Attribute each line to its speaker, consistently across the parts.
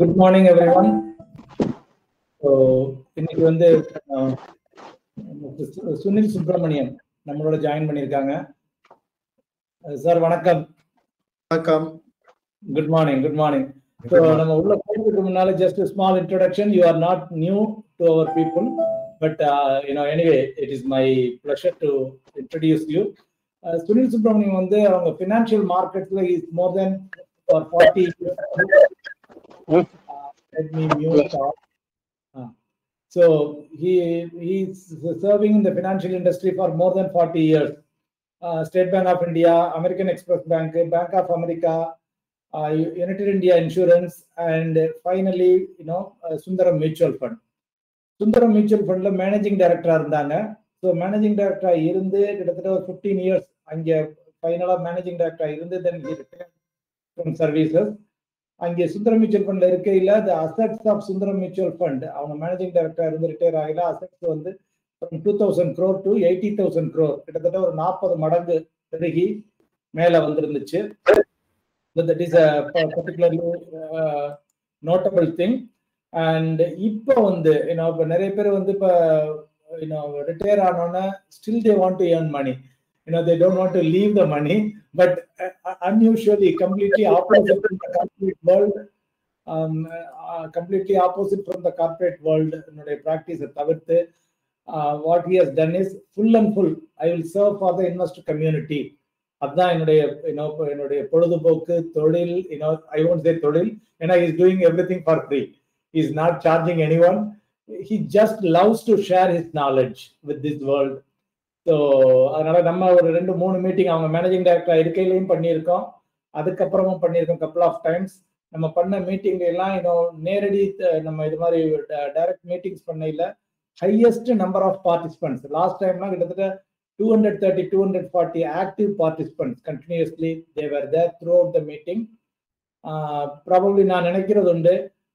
Speaker 1: Good morning, everyone. So, இன்னைக்கு வந்து சுனில் சுப்பிரமணியன் நம்மளோட ஜாயின் பண்ணியிருக்காங்க. சார் வணக்கம்.
Speaker 2: வணக்கம்.
Speaker 1: Good morning. Good morning. So நம்ம உள்ள போகிறதுக்கு முன்னால just small introduction. You are not new to our people, but anyway it is my pleasure to introduce you. Sunil Subramanian வந்து அவங்க ஃபினான்ஷியல் மார்க்கெட்ல is more than for 40 years. Let me mute off. So he's serving in the financial industry for more than 40 years. State Bank of India, American Express Bank, Bank of America, United India Insurance, and finally, Sundaram Mutual Fund. Sundaram Mutual Fund managing director இருந்தாங்க. So managing director இருந்து கிட்டத்தட்ட 15 years அங்கே ஃபைனலா managing director இருந்து then he retired from services. அங்கே Sundaram mutual ஃபண்ட்ல இருக்கையில the assets of Sundaram mutual fund அவங்க மேனேஜிங் டைரக்டர் இருந்து ரிட்டையர் ஆகல. அசெட்ஸ் வந்து 2000 crore to 80,000 crore, கிட்டத்தட்ட ஒரு 40 மடங்கு பெருகி மேல வந்திருந்துச்சு. That is a particularly notable thing. And இப்போ வந்து இப்போ நிறைய பேர் வந்து இப்போ retire ஆனோன்னா still they want to earn money. They don't want to leave the money, but unusually completely opposite from the corporate world. Completely opposite from the corporate world. Practice தவிர்த்து what he has done is full and full. I will serve for the investor community. அதான் என்னுடைய பொழுதுபோக்கு தொழில். I won't say தொழில், ஏன்னா he is doing everything for free. He is not charging anyone. He just loves to share his knowledge with this world. So அதனால நம்ம ஒரு 2-3 meeting அவங்க மேனேஜிங் டைரக்டர் இருக்கையிலையும் பண்ணியிருக்கோம், அதுக்கப்புறமும் பண்ணியிருக்கோம் கப்புள் ஆஃப் டைம்ஸ். நம்ம பண்ண மீட்டிங் எல்லாம் நேரடி நம்ம இது மாதிரி டைரக்ட் மீட்டிங்ஸ் பண்ணையில highest number of participants. Last டைம்லாம் கிட்டத்தட்ட 230-240 active participants continuously they were there throughout the meeting. Probably நான் நினைக்கிறது உண்டு,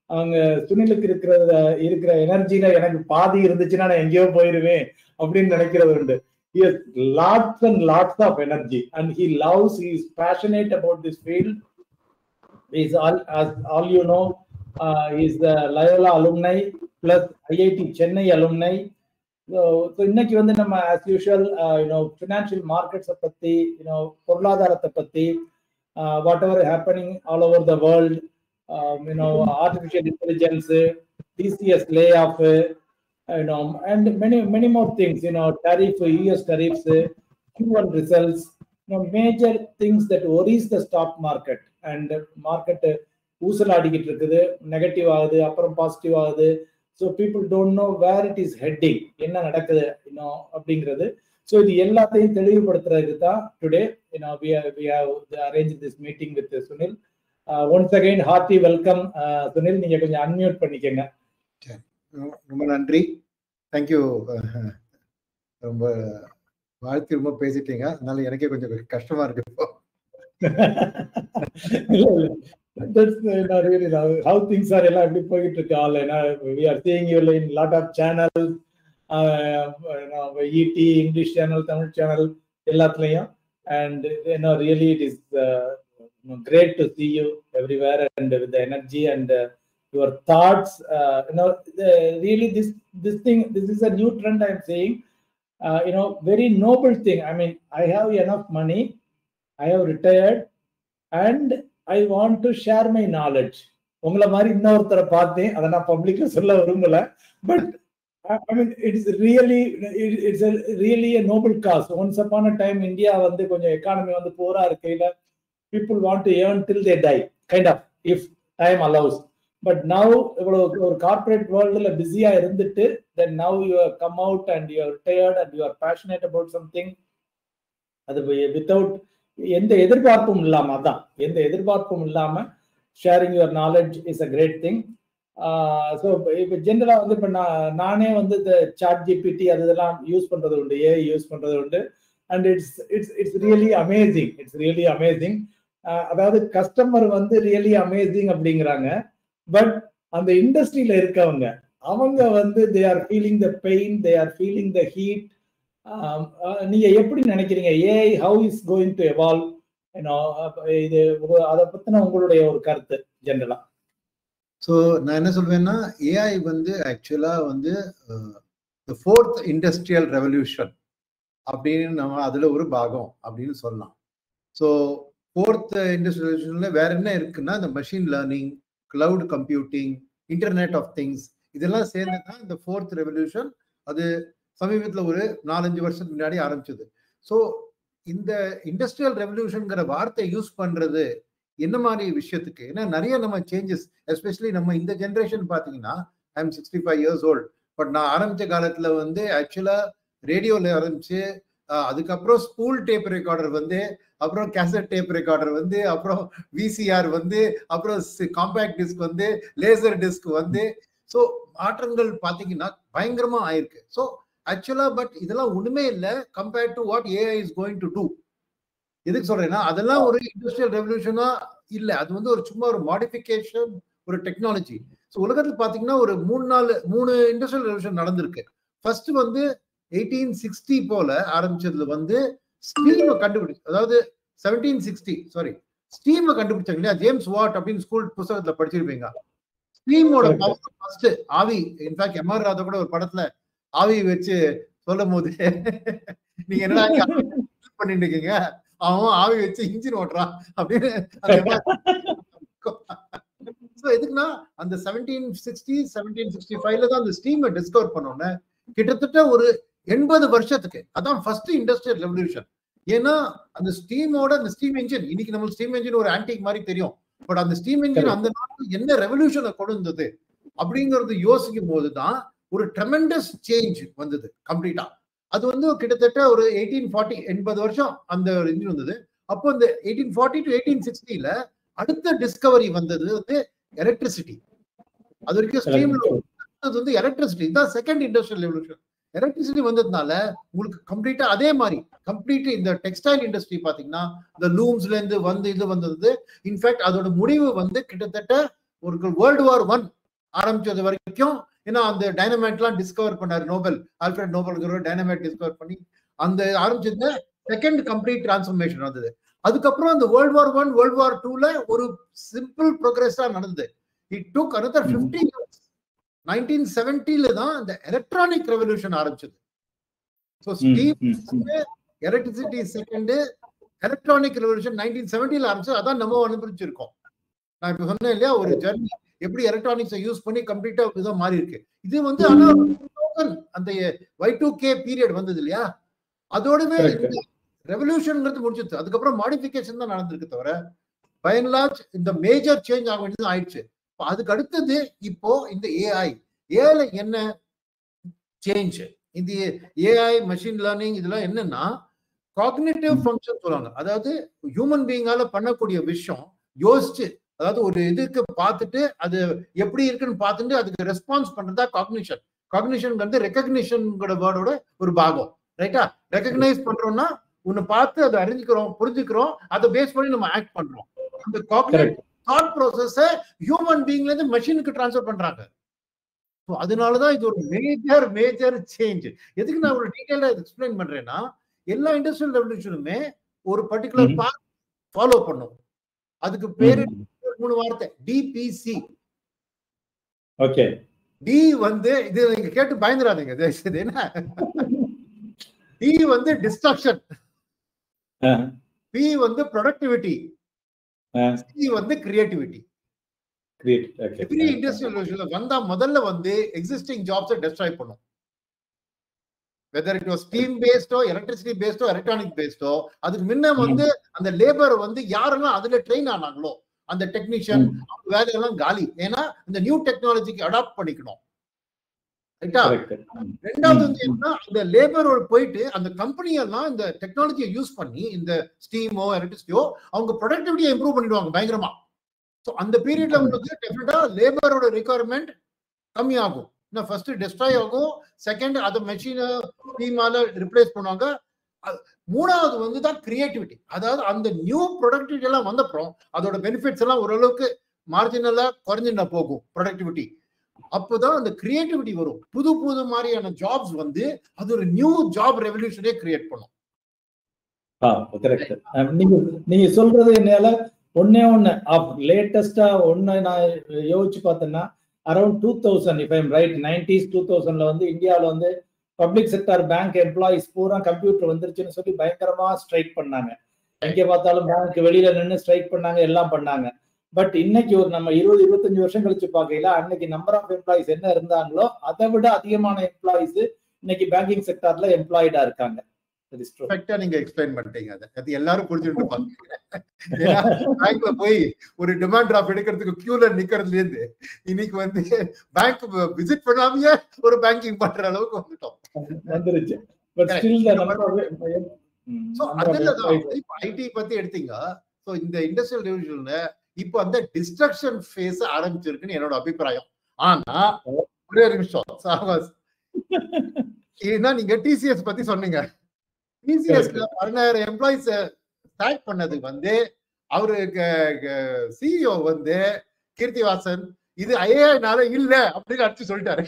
Speaker 1: அவங்க சுனிலுக்கு இருக்கிற எனர்ஜியில எனக்கு பாதி இருந்துச்சுன்னா நான் எங்கேயோ போயிருவேன் அப்படின்னு நினைக்கிறது உண்டு. He has lots and lots of energy and he is passionate about this field. He is all you know, he is the Loyola alumni plus IIT Chennai alumni. So இன்னைக்கு வந்து நம்ம as usual financial markets பத்தி, பொருளாதாரத்தை பத்தி, whatever happening all over the world, artificial intelligence, TCS layoff, and many more things, tariff, US tariffs, Q1 results, major things that worries the stock market. And market ஊசலாடிக்கிட்டு இருக்குது, negative ஆகுது, அப்புறம் positive ஆகுது. So people don't know where it is heading, என்ன நடக்குது அப்படிங்கிறது. So இது எல்லாத்தையும் தெளிவுபடுத்துறதுக்கு தான் today we have arranged this meeting with Sunil. Once again hearty welcome Sunil. நீங்க கொஞ்சம் அன்மியூட் பண்ணிக்கங்க.
Speaker 2: ரொம்ப நன்றி. தேங்க்யூ. ரொம்ப வாழ்த்து ரொம்ப பேசிட்டீங்க, அதனால எனக்கே கொஞ்சம் கஷ்டமா இருக்கு இப்போ.
Speaker 1: That's really how things are எல்லாம் எப்படி போயிட்டு இருக்கு online. We are seeing you in lot of channels, ET English channel, Tamil channel, எல்லாத்துலயும். And really it is great to see you everywhere and with the energy and your thoughts. Really this is a new trend I am saying. Very noble thing. I mean, I have enough money, I have retired and I want to share my knowledge. உங்களை மாதிரி இன்னொருத்தரை பார்த்தேன், அதை நான் பப்ளிக்ல சொல்ல விரும்பல. But I mean it's really a noble cause. Once upon a time India வந்து கொஞ்சம் எக்கானமி வந்து போரா இருக்கையில people want to earn till they die, kind of, if time allows. But now ஒரு கார்ப்பரேட் வேர்ல்டுல பிஸியா இருந்துட்டு then now you have come out and you are retired and you are passionate about something. அது without எந்த எதிர்பார்ப்பும் இல்லாம, அதான் எந்த எதிர்பார்ப்பும் இல்லாம sharing your knowledge is a great thing. So இப்போ ஜென்ரலா வந்து இப்போ நானே வந்து இந்த சாட் ஜிபிடி அதெல்லாம் யூஸ் பண்றது உண்டு, ஏஐ யூஸ் பண்றது உண்டு. And it's really amazing. அதாவது கஸ்டமர் வந்து ரியலி அமேசிங் அப்படிங்கிறாங்க, பட் அந்த இண்டஸ்ட்ரியில இருக்கவங்க அவங்க வந்து they are feeling the pain, they are feeling the heat. நீங்க எப்படி நினைக்கிறீங்க AI how is going to evolve? இது அதை பத்தின உங்களுடைய ஒரு கருத்து ஜெனரலா.
Speaker 2: ஸோ நான் என்ன சொல்வேன்னா, ஏஐ வந்து ஆக்சுவலா வந்து the fourth industrial revolution அப்படின்னு நம்ம அதுல ஒரு பாகம் அப்படின்னு சொல்லலாம். ஸோ ஃபோர்த் இண்டஸ்ட்ரியல் ரெவல்யூஷன்ல வேற என்ன இருக்குன்னா, இந்த machine learning, cloud computing, internet of things இதெல்லாம் சேர்ந்து தான் இந்த ஃபோர்த் ரெவல்யூஷன். அது சமீபத்தில் ஒரு 4-5 வருஷத்துக்கு முன்னாடி ஆரம்பிச்சது. ஸோ இந்த இண்டஸ்ட்ரியல் ரெவல்யூஷன்ங்கிற வார்த்தை யூஸ் பண்றது என்ன மாதிரி விஷயத்துக்கு? ஏன்னா நிறைய நம்ம சேஞ்சஸ், எஸ்பெஷலி நம்ம இந்த ஜென்ரேஷன் பார்த்தீங்கன்னா, I am 65 years old. But நான் ஆரம்பிச்ச காலத்துல வந்து ஆக்சுவலா ரேடியோல ஆரம்பிச்சு, அதுக்கப்புறம் ஸ்பூல் டேப் ரெக்கார்டர் வந்து, அப்புறம் கேசட் டேப் ரெக்கார்டர் வந்து, அப்புறம் விசிஆர் வந்து, அப்புறம் காம்பேக்ட் டிஸ்க் வந்து, லேசர் டிஸ்க் வந்து. ஸோ மாற்றங்கள் பார்த்தீங்கன்னா பயங்கரமா ஆயிருக்கு. ஸோ ஆக்சுவலா பட் இதெல்லாம் ஒண்ணுமே இல்லை compared to what AI is going to do. எதுக்கு சொல்றேன்னா, அதெல்லாம் ஒரு இண்டஸ்ட்ரியல் ரெவல்யூஷனா இல்லை, அது வந்து ஒரு சும்மா ஒரு மாடிஃபிகேஷன், ஒரு டெக்னாலஜி. ஸோ உலகத்தில் பார்த்தீங்கன்னா ஒரு 3 இண்டஸ்ட்ரியல் ரெவல்யூஷன் நடந்திருக்கு. ஃபர்ஸ்ட் வந்து 1860 போல ஆரம்பிச்சதுல வந்து ஸ்டீமை கண்டுபிடிச்சு, அதாவது 1760 ஸ்டீமை கண்டுபிடிச்சாங்க இல்லையா, ஜேம்ஸ் வாட் அப்படின்னு ஸ்கூல் புத்தகத்துல படிச்சிருப்பீங்க. ஸ்டீமோட பவர் ஃபர்ஸ்ட் ஆவி. இன்ஃபேக்ட் எம்ஆர் ராதா கூட ஒரு படத்துல ஆவி வச்சு சொல்லும் போது நீங்க என்னடா பண்ணிட்டு இருக்கீங்க, அவன் ஆவி வச்சு இன்ஜின் ஓட்டுறான் அப்படின்னு. எதுக்குன்னா அந்த 1765 தான் அந்த ஸ்டீமை டிஸ்கவர் பண்ணோன்னு கிட்டத்தட்ட ஒரு 80 வருஷத்துக்கு அதான் ஃபர்ஸ்ட் இண்டஸ்ட்ரியல் ரெவல்யூஷன். ஏன்னா அந்த ஸ்டீமோட அந்த ஸ்டீம் என்ஜின், இன்னைக்கு நம்ம ஸ்டீம் என்ஜின் ஒரு ஆன்டிக் மாதிரி தெரியும், பட் அந்த ஸ்டீம் என்ஜின் அந்த நாட்டில் என்ன ரெவல்யூஷனை கொண்டு வந்தது அப்படிங்கறது யோசிக்கும் போதுதான் ஒரு ட்ரெமெண்டஸ் சேஞ்ச் வந்தது கம்ப்ளீட்டா. அது வந்து கிட்டத்தட்ட ஒரு 1840 80 வருஷம் அந்த இன்ஜின் வந்தது. அப்போ இந்த 1840 to 1860 அடுத்த டிஸ்கவரி வந்தது வந்து எலக்ட்ரிசிட்டி. அது வரைக்கும் ஸ்டீம்ல வந்து எலக்ட்ரிசிட்டி தான் செகண்ட் இண்டஸ்ட்ரியல் ரெவல்யூஷன். எலக்ட்ரிசிட்டி வந்ததுனால உங்களுக்கு கம்ப்ளீட்டா அதே மாதிரி கம்ப்ளீட் இந்த டெக்ஸ்டைல் இண்டஸ்ட்ரி பாத்தீங்கன்னா இந்த லூம்ஸ்ல இருந்து வந்து இது வந்தது. இன்ஃபேக்ட் அதோட முடிவு வந்து கிட்டத்தட்ட ஒரு World War I ஆரம்பிச்சது வரைக்கும். ஏன்னா அந்த டைனமைட்லாம் டிஸ்கவர் பண்ணாரு Nobel, Alfred Nobel dynamite discover பண்ணி அந்த ஆரம்பிச்சது செகண்ட் கம்ப்ளீட் டிரான்ஸ்ஃபர்மேஷன் வந்தது. அதுக்கப்புறம் அந்த World War I World War II ஒரு சிம்பிள் ப்ரோக்ரஸா நடந்தது. It took another 50 years. 1970 தான் இந்த எலக்ட்ரானிக் ரெவல்யூஷன் ஆரம்பிச்சது. So steam electricity second, electronic revolution 1970 ஆரம்பிச்சு. அதான் நம்ம அனுபவிச்சிருக்கோம். நான் இப்ப சொன்னேன் இல்லையா, ஒரு ஜெர்னி எப்படி எலக்ட்ரானிக்ஸை யூஸ் பண்ணி கம்ப்ளீட்டா இதான் மாறி இருக்கு. இது வந்து ஆனா அந்த Y2K பீரியட் வந்தது இல்லையா, அதோடவே ரெவல்யூஷன்ங்கிறது முடிச்சிருச்சு. அதுக்கப்புறம் மாடிஃபிகேஷன் தான் நடந்திருக்கு தவிர பை அண்ட் லார்ஜ் இந்த மேஜர் சேஞ்ச் ஆக வேண்டியது ஆயிடுச்சு. அதுக்கு அடுத்தது இப்போ இந்த ஏஐல என்ன சேஞ்ச்? இந்த ஏஐ மெஷின் லேர்னிங் இதெல்லாம் என்னன்னா காக்னிட்டிவ் ஃபங்க்ஷன் சொல்லுவாங்க. அதாவது ஹியூமன் பீயிங்கால பண்ணக்கூடிய விஷயம் யோசிச்சு, அதாவது ஒரு இதுக்கு பார்த்துட்டு அது எப்படி இருக்குன்னு பார்த்துட்டு அதுக்கு ரெஸ்பான்ஸ் பண்றதா காக்னிஷன். காக்னிஷன் வந்து ரெகக்னிஷன் வேர்டோட ஒரு பாகம், ரைட்டா? ரெகக்னைஸ் பண்றோம்னா ஒன்னு பார்த்து அதை அறிஞ்சுக்கிறோம், புரிஞ்சுக்கிறோம், அதை பேஸ் பண்ணி நம்ம ஆக்ட் பண்றோம். அந்த காக்னிட்டிவ் தாட் ப்ராசஸ ஹியூமன் பீயிங்ல இருந்து மெஷினுக்கு டிரான்ஸ்ஃபர் பண்றாங்க. அதனாலதான் இது ஒரு மேஜர் சேஞ்ச். எதுக்கு நான் ஒரு டீடைலா எக்ஸ்பிளைன் பண்றேன்னா, எல்லா இண்டஸ்ட்ரியல் ரெவல்யூஷனுமே ஒரு பர்டிகுலர் பார்ட் ஃபாலோ பண்ணும். அதுக்கு பேரு 3 வார்த்தை டிபிசி.
Speaker 1: ஓகே,
Speaker 2: டி வந்து இது நீங்க கேட்டு பயந்துராதீங்க, என்ன டி வந்து டிஸ்ட்ரக்ஷன், பி வந்து ப்ரொடக்டிவிட்டி, சி வந்து கிரியேட்டிவிட்டி. எவ்ரி இண்டஸ்ட்ரியல் ரெவல்யூஷன்ல வந்தா முதல்ல வந்து எக்ஸிஸ்டிங் ஜாப்ஸை டெஸ்ட்ராய் பண்ணும். Whether it was steam Bairstow, electricity Bairstow, electronic Bairstow, அதுக்கு முன்ன வந்து அந்த லேபர் வந்து யாரெல்லாம் அதுல ட்ரெயின் ஆனாங்களோ அந்த டெக்னீஷியன் அவங்க வேலையெல்லாம் காலி. ஏன்னா இந்த நியூ டெக்னாலஜிக்கு அடாப்ட் பண்ணிக்கணும், ரைட்டா? ரெண்டாவது வந்து என்ன, அந்த லேபரோட போயிட்டு அந்த கம்பெனி எல்லாம் இந்த டெக்னாலஜியை யூஸ் பண்ணி இந்த ஸ்டீமோ எலக்ட்ரிசிட்டியோ அவங்க ப்ரொடக்டிவிட்டியை இம்ப்ரூவ் பண்ணிடுவாங்க பயங்கரமா. ஸோ அந்த பீரியட்ல உங்களுக்கு டெஃபினட்டா லேபரோட ரிக்வயர்மெண்ட் கம்மியாகும். ஃபர்ஸ்ட் டெஸ்ட்ராய் ஆகும், செகண்ட் அதை மெஷினை ஸ்டீமால ரிப்ளேஸ் பண்ணுவாங்க. மூணாவது வந்து தான் கிரியேட்டிவிட்டி. அதாவது அந்த நியூ ப்ரொடக்டிவிட்டி எல்லாம் வந்தப்புறம் அதோட பெனிஃபிட்ஸ் எல்லாம் ஓரளவுக்கு மார்ஜினலா குறைஞ்சுனா போகும் ப்ரொடக்டிவிட்டி. அப்போதான் அந்த கிரியேட்டிவிட்டி வரும். புது மாதிரியான ஜாப்ஸ் வந்து அது ஒரு நியூ ஜாப் ரெவல்யூஷனே கிரியேட் பண்ணும்.
Speaker 1: நீங்க சொல்றது என்னால ஒன்னே ஒன்னு லேட்டஸ்டா ஒன்னு நான் யோசிச்சு பார்த்தேன்னா around 2000 if I am right 90s 2000ல வந்து இந்தியாவில் வந்து பப்ளிக் செக்டர் பேங்க் எம்ப்ளாயிஸ் பூரா கம்ப்யூட்டர் வந்துருச்சுன்னு சொல்லி பயங்கரமா ஸ்ட்ரைக் பண்ணாங்க. எங்க பார்த்தாலும் பேங்க் வெளியில நின்று ஸ்ட்ரைக் பண்ணாங்க, எல்லாம் பண்ணாங்க. பட் இன்னைக்கு ஒரு நம்ம 20-25 வருஷம் கழிச்சு பார்க்கல, அன்னைக்கு நம்பர் ஆஃப் எம்ப்ளாயிஸ் என்ன இருந்தாங்களோ அதை விட அதிகமான எம்ப்ளாயிஸ் இன்னைக்கு பேங்கிங் செக்டர்ல எம்ப்ளாய்டா இருக்காங்க.
Speaker 2: நீங்க எக்ஸ்பிளைன் பண்ணிட்டீங்க. அது எல்லாரும் புரிஞ்சுட்டு பேங்க்ல போய் ஒரு டிமாண்ட் டிராஃப்ட் எடுக்கிறதுக்கு கியூல நிக்கிறதுல இருந்து இன்னைக்கு வந்து பேங்க் விசிட் பண்ணாமயே ஒரு பேங்கிங் பண்ற அளவுக்கு வந்துட்டோம்.
Speaker 1: வந்துருச்சு. பட் ஸ்டில்
Speaker 2: சோ அதுலதான் இப்ப ஐடி பத்தி எடுத்தீங்க. சோ இந்த இண்டஸ்ட்ரியல் ரெவல்யூஷன்ல இப்போ அந்த டிஸ்ட்ரக்ஷன் ஃபேஸ் ஆரம்பிச்சிருக்குன்னு என்னோட அபிப்பிராயம். ஆனா ஒரே நிமிஷம் சாவாஸ், ஏன்னா நீங்க டிசிஎஸ் பத்தி சொன்னீங்க. டிசிஎஸ்ல 16,000 எம்ப்ளாயிஸ் ஸ்டார்ட் பண்ணது வந்து அவருக்கு சிஇஓ வந்து கீர்த்திவாசன் இது ஐஏனால இல்ல அப்படின்னு அடிச்சு சொல்லிட்டாரு.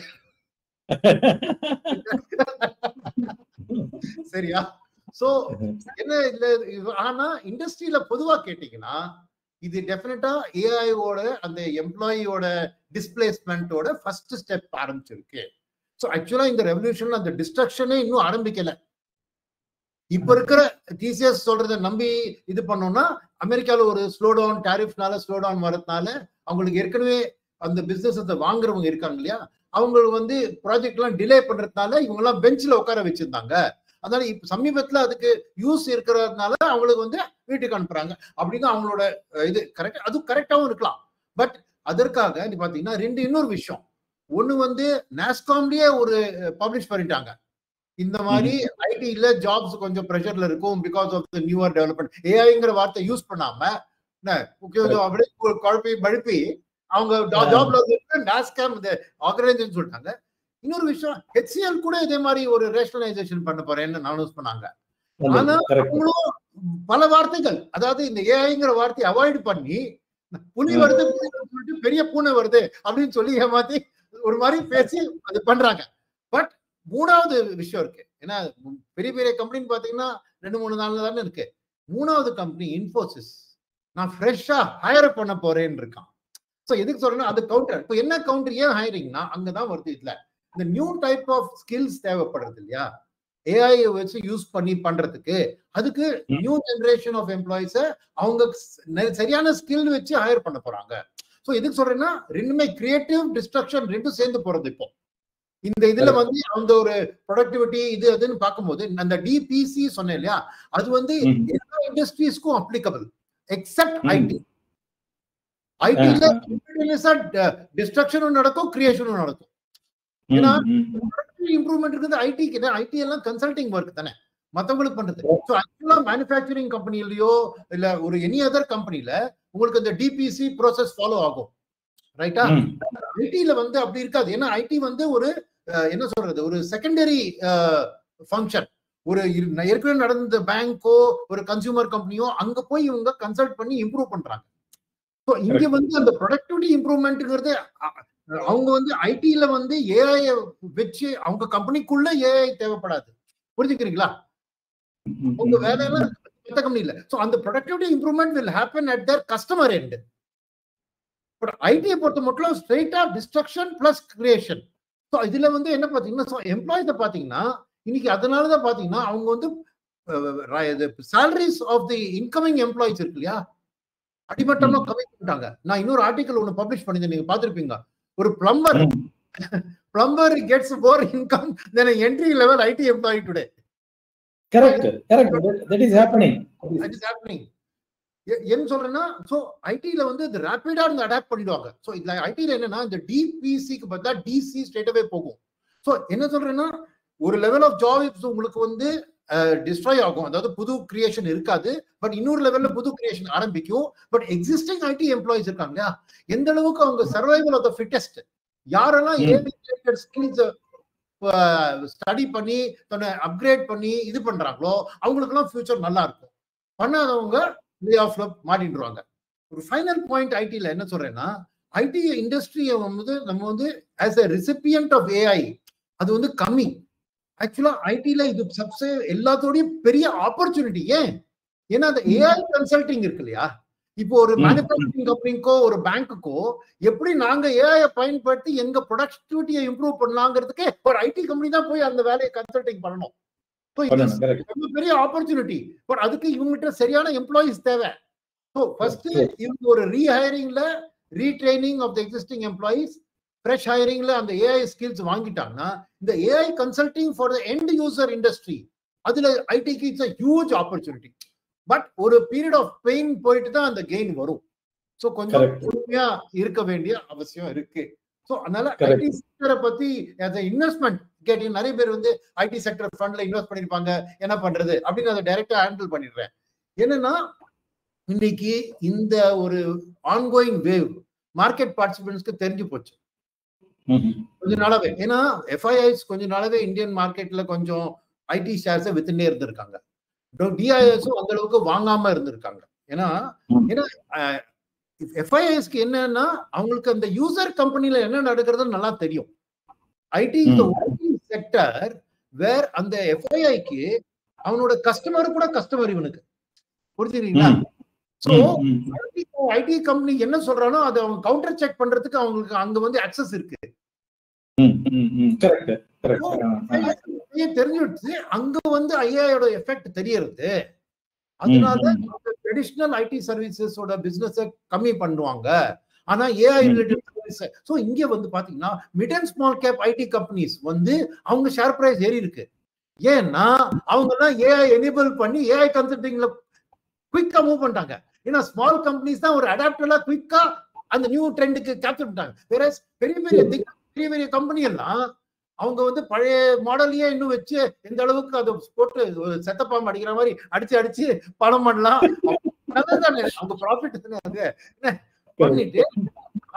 Speaker 2: சரியா? சோ என்ன இல்ல, ஆனா இண்டஸ்ட்ரியில பொதுவா கேட்டீங்கன்னா இது டெஃபினட்டா ஏஐயோட அந்த எம்ப்ளாயியோட டிஸ்பிளேஸ்மெண்டோட ஃபர்ஸ்ட் ஸ்டெப் ஆரம்பிச்சிருக்கு. சோ ஆக்சுவலா இந்த ரெவல்யூஷன்ல அந்த டிஸ்ட்ரக்ஷனே இன்னும் ஆரம்பிக்கல. இப்ப இருக்கிற டிசிஎஸ் சொல்றதை நம்பி இது பண்ணோம்னா அமெரிக்கால ஒரு ஸ்லோ டவுன், டாரிஃப்னால ஸ்லோ டவுன் வரதுனால அவங்களுக்கு ஏற்கனவே அந்த பிசினஸ் வாங்குறவங்க இருக்காங்க இல்லையா, அவங்க வந்து ப்ராஜெக்ட் எல்லாம் டிலே பண்றதுனால இவங்க எல்லாம் பெஞ்ச்ல உட்கார வச்சிருந்தாங்க. அதனால இப்ப சமீபத்துல அதுக்கு யூஸ் இருக்கிறதுனால அவங்களுக்கு வந்து வீட்டுக்கு அனுப்புறாங்க அப்படின்னு அவங்களோட இது கரெக்ட். அது கரெக்டாவும் இருக்கலாம். பட் அதற்காக நீ பாத்தீங்கன்னா இன்னொரு விஷயம். ஒண்ணு வந்து நாஸ்காம்லயே ஒரு பப்ளிஷ் பண்ணிட்டாங்க, இந்த மாதிரி ஐடில ஜாப்ஸ் கொஞ்சம் ப்ரெஷர்ல இருக்கும் because of the newer development. ஏஐங்கிற வார்த்தை யூஸ் பண்ணாம அப்படியே குழப்பி பழுப்பி அவங்க ஜாப்ல நாஸ்காம் இந்த ஆர்கனைசேஷன் சொல்லிட்டாங்க. இன்னொரு விஷயம், HCL கூட இதே மாதிரி ஒரு ரேஷனலைசேஷன் பண்ண போறேன்னு அனௌன்ஸ் பண்ணாங்க. ஆனா அவங்களும் பல வார்த்தைகள், அதாவது இந்த ஏஐங்கிற வார்த்தையை அவாய்ட் பண்ணி புலி வருது சொல்லிட்டு பெரிய பூனை வருது அப்படின்னு சொல்லி ஏமாத்தி ஒரு மாதிரி பேசி அது பண்றாங்க. பட் மூணாவது விஷயம் இருக்கு. ஏன்னா பெரிய பெரிய கம்பெனின்னு பாத்தீங்கன்னா 2-3 நாள்ல தானே இருக்கு. மூணாவது கம்பெனி இன்ஃபோசிஸ் நான் ஃப்ரெஷ்ஷா ஹையர் பண்ண போறேன்னு இருக்கான். ஸோ எதுக்கு சொல்றேன்னா அது கவுண்டர். இப்போ என்ன கவுண்டர், ஏன் ஹையரிங்னா அங்கதான் வருது. இதுல இந்த நியூ டைப் ஆஃப் ஸ்கில்ஸ் தேவைப்படுறது இல்லையா, ஏஐ வச்சு யூஸ் பண்ணி பண்றதுக்கு. அதுக்கு நியூ ஜெனரேஷன் ஆஃப் எம்ப்ளாயிஸ அவங்க சரியான ஸ்கில் வச்சு ஹையர் பண்ண போறாங்க. ஸோ எதுக்கு சொல்றேன்னா ரெண்டுமே கிரியேட்டிவ் டிஸ்ட்ரக்ஷன் ரெண்டும் சேர்ந்து போறது. இப்போ இந்த இதுல வந்து அந்த ஒரு ப்ரொடக்டிவிட்டி இது அதுன்னு பார்க்கும்போது அந்த டிபிசி சொன்னேன் இல்லையா, அது வந்து எல்லா இண்டஸ்ட்ரீஸ்க்கும் அப்ளிகபிள் எக்ஸப்ட் ஐடி. ஐடில டிஸ்ட்ரக்ஷனும் நடக்கும், கிரியேஷனும் நடக்கும். ஏன்னா இம்ப்ரூவ்மெண்ட் இருக்குது ஐடிக்கு. ஐடி எல்லாம் கன்சல்டிங் ஒர்க் தானே மத்தவங்களுக்கு பண்றது. ஸோ ஆக்சுவலா மேனுஃபேக்சரிங் கம்பெனிலயோ இல்ல ஒரு எனி அதர் கம்பெனில உங்களுக்கு அந்த டிபிசி ப்ராசஸ் ஃபாலோ ஆகும், ரைட்டா? ஐடில வந்து அப்படி இருக்காது. ஏன்னா ஐடி வந்து ஒரு என்ன சொல்றது, ஒரு செகண்டரி ஃபங்க்ஷன். ஒரு ஏற்கனவே நடந்த பேங்கோ ஒரு கன்சியூமர் கம்பெனியோ அங்க போய் இவங்க கன்சல்ட் பண்ணி இம்ப்ரூவ் பண்றாங்க. ஸோ இங்க வந்து அந்த ப்ரொடக்டிவிட்டி இம்ப்ரூவ்மெண்ட்ங்கிறது அவங்க வந்து ஐடில வந்து ஏஐ வச்சு அவங்க கம்பெனிக்குள்ள ஏஐ தேவைப்படாது. புரிஞ்சுக்கிறீங்களா? உங்க வேலையெல்லாம் மற்ற கம்பெனில. ஸோ அந்த productivity improvement will happen at their customer end. But ஐடியை பொறுத்த மட்டும் ஸ்ட்ரெயிட்டா டிஸ்ட்ரக்ஷன் பிளஸ் கிரியேஷன். ஸோ இதுல வந்து என்ன பாத்தீங்கன்னா எம்ப்ளாயிஸை பாத்தீங்கன்னா இன்னைக்கு அதனாலதான் பாத்தீங்கன்னா அவங்க வந்து salaries of the incoming employees இருக்கு இல்லையா, அடிமட்டமா கம்மி பண்ணிட்டாங்க. நான் இன்னொரு ஆர்டிகல் ஒன்று பப்ளிஷ் பண்ணிருந்தேன், நீங்க பாத்திருப்பீங்க. ஒரு plumber gets more income than entry level IT employee today.
Speaker 1: Correct that is happening.
Speaker 2: என்ன சொல்றேன்னா சோ ஐடில வந்து இந்த ரேபிடா இந்த அடாப்ட் பண்ணிடுவாங்க. சோ இதுல ஐடில என்னன்னா இந்த டிபிசிக்கு பதிலா டிசி ஸ்ட்ரெயிட்டாவே போகும். சோ என்ன சொல்றேன்னா ஒரு லெவல் ஆஃப் ஜாப்ஸ் உங்களுக்கு வந்து டிஸ்ட்ராய் ஆகும், அதாவது புது கிரியேஷன் இருக்காது. பட் இன்னொரு லெவல்ல புது கிரியேஷன் ஆரம்பிக்கும். பட் எக்ஸிஸ்டிங் ஐடி எம்ப்ளாயிஸ் இருக்காங்க இல்லையா, எந்த அளவுக்கு அவங்க சர்வைவல் ஆஃப் த ஃபிட்டஸ்ட், யாரெல்லாம் ஏஐ ஸ்கில்ஸ் ஸ்டடி பண்ணி தன்னை அப்கிரேட் பண்ணி இது பண்றாங்களோ அவங்களுக்கு எல்லாம் ஃபியூச்சர் நல்லா இருக்கும். பண்ணாதவங்க லே ஆஃப்ல மாட்டிடுவாங்க. ஒரு ஃபைனல் பாயிண்ட் ஐடில என்ன சொல்றேன்னா ஐடி இண்டஸ்ட்ரியை வந்து நம்ம வந்து as a recipient of AI அது வந்து கம்மி. ஆக்சுவலா ஐடில இது சப்சே எல்லாத்தோடய பெரிய ஆப்பர்ச்சுனிட்டி. ஏன்? ஏன்னா அந்த ஏஐ கன்சல்டிங் இருக்கு இல்லையா, இப்போ ஒரு மேனுஃபேக்சரிங் கம்பெனிக்கோ ஒரு பேங்க்குக்கோ எப்படி நாங்க ஏஐ பயன்படுத்தி எங்க ப்ரொடக்டிவிட்டியை இம்ப்ரூவ் பண்ணலாங்கிறதுக்கு ஒரு ஐடி கம்பெனி தான் போய் அந்த வேலையை கன்சல்டிங் பண்ணணும். ரொம்ப பெரிய ஆப்பர்ச்சுனிட்டி. பட் அதுக்கு இவங்ககிட்ட சரியான எம்ப்ளாயிஸ் தேவை. ஸோ ஃபர்ஸ்ட் இவங்க ஒரு ரீஹைரிங்ல retraining of the existing employees, fresh ஹைரிங்ல அந்த ஏஐ ஸ்கில்ஸ் வாங்கிட்டாங்கன்னா இந்த AI consulting for the end user industry அதுல ஐடிக்கு it's a huge opportunity. But ஒரு பீரியட் ஆஃப் பெயின் போயிட்டு தான் அந்த கெயின் வரும். ஸோ கொஞ்சம் பொறுமையா இருக்க வேண்டிய அவசியம் இருக்கு. ஸோ அதனால ஐடி செக்டரை பத்தி இன்வெஸ்ட்மெண்ட் கேட்டீங்க, நிறைய பேர் வந்து ஐடி செக்டர் ஃபண்ட்ல இன்வெஸ்ட் பண்ணிருப்பாங்க, என்ன பண்றது அப்படின்னு அதை டைரக்டா ஹேண்டில் பண்ணிடுறேன். என்னன்னா இன்னைக்கு இந்த ஒரு ஆன்கோயிங் வேவ் மார்க்கெட் பார்ட்டிசிபென்ட்ஸ்க்கு தெரிஞ்சு போச்சு கொஞ்ச நாளாவே. ஏன்னா எஃப்ஐஐஸ் கொஞ்ச நாளாவே இந்தியன் மார்க்கெட்ல கொஞ்சம் ஐடி ஷேர்ஸை வித்துட்டே இருந்திருக்காங்க. டிஐஎஸும் அந்த அளவுக்கு வாங்காம இருந்திருக்காங்க. ஏன்னா எஃப்ஐஐஸ்க்கு என்னன்னா அவங்களுக்கு அந்த யூசர் கம்பெனில என்ன நடக்கிறதுன்னு நல்லா தெரியும். ஐடி செக்டர் வேர் அந்த எஃப்ஐஐக்கு அவனோட கஸ்டமர் கூட கஸ்டமர் இவனுக்கு, புரிஞ்சுக்கிறீங்களா? சோ ஐடி கம்பெனி என்ன சொல்றானோ அதை அவங்க கவுண்டர் செக் பண்றதுக்கு அவங்களுக்கு அங்க வந்து அக்சஸ் இருக்கு. தெரிஞ்சுடுச்சு அங்க வந்து ஐஏயோட எஃபெக்ட் தெரியறது. அதனால ட்ரெடிஷனல் ஐடி சர்வீசஸோட பிசினஸ் கம்மி பண்ணுவாங்க. ஆனா ஏஐ ரிலேட்டட் சர்வீஸ் சோ இங்க வந்து பாத்தீங்கன்னா mid and small cap IT companies வந்து அவங்க ஷேர் பிரைஸ் ஏறி இருக்கு. ஏன்னா அவங்க எல்லாம் ஏஐ எனேபிள் பண்ணி ஏஐ கன்சல்டிங்ல குயிக்கா மூவ் பண்ணிட்டாங்க. ஏன்னா ஸ்மால் கம்பெனிஸ் தான் ஒரு அடாப்டலா குயிக்கா அந்த நியூ ட்ரெண்டுக்கு கேப்சர் பண்ணிட்டாங்க. பெரிய பெரிய கம்பெனி எல்லாம் அவங்க வந்து பழைய மாடலையே இன்னும் வச்சு எந்த அளவுக்கு அதை போட்டு செத்தப்பாம்பு அடிக்கிற மாதிரி அடிச்சு பணம் பண்ணலாம். நல்லதானே அவங்க ப்ராஃபிட் பண்ணிட்டு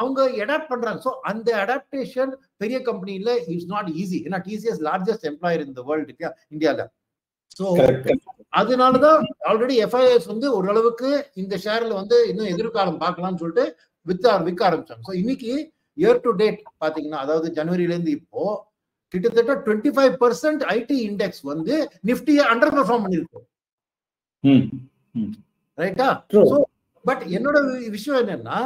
Speaker 2: அவங்க அடாப்ட் பண்றாங்க. ஸோ அந்த அடாப்டேஷன் பெரிய கம்பெனில இஸ் நாட் ஈஸி. ஏன்னா TCS largest employer in the world இந்தியால. ஸோ அதனாலதான் ஆல்ரெடி எஃப்ஐஎஸ் வந்து ஓரளவுக்கு இந்த ஷேர்ல வந்து இன்னும் எதிர்காலம் பார்க்கலாம்னு சொல்லிட்டு விற்க ஆரம்பிச்சாங்க. ஸோ இன்னைக்கு இயர் டு டேட் பாத்தீங்கன்னா, அதாவது ஜனவரில இருந்து இப்போ கிட்டத்தட்ட 25% ஐடி இண்டெக்ஸ் வந்து நிஃப்டியை அண்டர் பெர்ஃபார்ம் பண்ணிருக்கு. ரைட்டா? பட் என்னோட விஷயம் என்னன்னா,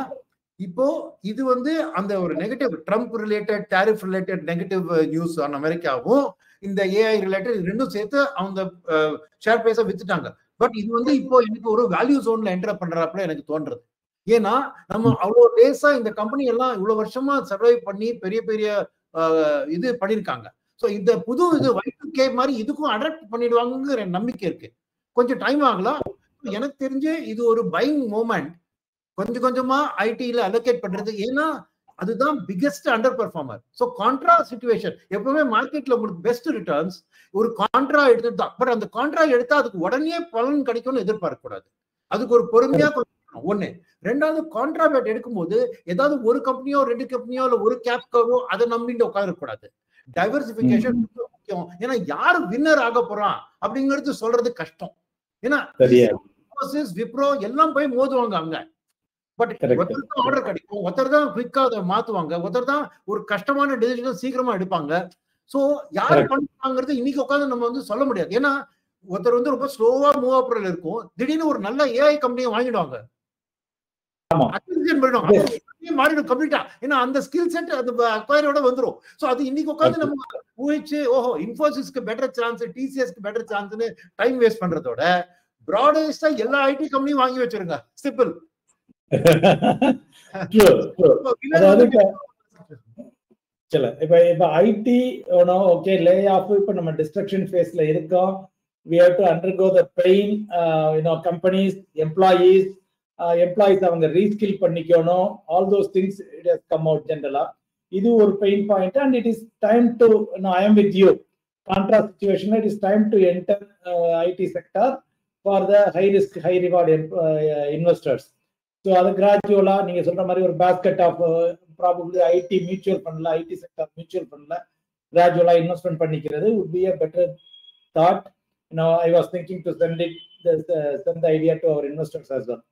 Speaker 2: இப்போ இது வந்து அந்த ஒரு negative Trump related tariff related negative news on அமெரிக்காவும் இந்த ஏஐ ரிலேட்டட் ரெண்டும் சேர்த்து அவங்க ஷேர் பிரைஸை வித்துட்டாங்க. பட் இது வந்து இப்போ எனக்கு ஒரு வேல்யூ ஜோன்ல என்டர் பண்றாப்புல எனக்கு தோன்றது. ஏன்னா நம்ம அவ்வளவு லேசா இந்த கம்பெனி எல்லாம் இவ்வளவு வருஷமா சர்வை பண்ணி பெரிய பெரிய இது பண்ணிருக்காங்க. ஸோ இந்த புது இது Y2K மாதிரி இதுக்கும் அடாப்ட் பண்ணிடுவாங்கிற நம்பிக்கை இருக்கு. கொஞ்சம் டைம் ஆகலாம். எனக்கு தெரிஞ்சு இது ஒரு பையிங் மூமெண்ட் கொஞ்சம் கொஞ்சமா ஐடில அலோகேட் பண்றது. ஏன்னா அதுதான் biggest under performer. So contra situation எப்பவுமே மார்க்கெட்ல உங்களுக்கு பெஸ்ட் ரிட்டர்ன்ஸ் ஒரு கான்ட்ரா எடுத்துட்டு தான். பட் அந்த கான்ட்ரா எடுத்தா அதுக்கு உடனே பலன் கிடைக்கும்னு எதிர்பார்க்க கூடாது. அதுக்கு ஒரு பொறுமையா ஒண்ணு. ரெண்டாவது கான்ட்ராபேட் எடுக்கும்போது ஏதாவது ஒரு கம்பெனியோ ரெண்டு கம்பெனியோ இல்ல ஒரு கேப்கோ அதை நம்பிட்டு உட்கார கூடாது. டைவர்சிபிகேஷன் முக்கியம். ஏன்னா யாரு வின்னர் ஆக போறான் அப்படிங்கிறது சொல்றது கஷ்டம். ஏன்னா விப்ரோ எல்லாம் போய் மோதுவாங்க அங்க. பட் ஒருத்தர் தான் ஆர்டர் கிடைக்கும், ஒருத்தர் தான் குயிக்கா அதை மாத்துவாங்க, ஒருத்தர் தான் ஒரு கஷ்டமான டிசிஷன் சீக்கிரமா எடுப்பாங்க. சோ யாரு பண்ணுவாங்கிறது இன்னைக்கு உட்காந்து நம்ம வந்து சொல்ல முடியாது. ஏன்னா ஒருத்தர் வந்து ரொம்ப ஸ்லோவா மூவ் ஆப்ல இருக்கும், திடீர்னு ஒரு நல்ல ஏஐ கம்பெனியை வாங்கிடுவாங்க, மாறிடும் கம்ப்ளீட்டா. ஏன்னா அந்த ஸ்கில் செட் அந்த அக்வயரோட வந்துரும். சோ அது இன்னைக்கு உட்காந்து நம்ம ஊழிச்சு ஓஹோ இன்ஃபோசிஸ்க்கு பெட்டர் சான்ஸ், டிசிஎஸ்க்கு பெட்டர் சான்ஸ்னு டைம் வேஸ்ட் பண்றதோட பிராடஸ்டா எல்லா ஐடி கம்பெனியும் வாங்கி வச்சிருங்க. சிம்பிள்.
Speaker 1: இப்ப ஐடி ஓகே லே ஆஃப் இப்ப நம்ம டிஸ்ட்ரக்ஷன் ஃபேஸ்ல இருக்கோம். we have to undergo the pain. Companies, employees அவங்க ரீஸ்கில் பண்ணிக்கணும். all those things it has come out generally. இது ஒரு pain point and it is time to I am with you. Contrast situation, it is time to enter IT sector for the high risk high reward investors. So அது கிராஜுவலா நீங்க சொல்ற மாதிரி ஒரு basket of probably IT mutual ஃபண்ட்ல IT sector mutual ஃபண்ட்ல கிராஜுவலா investment பண்ணிக்கிறது would be a better thought. I was thinking to send the idea to our investors as well.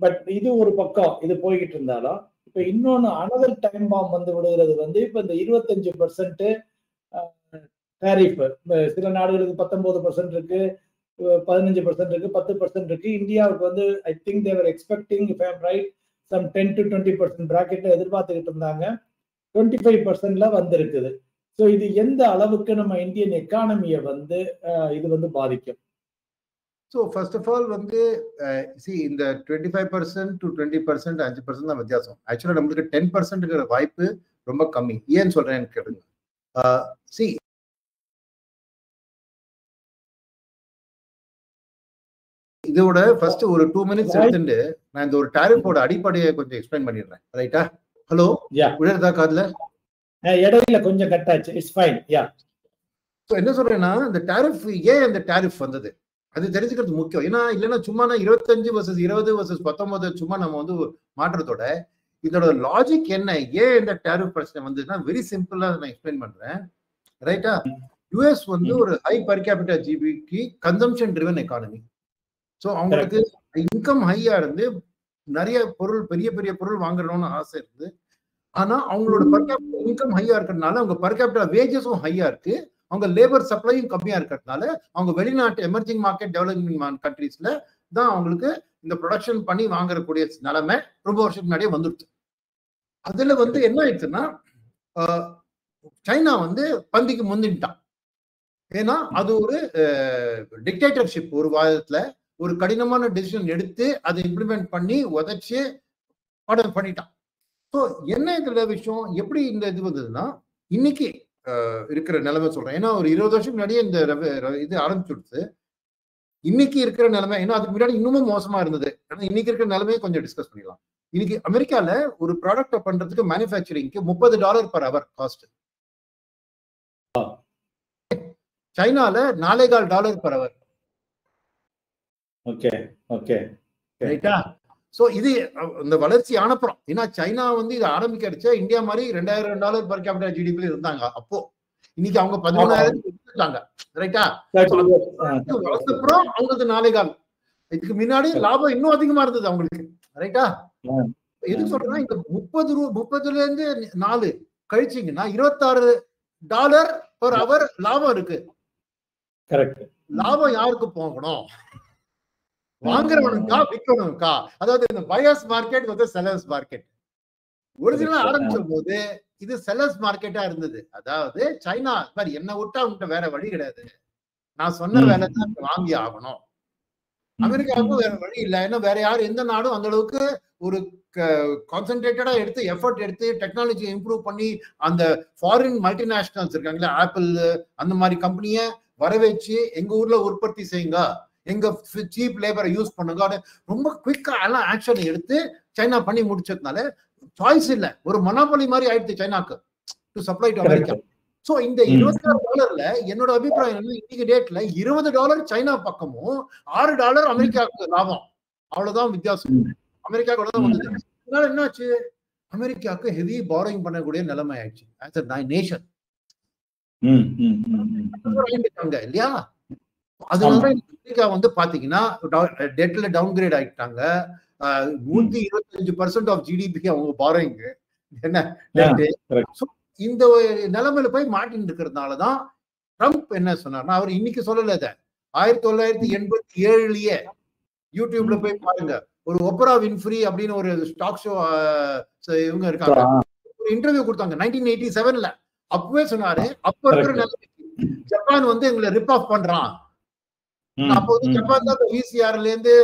Speaker 1: But இது ஒரு பக்கம் இது போய்கிட்டு இருந்தாலும் இப்ப இன்னொன்னு அனதர் டைம் பாம் வந்து விடுகிறது வந்து இப்ப இந்த 25% டேரிஃப் சில நாடுகளுக்கு 19% இருக்கு, 15% இருக்கு, 10% இருக்கு. இந்தியாவுக்கு வந்து I think they're expecting, if I am right, some 10 to 20% பிராக்கெட்ல எதிர்பார்த்துக்கிட்டு இருந்தாங்க. 25%ல வந்திருக்குது. ஸோ இது எந்த அளவுக்கு நம்ம இந்தியன் எக்கானமியை வந்து இது வந்து பாதிக்கும்?
Speaker 2: ஸோ ஃபர்ஸ்ட் ஆஃப் ஆல் வந்து இந்த 25% to 20% 5% தான் வித்தியாசம். ஆக்சுவலாக நம்மளுக்கு 10%ங்கிற வாய்ப்பு ரொம்ப கம்மி. ஏன்னு சொல்றேன்னு கேளுங்க. இதோட ஃபர்ஸ்ட் ஒரு 2 minutes எடுத்துட்டு நான் இந்த ஒரு டாரிஃபோட அடிப்படையை கொஞ்சம் எக்ஸ்பிளைன் பண்ணிடுறேன். ரைட்டா? ஹலோ, விழுறதா காதுல?
Speaker 1: இடையில கொஞ்சம் கட் ஆச்சு. It's fine. யா.
Speaker 2: ஸோ என்ன சொல்றேன்னா, இந்த டாரிஃப் ஏன் இந்த டாரிஃப் வந்தது அது தெரிஞ்சுக்கிறது முக்கியம். ஏன்னா இல்லைன்னா சும்மா 25 versus 20 versus 19 சும்மா நம்ம வந்து மாற்றத்தோட இதோட லாஜிக் என்ன, ஏன் இந்த டாரிஃப் பிரச்சனை வந்ததுன்னா வெரி சிம்பிளா நான் எக்ஸ்பிளைன் பண்றேன். ரைட்டா? யுஎஸ் வந்து ஒரு ஹை பர் கேபிட்டா ஜிபிக்கு கன்சம்ஷன் ட்ரிவன் எக்கானமி. ஸோ அவங்களுக்கு இன்கம் ஹையா இருந்து நிறைய பொருள், பெரிய பெரிய பொருள் வாங்கணும்னு ஆசை இருந்து, ஆனா அவங்களோட பர் கேபிட்டா இன்கம் ஹையா இருக்கிறதுனால அவங்க பர் கேபிட்டா வேஜஸும் ஹையா இருக்கு, அவங்க லேபர் சப்ளையும் கம்மியா இருக்கிறதுனால அவங்க வெளிநாட்டு எமர்ஜிங் மார்க்கெட் டெவலப்மெண்ட் கண்ட்ரீஸ்ல தான் அவங்களுக்கு இந்த ப்ரொடக்ஷன் பண்ணி வாங்கக்கூடிய நிலைமை ரொம்ப வருஷத்துக்கு முன்னாடியே வந்துடுச்சு. அதுல வந்து என்ன ஆயிடுச்சுன்னா, சைனா வந்து பந்திக்கு முந்திட்டான். ஏன்னா அது ஒரு டிக்டேட்டர்ஷிப். ஒரு வாரத்துல ஒரு கடினமான டெசிஷன் எடுத்து அதை இம்ப்ளிமெண்ட் பண்ணி உதச்சு ஆர்டர் பண்ணிட்டான். ஸோ என்ன இதுல விஷயம், எப்படி இந்த இது வந்ததுன்னா, இன்னைக்கு இருக்கிற நிலைமை சொல்றேன். ஏன்னா ஒரு 20 வருஷம் முன்னாடியே இந்த இது ஆரம்பிச்சுடுச்சு. இன்னைக்கு இருக்கிற நிலைமை, ஏன்னா அதுக்கு முன்னாடி இன்னமும் மோசமா இருந்தது. இன்னைக்கு இருக்கிற நிலைமையை கொஞ்சம் டிஸ்கஸ் பண்ணிடலாம். இன்னைக்கு அமெரிக்கால ஒரு ப்ராடக்ட் பண்றதுக்கு மேனுஃபேக்சரிங்க்கு $30 per hour காஸ்ட். சைனால $4.25 per hour.
Speaker 1: ஓகே ஓகே
Speaker 2: ரைட்டா? சோ இது இந்த வளர்ச்சி ஆனப்புறம், ஏன்னா சைனா வந்து இதை ஆரம்பிக்கிறச்ச இந்தியா மாதிரி $2000 per capita GDP இருந்தாங்க அப்போ. இன்னைக்கு அவங்க 13,000 இருக்காங்க. ரைட்டா? வளர்ந்தப்புறம் அவங்களுக்கு 4.25. இதுக்கு முன்னாடி லாபம் இன்னும் அதிகமா இருந்தது அவங்களுக்கு. ரைட்டா? எது சொல்றேன்னா, இந்த 30ல இருந்து 4 கழிச்சிங்கன்னா $26 per hour லாபம் இருக்கு. லாபம் யாருக்கு போகணும்? வாங்குறவனுக்கா விற்கணுக்கா? அதாவது இந்த பையர்ஸ் மார்க்கெட் வந்து செல்லர்ஸ் மார்க்கெட். ஒரிஜினலா ஆரம்பிச்ச போது இது செல்லர்ஸ் மார்க்கெட்டா இருந்தது. அதாவது சைனா மாதிரி என்ன விட்டா அவங்ககிட்ட வேற வழி கிடையாது, நான் சொன்ன வேலை தான் வாங்கி ஆகணும். அமெரிக்காவுக்கும் வேற வழி இல்லை. ஏன்னா வேற யாரும் எந்த நாடும் அந்த அளவுக்கு ஒரு கான்சென்ட்ரேட்டடா எடுத்து எஃபர்ட் எடுத்து டெக்னாலஜி இம்ப்ரூவ் பண்ணி அந்த ஃபாரின் மல்டிநேஷனல்ஸ் இருக்காங்களா, ஆப்பிள் அந்த மாதிரி கம்பெனியை வர வச்சு எங்க ஊர்ல உற்பத்தி செய்யுங்க, எங்க சீப் லேபரை யூஸ் பண்ணுங்க, ரொம்ப குவிக்கா எல்லாம் ஆக்ஷன் எடுத்து சைனா பண்ணி முடிச்சதுனால சாய்ஸ் இல்லை, ஒரு மொனோபொலி மாதிரி ஆயிடுச்சு சைனாக்கு to supply to America. So இந்த $26 என்னோட அபிப்பிராயம் என்ன, இன்னைக்கு டேட்ல $20 சைனா பக்கமும் $6 அமெரிக்காவுக்கு லாபம். அவ்வளவுதான் வித்தியாசம். அமெரிக்காவுக்கு தான் வந்தது. அதனால என்னாச்சு, அமெரிக்காவுக்கு ஹெவி பாரோயிங் பண்ணக்கூடிய நிலைமை ஆயிடுச்சு ஆஸ் a nation. இல்லையா? அதனால அமெரிக்கா வந்து பாத்தீங்கன்னா டெட்ல டவுன்கிரேட் ஆயிட்டாங்க. 125% ஆஃப் ஜிடிபி அவங்க பாரோயிங். என்ன இந்த நிலைமையில போய் மாட்டின்னு இருக்கிறதுனாலதான் ட்ரம்ப் என்ன சொன்னார்னா, அவர் இன்னைக்கு சொல்லல, 1987லயே யூடியூப்ல போய் பாருங்க, ஒரு ஒப்ரா வின்ஃப்ரி அப்படின்னு ஒரு ஸ்டாக் ஷோ இவங்க இருக்காங்க, ஒரு இன்டர்வியூ கொடுத்தாங்க 1987ல. அப்பவே சொன்னாரு, அப்ப இருக்கிற நிலைமைக்கு ஜப்பான் வந்து எங்களை ரிப் ஆஃப் பண்றான். அப்போ வந்து ஜப்பான் தான் விசிஆர்ல இருந்து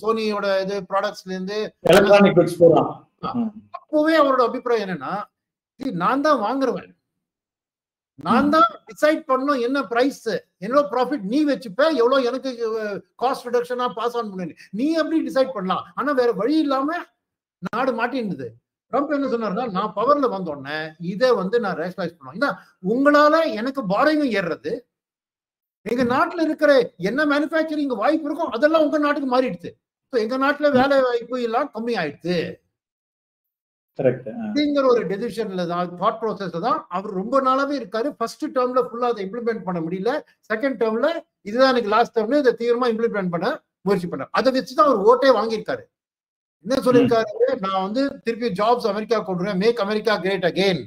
Speaker 2: சோனியோட இது ப்ராடக்ட்ஸ்ல இருந்து அப்பவே அவரோட அபிப்பிராயம் என்னன்னா, நான் தான் வாங்குறவன், நான் தான் டிசைட் பண்ணும் என்ன பிரைஸ், எவ்வளவு ப்ராஃபிட் நீ வச்சுப்ப, எவ்வளவு எனக்கு காஸ்ட் ரிடக்ஷனா பாஸ் ஆன் பண்ணு, நீ எப்படி டிசைட் பண்ணலாம். ஆனா வேற வழி இல்லாம நாடு மாட்டிருந்தது. ட்ரம்ப் என்ன சொன்னார்னா, நான் பவர்ல வந்தோடனே இதை வந்து நான் ரேஷனலைஸ் பண்ணுவேன். உங்களால எனக்கு பாரோயிங் ஏறுறது, எங்க நாட்டுல இருக்கிற என்ன மேனுஃபேக்சரிங் வாய்ப்பு இருக்கும் அதெல்லாம் உங்க நாட்டுக்கு மாறிடுச்சு. எங்க நாட்டுல வேலை வாய்ப்பு எல்லாம் கம்மி ஆயிடுச்சு அப்படிங்கிற ஒரு டெசிஷன்ல தான், தாட் ப்ராசஸ்ல தான் அவர் ரொம்ப நாளாவே இருக்காரு. ஃபர்ஸ்ட் டேர்ம்ல ஃபுல்லா அதை இம்ப்ளிமெண்ட் பண்ண முடியல, செகண்ட் டேர்ம்ல இதுதான் எனக்கு லாஸ்ட் டேர்ம்ல இதை தீவிரமா இம்ப்ளிமெண்ட் பண்ண முயற்சி பண்ணார். அதை வச்சுதான் அவர் ஓட்டே வாங்கியிருக்காரு. என்ன சொல்லியிருக்காரு, நான் வந்து திருப்பி ஜாப்ஸ் அமெரிக்கா கொண்டு வருவேன், மேக் அமெரிக்கா கிரேட் அகெயின்.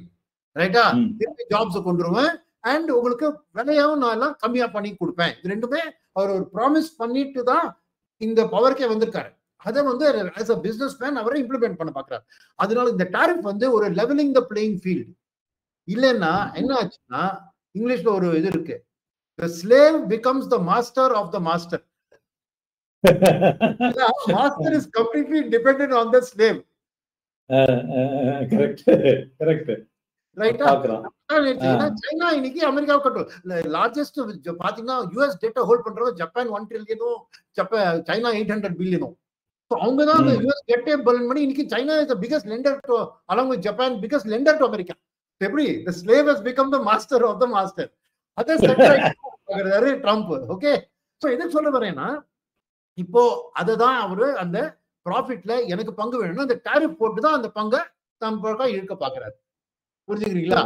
Speaker 2: ரைட்டா? திருப்பி ஜாப்ஸ் கொண்டு வருவேன், அண்ட் உங்களுக்கு விலையாவும் நான் எல்லாம் கம்மியா பண்ணி கொடுப்பேன். இது ரெண்டுமே அவர் ஒரு ப்ராமிஸ் பண்ணிட்டு தான் இந்த பவருக்கே வந்திருக்காரு. அதை வந்து as a businessman அவரை இம்ப்ளிமெண்ட் பண்ண பாக்குறாரு. அதனால இந்த டாரிஃப் வந்து ஒரு லெவலிங் த பிளேயிங் ஃபீல்ட். இல்லைன்னா என்ன ஆச்சுன்னா இங்கிலீஷ்ல ஒரு இது இருக்கு, the slave becomes the master of the master. Master is completely dependent on the slave.
Speaker 1: Correct
Speaker 2: ரைட்டா? சைனா இன்னைக்கு அமெரிக்காவை கண்ட்ரோல் லார்ஜஸ்ட் பாத்தீங்கன்னா யூஎஸ் டேட்டா ஹோல்ட் பண்றவங்க ஜப்பான் 1 ட்ரில்லியனும் சைனா 800 பில்லியனும். அவங்க தான் அந்த யூஎஸ் டேட்டா பலன் பண்ணி இன்னைக்கு China is the biggest lender to along with Japan biggest lender to America. எப்படி the slave has become the master of the master. அத சென்ட்ரலைஸ் ட்ரம்ப். ஓகே, சோ எதுக்கு சொல்ல வரேன்னா இப்போ அதுதான் அவரு அந்த ப்ராஃபிட்ல எனக்கு பங்கு வேணும்னா அந்த டாரிஃப் போட்டு தான் அந்த பங்கை தம் பக்கம் இழுக்க பாக்குறாரு. புரிஞ்சுக்கிறீங்களா?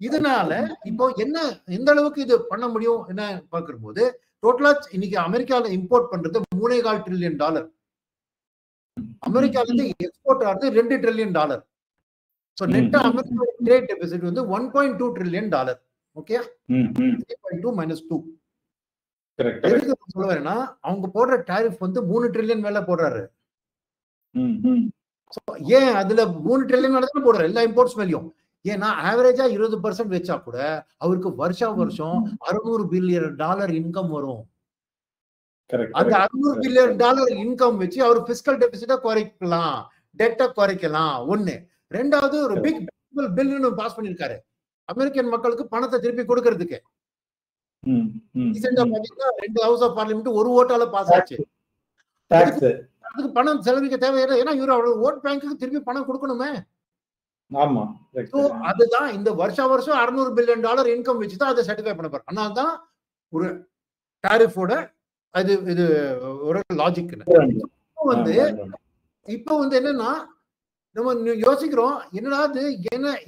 Speaker 2: இதனால இப்போ என்ன எந்த அளவுக்கு இது பண்ண முடியும் என்ன பார்க்கும்போது டோட்டலா இன்னைக்கு அமெரிக்கால இம்போர்ட் பண்றது $3.25 ட்ரில்லியன். அமெரிக்கால இருந்து எக்ஸ்போர்ட் ஆகுது $2 trillion. So net America trade deficit வந்து $1.2 ட்ரில்லியன். ஓகே, 3.2 - 2. எதுக்கு சொல்ல வரேன்னா அவங்க போடுற டாரிஃப் வந்து 3 ட்ரில்லியன் மேல போடுறாரு. ஏன் அதுல 3 ட்ரில்லியன் மேல தான் போடுறாரு எல்லா இம்போர்ட்ஸ் மேலயும். ஏன்னா ஆவரேஜா 20% வச்சா கூட அவருக்கு வருஷம் $600 பில்லியன் இன்கம் வரும். அந்த $600 பில்லியன் இன்கம் வச்சு அவர் பிஸ்கல் டெபிசிட்ட குறைக்கலாம், டெட்டை குறைக்கலாம். ஒண்ணு. ரெண்டாவது ஒரு பிக் பில் பாஸ் பண்ணிருக்காரு அமெரிக்கன் மக்களுக்கு பணத்தை திருப்பி கொடுக்கறதுக்கு. பாத்தீங்கன்னா 2 ஹவுஸ் ஆஃப் பார்லிமெண்ட் ஒரு ஓட்டால பாஸ் ஆச்சு. அதுக்கு பணம் செலவிக்க தேவையில்லை. ஏன்னா இவரு அவரோட ஓட் பேங்க்கு திருப்பி பணம் கொடுக்கணுமே.
Speaker 1: ஆமா,
Speaker 2: அதுதான் இந்த வருஷம் $600 பில்லியன் இன்கம் வச்சுதான் அதை சர்டிஃபை பண்ண போறாரு. அதனால தான் ஒரு டாரிஃபோட அது இது ஒரு லாஜிக். இப்போ வந்து என்னன்னா நம்ம யோசிக்கிறோம் என்னடா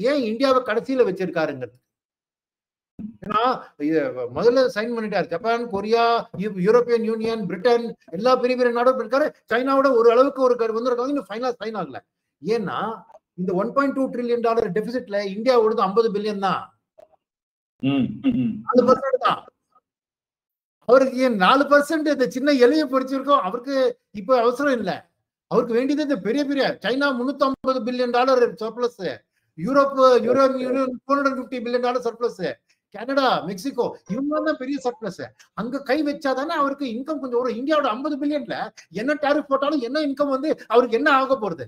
Speaker 2: ஏன் இந்தியாவை கடைசியில வச்சிருக்காருங்கிறது. ஏன்னா முதல்ல சைன் பண்ணிட்டாரு Japan, Korea, European union, Britain எல்லா பெரிய பெரிய நாடும் இருக்காரு. சைனாவோட ஒரு அளவுக்கு ஒரு வந்திருக்காங்க, இன்னும் ஃபைனலா சைன் ஆகல. ஏன்னா இந்த $1.2 ட்ரில்லியன் டெபிசிட்ல இந்தியாவோடது 50 பில்லியன் தான். 4% தான். அவருக்கு ஏன் 4% இந்த சின்ன எளிய பிடிச்சிருக்கோம். அவருக்கு இப்ப அவசரம் இல்லை. அவருக்கு வேண்டியது இந்த பெரிய பெரிய China $350 billion surplus, European union $450 billion surplus, Canada, Mexico இவங்க தான் பெரிய சர்ப்ளஸ். அங்க கை வச்சாதானே அவருக்கு இன்கம் கொஞ்சம் வரும். இந்தியாவோட 50 பில்லியன்ல என்ன டாரிஃப் போட்டாலும் என்ன இன்கம் வந்து அவருக்கு என்ன ஆக போறது?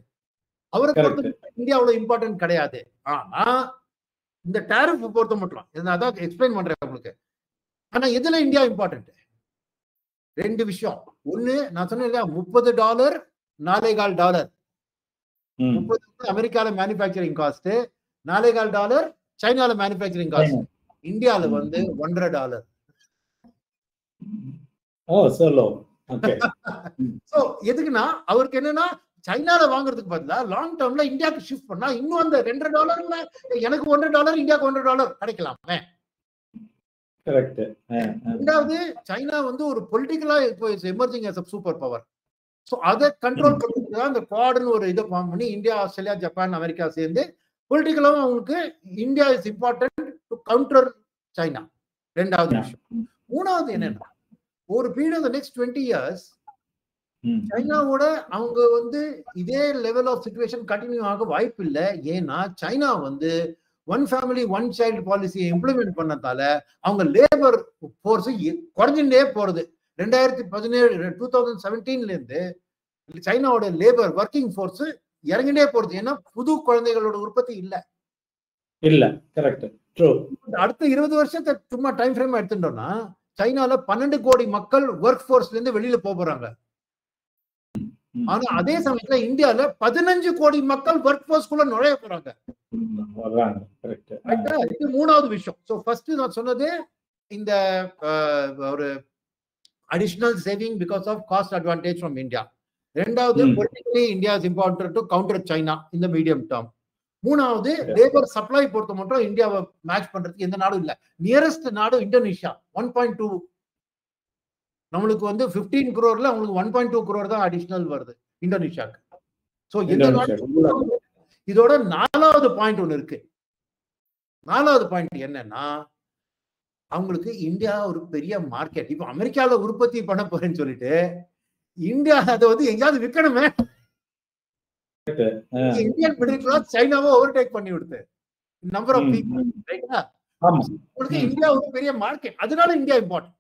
Speaker 2: அவருக்கு இந்தியாவோட இம்பார்ட்டன்ட் கிடையாது. ஆனா இந்த டாரிஃப் பொறுத்த மட்டும் அதான் எக்ஸ்பிளைன் பண்றேன் உங்களுக்கு. ஆனா எதுல இந்தியா இம்பார்ட்டன்ட்? 2 விஷயம். ஒண்ணு நான் சொன்னேன் $30 $4.25. 30 அமெரிக்கால மேனுபேக்சரிங் காஸ்ட், $4.25 சைனால மேனுபேக்சரிங் காஸ்ட். இந்தியால வந்து $1.5. சோ எதுக்குன்னா அவருக்கு என்னன்னா சைனால வாங்குறதுக்கு பதிலா லாங் டர்ம்ல இந்தியாவுக்கு ஷிஃப்ட் பண்ணா இன்னும் அந்த $2 எனக்கு $1, இந்தியாவுக்கு $1 கிடைக்கலாமே. ரெண்டாவது சைனா வந்து ஒரு பொலிட்டிக்கலா இப்போ emerging as a super power. So அதை கண்ட்ரோல் பண்றதுக்கு தான் இந்த குவாட்னு ஒரு இதை ஃபார்ம் பண்ணி இந்தியா, ஆஸ்திரேலியா, ஜப்பான், அமெரிக்கா சேர்ந்து பொலிட்டிக்கலாவும் அவங்களுக்கு India is important to counter China. ரெண்டாவது விஷயம். மூணாவது என்னன்னா ஒரு பீரியட் ஆஃப் நெக்ஸ்ட் 20 years சைனாவோட அவங்க வந்து இதே லெவல் ஆஃப் சிச்சுவேஷன் கண்டினியூ ஆக வாய்ப்பு இல்லை. ஏன்னா சைனா வந்து 1 family 1 child பாலிசியை இம்ப்ளிமெண்ட் பண்ணதால அவங்க லேபர் போர்ஸ் குறைஞ்சுட்டே போறது. 2017 இருந்து சைனாவோட லேபர் ஒர்க்கிங் போர்ஸ் இறங்கிட்டே போறது. ஏன்னா புது குழந்தைகளோட உற்பத்தி இல்ல. அடுத்த 20 வருஷத்தை சும்மா டைம் ஃப்ரேம் எடுத்துட்டோம்னா சைனால 12 கோடி மக்கள் ஒர்க் போர்ஸ்ல இருந்து வெளியில போறாங்க. ஆனா அதே சமயத்துல இந்தியால 15 கோடி மக்கள் ஒர்க் போர்ஸ்குள்ள நுழைய போறாங்க. இது மூணாவது விஷயம். சோ ஃபர்ஸ்ட் நான் சொன்னது இந்த ஒரு additional saving because of cost advantage from India. ரெண்டாவது politically India is important to counter China இந்த மீடியம் டேர்ம். மூணாவது லேபர் சப்ளை பொறுத்த மட்டும் இந்தியாவை மேட்ச் பண்றதுக்கு எந்த நாடும் இல்ல. நியரஸ்ட் நாடு இந்தோனேஷியா 1.2. நம்மளுக்கு வந்து 15 crore அவங்களுக்கு 1.2 crore தான் அடிஷனல் வருது இந்தோனேஷியாவுக்கு. சோ எந்த நாடு இதோட 4வது பாயிண்ட் ஒண்ணு இருக்கு. 4வது பாயிண்ட் என்னன்னா அவங்களுக்கு இந்தியா ஒரு பெரிய மார்க்கெட். இப்ப அமெரிக்கால உற்பத்தி பண்ண போறேன்னு சொல்லிட்டு இந்தியா அதை வந்து எங்கேயாவது விற்கணுமே. இந்தியன் மிடில் கிளாஸ் சைனாவை ஓவர்டேக் பண்ணி விடுது நம்பர் ஆஃப் பீப்புள். ரைட்டா? உங்களுக்கு இந்தியா ஒரு பெரிய மார்க்கெட், அதனால இந்தியா இம்பார்ட்டன்ட்.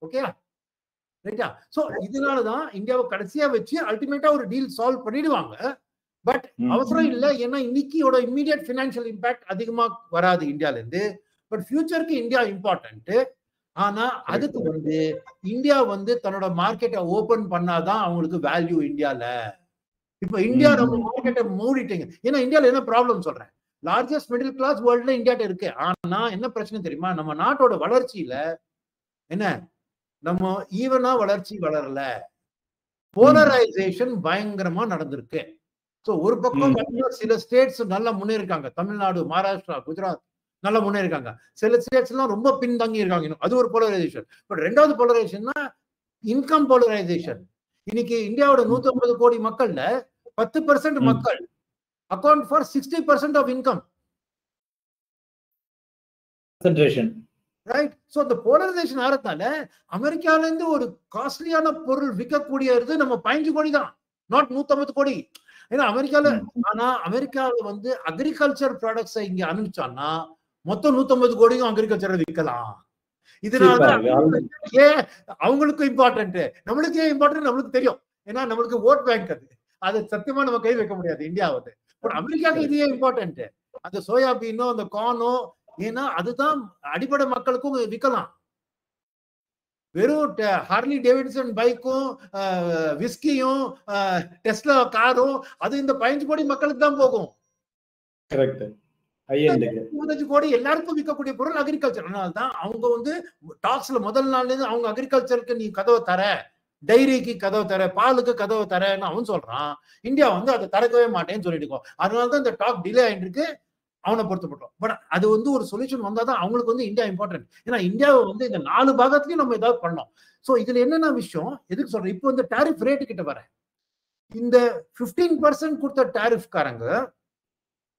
Speaker 2: ஓகே ரைட்டா? சோ இதனாலதான் இந்தியாவை கடைசியா வச்சு அல்டிமேட்டா ஒரு டீல் சால்வ் பண்ணிடுவாங்க. பட் அவசரம் இல்லை, ஏன்னா இன்னைக்கியோட இம்மீடியட் பினான்சியல் இம்பாக்ட் அதிகமா வராது இந்தியால இருந்து. பட் ஃபியூச்சருக்கு இந்தியா இம்பார்ட்டன்ட். ஆனா அதுக்கு வந்து இந்தியா வந்து தன்னோட மார்க்கெட்டை ஓபன் பண்ணாதான் அவங்களுக்கு வேல்யூ இந்தியால. இப்ப இந்தியா நம்ம மார்க்கெட்டை மூடிட்டீங்க. ஏன்னா இந்தியால என்ன ப்ராப்ளம் சொல்றேன், லார்ஜஸ்ட் மிடில் கிளாஸ் வேர்ல்ட்ல இந்தியாட்ட இருக்கு. ஆனா என்ன பிரச்சனை தெரியுமா, நம்ம நாட்டோட வளர்ச்சியில என்ன நம்ம ஈவனா வளர்ச்சி வளரல, போலரைசேஷன் பயங்கரமா நடந்திருக்கு. சோ ஒரு பக்கம் சில ஸ்டேட்ஸ் நல்லா முன்னேறிருக்காங்க, தமிழ்நாடு, மகாராஷ்டிரா, குஜராத் நல்லா முன்னேறிருக்காங்க. சில ஸ்டேட்ஸ் எல்லாம் ரொம்ப பின்தங்கி இருக்காங்க. அது ஒரு போலரைசேஷன். பட் ரெண்டாவது போலரைசேஷன்னா இன்கம் போலரைசேஷன். இன்னைக்கு இந்தியாவோட 150 கோடி மக்கள்ல 10% மக்கள் account for 60% of income. Right? So அந்த போலரைசேஷன் ஆறதால அமெரிக்கால இருந்து ஒரு காஸ்ட்லியான பொருள் விற்கக்கூடியது நம்ம 15 கோடி தான், நாட் 150 கோடி. ஏன்னா அமெரிக்கால, ஆனா அமெரிக்கால வந்து அக்ரிகல்ச்சர் ப்ராடக்ட்ஸ் இங்க அனுப்பிச்சான்னா மொத்தம் 150 கோடியும் அக்ரிகல்ச்சரை விற்கலாம். இதனால அவங்களுக்கும் இம்பார்ட்டன்ட், நம்மளுக்கு ஏன் இம்பார்ட்டன்ட் நம்மளுக்கு தெரியும். ஏன்னா நம்மளுக்கு ஓட் பேங்க் அது, அது சத்தியமா நம்ம கை வைக்க முடியாது இந்தியா வந்து. பட் அமெரிக்காவுக்கு இது ஏன் இம்பார்ட்டன்ட், அந்த சோயாபீனோ அந்த கார்னோ, ஏன்னா அதுதான் அடிப்படை மக்களுக்கும் விற்கலாம். வெறும் ஹார்லி டேவிட்சன் பைக்கும் விஸ்கியும் டெஸ்லா காரும் அது இந்த 15 கோடி மக்களுக்கு தான் போகும். 25 கோடி எல்லாருக்கும் விற்கக்கூடிய பொருள் அக்ரிகல்ச்சர். அதனால்தான் அவங்க வந்து டாக்ஸ்ல முதல் நாள்ல இருந்து அவங்க அக்ரிகல்ச்சருக்கு நீ கதவை தர, டைரிக்கு கதவை தர, பாலுக்கு கதவை தரன்னு அவன் சொல்றான். இந்தியா வந்து அதை திறக்கவே மாட்டேன்னு சொல்லிட்டு இருக்கோம். அதனாலதான் இந்த டாக் டிலே ஆயிட்டு இருக்கு அவனை பொறுத்தப்பட்டோம். பட் அது வந்து ஒரு சொல்யூஷன் வந்தாதான் அவங்களுக்கு வந்து இந்தியா இம்பார்ட்டன்ட். ஏன்னா இந்தியாவை வந்து இந்த 4 பாகத்துலயும் நம்ம ஏதாவது பண்ணோம். சோ இதுல என்னென்ன விஷயம் எதுக்கு சொல்றேன், இப்போ இந்த டாரிஃப் ரேட்டு கிட்ட வர இந்த 15% கொடுத்த டாரிஃப்காரங்க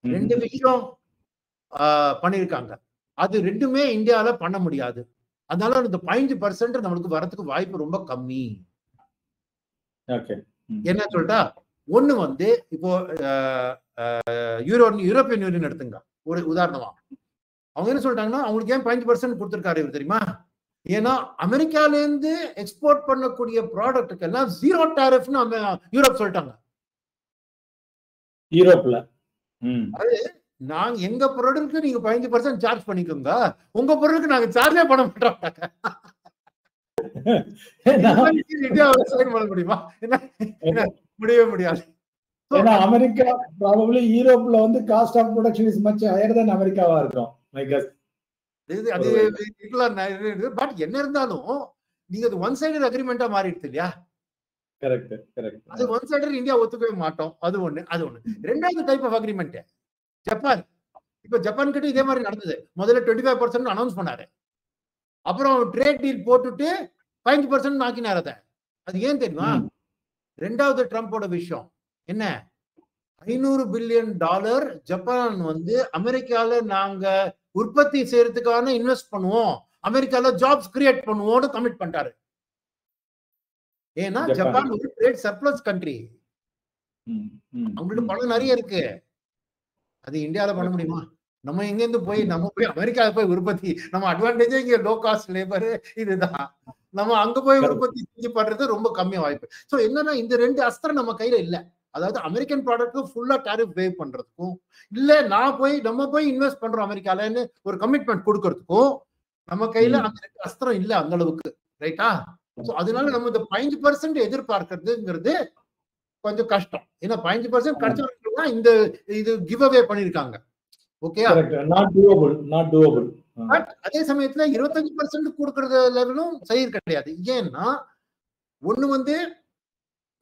Speaker 2: 2 விஷயம் பண்ணிருக்காங்க. அது ரெண்டுமே இந்தியாவில பண்ண முடியாது. அதனால இந்த 15% நம்மளுக்கு வரதுக்கு வாய்ப்பு ரொம்ப கம்மி. என்ன சொல்லிட்டா, ஒண்ணு வந்து இப்போ யூரோப்பியன் யூனியன் எடுத்துங்க ஒரு உதாரணமா. அவங்க என்ன சொல்லிட்டாங்கன்னா, அவங்களுக்கு ஏன் 15% கொடுத்திருக்காரு இவர் தெரியுமா? ஏன்னா அமெரிக்கால இருந்து எக்ஸ்போர்ட் பண்ணக்கூடிய ப்ராடக்ட்டுக்கு எல்லாம் 0 டாரிஃப்னு யூரோப் சொல்லிட்டாங்க.
Speaker 1: யூரோப்ல
Speaker 2: அது நாங்க எங்க பொருளுக்கு நீங்க 15% சார்ஜ் பண்ணிக்கோங்க, உங்க பொருளுக்கு நாங்க சார்ஜே பண்ண மாட்டோம். இந்தியாவில் பண்ண முடியுமா? முடியவே முடியாது.
Speaker 1: அமெரிக்கா probably யூரோப்ல வந்து cost of production is much higher than அமெரிக்காவா இருக்கும்.
Speaker 2: பட் என்ன இருந்தாலும் நீங்க அது ஒன் சைடட் அக்ரிமெண்டா மாறிடுது இல்லையா?
Speaker 1: கரெக்ட்.
Speaker 2: அது ஒன் சைடட் இந்தியா ஒத்துக்கவே மாட்டோம். அது ஒண்ணு. ரெண்டாவது டைப் ஆஃப் அக்ரிமெண்ட் ஜப்பான். இப்ப ஜப்பான் கிட்ட இதே மாதிரி நடந்தது. முதல்ல 25% அனௌன்ஸ் பண்ணாரு, அப்புறம் ட்ரேட் டீல் போட்டுட்டு 5% ஆக்கினார். அது ஏன் தெரியுமா? ரெண்டாவது ட்ரம்போட விஷயம் என்ன, $500 பில்லியன் ஜப்பான் வந்து அமெரிக்கால நாங்க உற்பத்தி செய்யறதுக்கான இன்வெஸ்ட் பண்ணுவோம், அமெரிக்கால ஜாப்ஸ் கிரியேட் பண்ணுவோம்னு கமிட் பண்ணிட்டாரு. ஏன்னா ஜப்பான் ஒரு ட்ரேட் சர்ப்ளஸ் கண்ட்ரி, அவங்களுக்கு பணம் நிறைய இருக்கு. அது இந்தியாவில பண்ண முடியுமா? நம்ம எங்க இருந்து போய் அமெரிக்கால போய் உற்பத்தி, நம்ம அட்வான்டேஜே இங்க லோ காஸ்ட் லேபர் இதுதான். நம்ம அங்க போய் உற்பத்தி செஞ்சு பண்றது ரொம்ப கம்மி வாய்ப்பு. சோ என்னன்னா இந்த 2 அஸ்திரம் நம்ம கையில இல்ல. அதாவது அமெரிக்கன் ப்ராடக்ட் ஃபுல்லா டாரிஃப் வேவ் பண்றதுக்கும், இல்ல நம்ம போய் இன்வெஸ்ட் பண்றோம் அமெரிக்காலன்னு ஒரு கமிட்மெண்ட் கொடுக்கறதுக்கும் நம்ம கையில அந்த 2 அஸ்திரம் இல்ல அந்த அளவுக்கு. ரைட்டா? சோ அதனால நம்ம இந்த 15% எதிர்பார்க்கறதுங்கிறது கொஞ்சம் கஷ்டம். ஏன்னா 15% கிடைச்சவங்க இந்த இது கிவ் அவே பண்ணிருக்காங்க. Okay,
Speaker 1: not doable.
Speaker 2: பட் அதே சமயத்துல 25% கொடுக்கறது லெவலும் சரி கிடையாது. ஏன்னா ஒண்ணு வந்து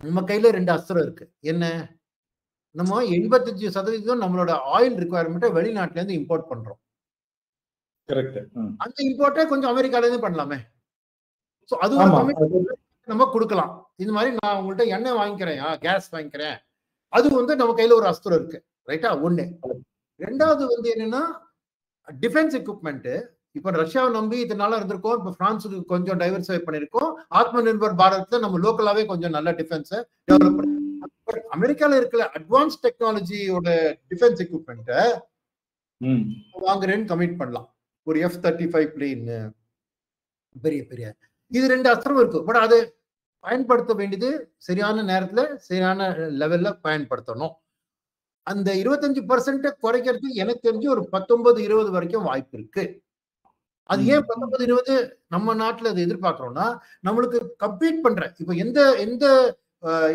Speaker 2: நம்ம கையில 2 அஸ்திரம் இருக்கு. என்ன, நம்ம 85% நம்மளோட ஆயில் ரிக்வயர்மெண்ட்டை வெளிநாட்டுல இருந்து இம்போர்ட் பண்றோம். அந்த இம்போர்ட்டை கொஞ்சம் அமெரிக்கால இருந்து பண்ணலாமே. சோ அது நம்ம கொடுக்கலாம். இந்த மாதிரி நான் உங்கள்ட்ட எண்ணெய் வாங்கிக்கிறேன், கேஸ் வாங்கிக்கிறேன், அது வந்து நம்ம கையில ஒரு அஸ்திரம் இருக்கு. ரைட்டா? ஒண்ணு. ரெண்டாவது வந்து என்னன்னா டிஃபென்ஸ் எக்யூப்மெண்ட். இப்ப ரஷ்யாவை நம்பி இதனால இருந்திருக்கோம். இப்ப பிரான்ஸுக்கு கொஞ்சம் டைவர்சிஃபை பண்ணிருக்கோம். ஆத்ம நிர்பர் பாரத்ல நம்ம லோக்கலாவே கொஞ்சம் நல்ல டிஃபென்ஸை டெவலப் பண்ணி அமெரிக்கால இருக்கிற அட்வான்ஸ் டெக்னாலஜியோட டிஃபென்ஸ் எக்யூப்மெண்ட்டை வாங்குறேன்னு கமிட் பண்ணலாம். ஒரு F-35 பிளேன், பெரிய பெரிய இது 2 அஸ்திரம் இருக்கு. பட் அது பயன்படுத்த வேண்டியது சரியான நேரத்துல சரியான லெவல்ல பயன்படுத்தணும். அந்த 25% குறைக்கிறதுக்கு எனக்கு தெரிஞ்சு ஒரு 19-20 வரைக்கும் வாய்ப்பு இருக்கு. அது ஏன் 19-20 நம்ம நாட்டுல அதை எதிர்பார்க்கிறோம்னா, நம்மளுக்கு கம்பீட் பண்ற இப்ப எந்த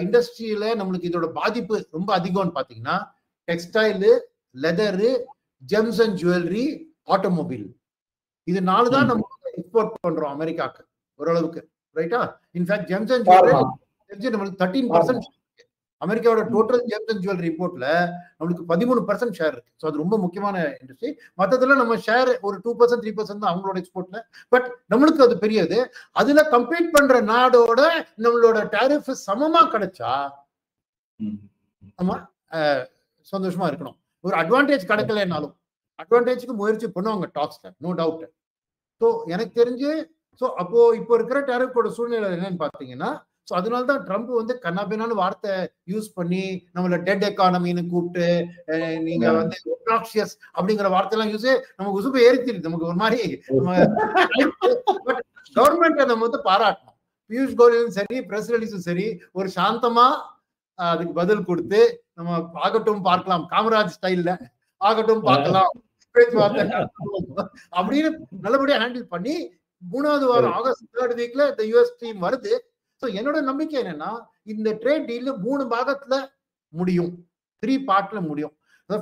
Speaker 2: இண்டஸ்ட்ரியில நம்மளுக்கு இதோட பாதிப்பு ரொம்ப அதிகம்னு பாத்தீங்கன்னா, textile, leather, gems and jewellery, automobile, இது 4 தான் நம்ம எக்ஸ்போர்ட் பண்றோம் அமெரிக்காக்கு ஓரளவுக்கு. ரைட்டா? இன்ஃபேக்ட் ஜெம்ஸ் அண்ட் ஜுவல்லரி தெரிஞ்சு நம்மளுக்கு 13% அமெரிக்காவோட டோட்டல் ஜெம்ஸ் அண்ட் ஜுவல்லரி இம்போர்ட்ல நம்மளுக்கு 13% ஷேர் இருக்கு. ஸோ அது ரொம்ப முக்கியமான இண்டஸ்ட்ரி. மற்றதுல நம்ம ஷேர் ஒரு 2% 3% தான் அவங்களோட எக்ஸ்போர்ட்ல. பட் நம்மளுக்கு அது பெரியது. அதுல கம்பீட் பண்ற நாடோட நம்மளோட டாரிஃப் சமமா கிடைச்சா நம்ம சந்தோஷமா இருக்கணும். ஒரு அட்வான்டேஜ் கிடைக்கலனாலும் அட்வான்டேஜ்க்கு முயற்சி பண்ணுவாங்க டாக்ஸ்ல, நோ டவுட். ஸோ எனக்கு தெரிஞ்சு அப்போ இப்போ இருக்கிற டாரிஃபோட சூழ்நிலை என்னன்னு பாத்தீங்கன்னா, ஸோ அதனால தான் ட்ரம்ப் வந்து கண்ணாபின்னான்னு வார்த்தை யூஸ் பண்ணி நம்மள டெட் எக்கானமின்னு கூப்பிட்டு நீங்க வந்து ஒப்னாக்சியஸ் அப்படிங்கிற வார்த்தையெல்லாம் யூஸ் நமக்கு உசுப்பு ஏறித்திருக்கு. நமக்கு ஒரு மாதிரி கவர்மெண்ட்டை நம்ம வந்து பாராட்டணும். பியூஷ் கோயலும் சரி, பிரஸ் ரிலீஸும் சரி, ஒரு சாந்தமா அதுக்கு பதில் கொடுத்து நம்ம ஆகட்டும் பார்க்கலாம், காமராஜ் ஸ்டைல்ல ஆகட்டும் பார்க்கலாம் பேச்சுவார்த்தை அப்படின்னு நல்லபடியா ஹேண்டில் பண்ணி 3வது வாரம் ஆகஸ்ட் 3rd வீக்ல இந்த யுஎஸ் டீம் வருது. ஸோ என்னோட நம்பிக்கை என்னன்னா, இந்த ட்ரேட் டீல் 3 பாகத்துல முடியும், 3 பார்ட்ல முடியும்.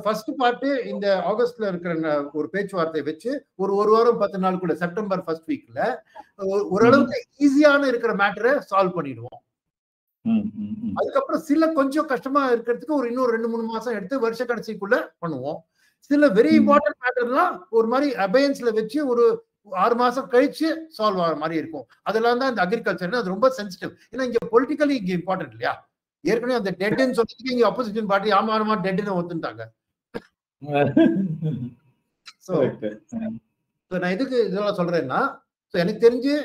Speaker 2: ஃபர்ஸ்ட் பார்ட் இந்த ஆகஸ்ட்ல இருக்கிற ஒரு பேச்சுவார்த்தை வச்சு ஒரு வாரம் 10 நாளுக்குள்ள செப்டம்பர் 1st வீக்ல ஓரளவுக்கு ஈஸியான இருக்கிற மேட்டரை சால்வ் பண்ணிடுவோம். அதுக்கப்புறம் சில கொஞ்சம் கஷ்டமா இருக்கிறதுக்கு இன்னொரு 2-3 மாசம் எடுத்து வருஷ கடைசிக்குள்ள பண்ணுவோம். சில வெரி இம்பார்ட்டன்ட் மேட்டர்லாம் ஒரு மாதிரி அபயன்ஸ்ல வச்சு ஒரு 6 மாசம் கழிச்சு சால்வ் ஆகிற மாதிரி இருக்கும். அதெல்லாம் தான் இந்த அக்ரிகல்ச்சர் அது ரொம்ப சென்சிட்டிவ். ஏன்னா இங்க பொலிட்டிக்கலி இங்க இம்பார்ட்டன்ட் இல்லையா? ஏற்கனவே அந்த டெட்னு சொல்லிட்டு இங்க அப்போசிஷன் பார்ட்டி ஆமா டெட்னு ஒத்துட்டாங்க. நான் எதுக்கு இதெல்லாம் சொல்றேன்னா, எனக்கு தெரிஞ்சு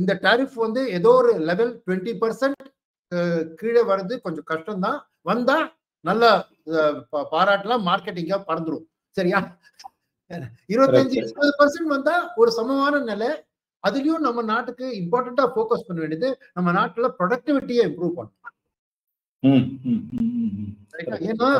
Speaker 2: இந்த டாரிஃப் வந்து ஏதோ ஒரு லெவல் 20% கீழே வர்றது கொஞ்சம் கஷ்டம் தான். வந்தா நல்லா பாராட்டலாம், மார்க்கெட்டிங்கா பறந்துரும். சரியா? 25-20% வந்தா ஒரு சமமான நிலை. அதுலயும் நம்ம நாட்டுக்கு இம்பார்ட்டண்டா போக்கஸ் பண்ண வேண்டியது நம்ம நாட்டுல ப்ரொடக்டிவிட்டியை இம்ப்ரூவ் பண்ணணும். ஏன்னா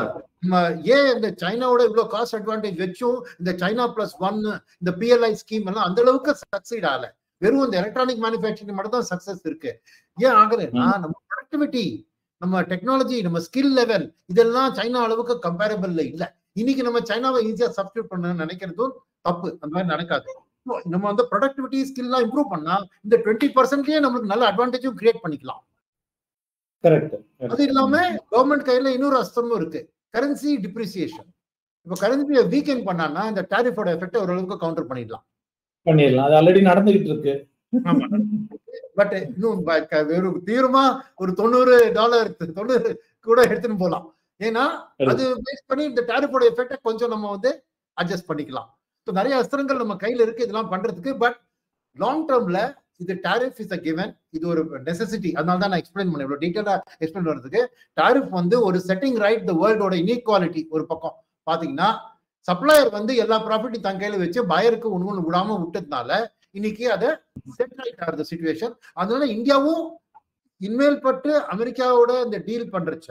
Speaker 2: நம்ம ஏன் இந்த சைனாவோட இவ்வளவு காஸ்ட் அட்வான்டேஜ் வச்சும் இந்த சைனா +1 இந்த PLI ஸ்கீம் எல்லாம் அந்த அளவுக்கு சக்சீட் ஆகல. வெறும் இந்த எலக்ட்ரானிக் மேனுஃபேக்சரிங் மட்டும் தான் சக்சஸ் இருக்கு. ஏன் ஆகலைன்னா, நம்ம ப்ரொடக்டிவிட்டி, நம்ம டெக்னாலஜி, நம்ம ஸ்கில் லெவல் இதெல்லாம் சைனா அளவுக்கு கம்பேரபிள்ல இல்ல. இன்னைக்கு நம்ம சைனாவை ஈஸியா சப்ஸ்டியூட் பண்ண நினைக்கிறதும் தப்பு. அந்த மாதிரி நடக்காது. நம்ம வந்து ப்ரொடக்டிவிட்டி ஸ்கில்லாம் இம்ப்ரூவ் பண்ணா இந்த 20%லயே நம்மளுக்கு நல்ல அட்வான்டேஜும் கிரியேட் பண்ணிக்கலாம். அது இல்லாம கவர்மெண்ட் கையில இன்னொரு அஸ்திரமும் இருக்கு, கரன்சி டிப்ரிசியேஷன். இப்ப கரன்சியை வீக்கெண்ட் பண்ணான்னா இந்த டாரிஃபோட எஃபெக்ட் ஓரளவுக்கு கவுண்டர் பண்ணிடலாம். அது ஆல்ரெடி நடந்துகிட்டு இருக்கு. பட் இன்னும் வெறும் தீவிரமா ஒரு $90 கூட எடுத்துன்னு போலாம். ஏன்னா அது பேஸ் பண்ணி இந்த டாரிஃபோட எஃபெக்ட கொஞ்சம் நம்ம வந்து அட்ஜஸ்ட் பண்ணிக்கலாம். நிறைய அஸ்திரங்கள் நம்ம கையில இருக்கு இதெல்லாம் பண்றதுக்கு. பட் லாங் டேர்ம்ல இது டாரிஃப் இஸ் அ கிவன், இது ஒரு நெசசிட்டி. அதனால தான் நான் எக்ஸ்பிளைன் பண்ணேன், இவ்வளவு டீடைலா எக்ஸ்பிளைன் பண்றதுக்கு. டாரிஃப் வந்து ஒரு செட்டிங் ரைட் தி வேர்ல்டோட இன்இக்வாலிட்டி. ஒரு பக்கம் பாத்தீங்கன்னா சப்ளையர் வந்து எல்லா ப்ராஃபிட்டையும் தன் கையில வச்சு பயருக்கு ஒண்ணு விடாம விட்டதுனால இன்னைக்கு அதை செட் ரைட் ஆகுது சிச்சுவேஷன். அதனால இந்தியாவும் இன்மேல் பட்டு அமெரிக்காவோட இந்த டீல் பண்றச்ச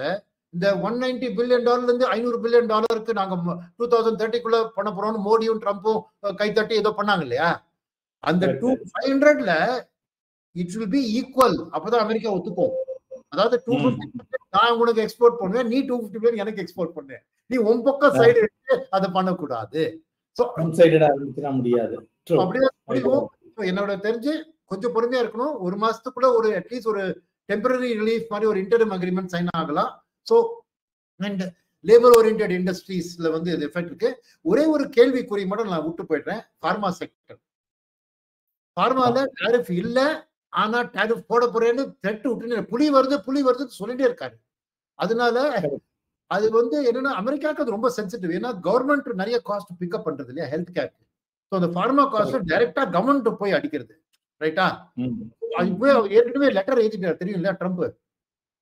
Speaker 2: இந்த $190 பில்லியன் இருந்து $500 பில்லியன் நாங்க 2030 பண்ண போறோம்னு மோடியும் ட்ரம்ப்பும் கைத்தட்டி ஏதோ பண்ணாங்க இல்லையா? அந்த 500ல இட் வில் பி ஈக்குவல். அப்பதான் அமெரிக்கா ஒத்துக்கும். அதாவது 250 நான் உனக்கு எக்ஸ்போர்ட் பண்ணுவேன், நீ 250 பில்லியன் எனக்கு எக்ஸ்போர்ட் பண்ணு, நீ உன் பக்கம் சைடு எடுத்து அதை பண்ணக்கூடாது. என்னோட தெரிஞ்சு கொஞ்சம் பொறுமையா இருக்கணும். ஒரு மாசத்துக்குள்ள ஒரு அட்லீஸ்ட் ஒரு டெம்பரரி ரிலீஃப் மாதிரி ஒரு இன்டர்ம் அக்ரிமெண்ட் சைன் ஆகலாம். ஸோ அண்ட் லேபர் ஓரியன்டட் இண்டஸ்ட்ரீஸ்ல வந்து இது எஃபெக்ட் இருக்கு. ஒரே ஒரு கேள்விக்குறி மட்டும் நான் விட்டு போயிடுறேன், ஃபார்மா செக்டர். ஃபார்மால டாரிஃப் இல்ல, ஆனா டாரிஃப் போட போறேன்னு த்ரெட் விட்டு புலி வருதுன்னு சொல்லிட்டே இருக்காரு. அதனால அது வந்து என்னன்னா அமெரிக்காவுக்கு அது ரொம்ப சென்சிட்டிவ். ஏன்னா கவர்மெண்ட் நிறைய காஸ்ட் பிக்கப் பண்றது இல்லையா ஹெல்த் கேருக்கு. ஸோ அந்த ஃபார்மா காஸ்ட் டைரக்டா கவர்மெண்ட் போய் அடிக்கிறது, ரைட்டா? ஏற்கனவே லெட்டர் எழுதிட்டாரு, தெரியும் இல்லையா ட்ரம்ப்?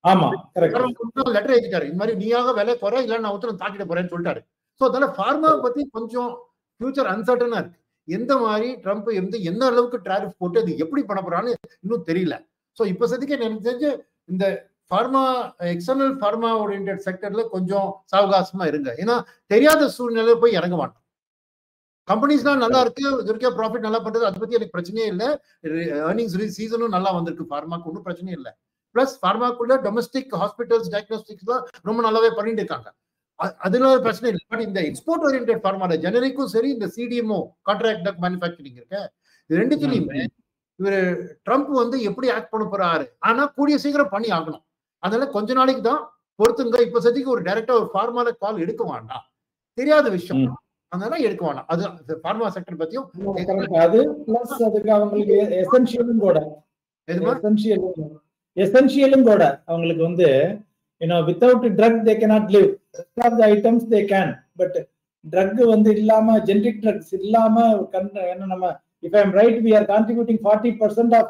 Speaker 1: ஆமா,
Speaker 2: லெட்டர் எழுதிட்டாரு, இந்த மாதிரி நீயாக விலை குறை இல்ல நான் உத்தரவு தாக்கிட போறேன்னு சொல்லிட்டாரு. ஸோ அதனால ஃபார்மா பத்தி கொஞ்சம் ஃபியூச்சர் அன்சர்டனா இருக்கு. எந்த மாதிரி ட்ரம்ப் எந்த அளவுக்கு டாரிஃப் போட்டு அது எப்படி பண்ண போறான்னு இன்னும் தெரியல. ஸோ இப்ப சதிக்கு எனக்கு தெரிஞ்சு இந்த ஃபார்மா எக்ஸ்டர்னல் ஃபார்மா ஓரியன்டட் செக்டர்ல கொஞ்சம் சாவகாசமா இருங்க. ஏன்னா தெரியாத சூழ்நிலை போய் இறங்க மாட்டோம். கம்பெனிஸ்லாம் நல்லா இருக்கு, இது வரைக்கும் ப்ராஃபிட் நல்லா பண்றது, அதை பத்தி எனக்கு பிரச்சனையே இல்லை. ஏர்னிங்ஸ் சீசனும் நல்லா வந்திருக்கு, ஃபார்மாக்கு ஒன்றும் பிரச்சனையே இல்லை. பிளஸ் ஃபார்மாக்குள்ள டொமஸ்டிக் ஹாஸ்பிட்டல்ஸ் டயக்னோஸ்டிக்ஸ் தான் ரொம்ப நல்லாவே பண்ணிட்டு இருக்காங்க, அதுல பிரச்சனை இல்லை. பட் இந்த எக்ஸ்போர்ட் ஓரியன்டட் ஃபார்மால ஜெனரிக்கும் சரி, இந்த சிடிஎம்ஓ கான்ட்ராக்ட் மேனுஃபேக்சரிங் இருக்க, இது ரெண்டுத்திலையுமே இவர் ட்ரம்ப் எப்படி ஆக்ட் பண்ண போறாரு, ஆனா கூடிய சீக்கிரம் பண்ணி ஆகணும். அதனால கொஞ்ச நாளைக்கு தான் பொறுத்துங்க. இப்ப சதிக்கு ஒரு டைரக்டா ஒரு ஃபார்மால கால் எடுக்க வேண்டாம், தெரியாத விஷயம், அதனால எடுக்க வேண்டாம். அது ஃபார்மா செக்டர் பத்தியும்
Speaker 1: அது பிளஸ் அதுக்கு அவங்களுக்கு எசென்ஷியலும் கூட, எசென்ஷியலும் கூட அவங்களுக்கு without drug they cannot live. Rest of the items they can, but drug இல்லாம, generic drugs இல்லாம என்ன நம்ம, if I am right, we are contributing 40% of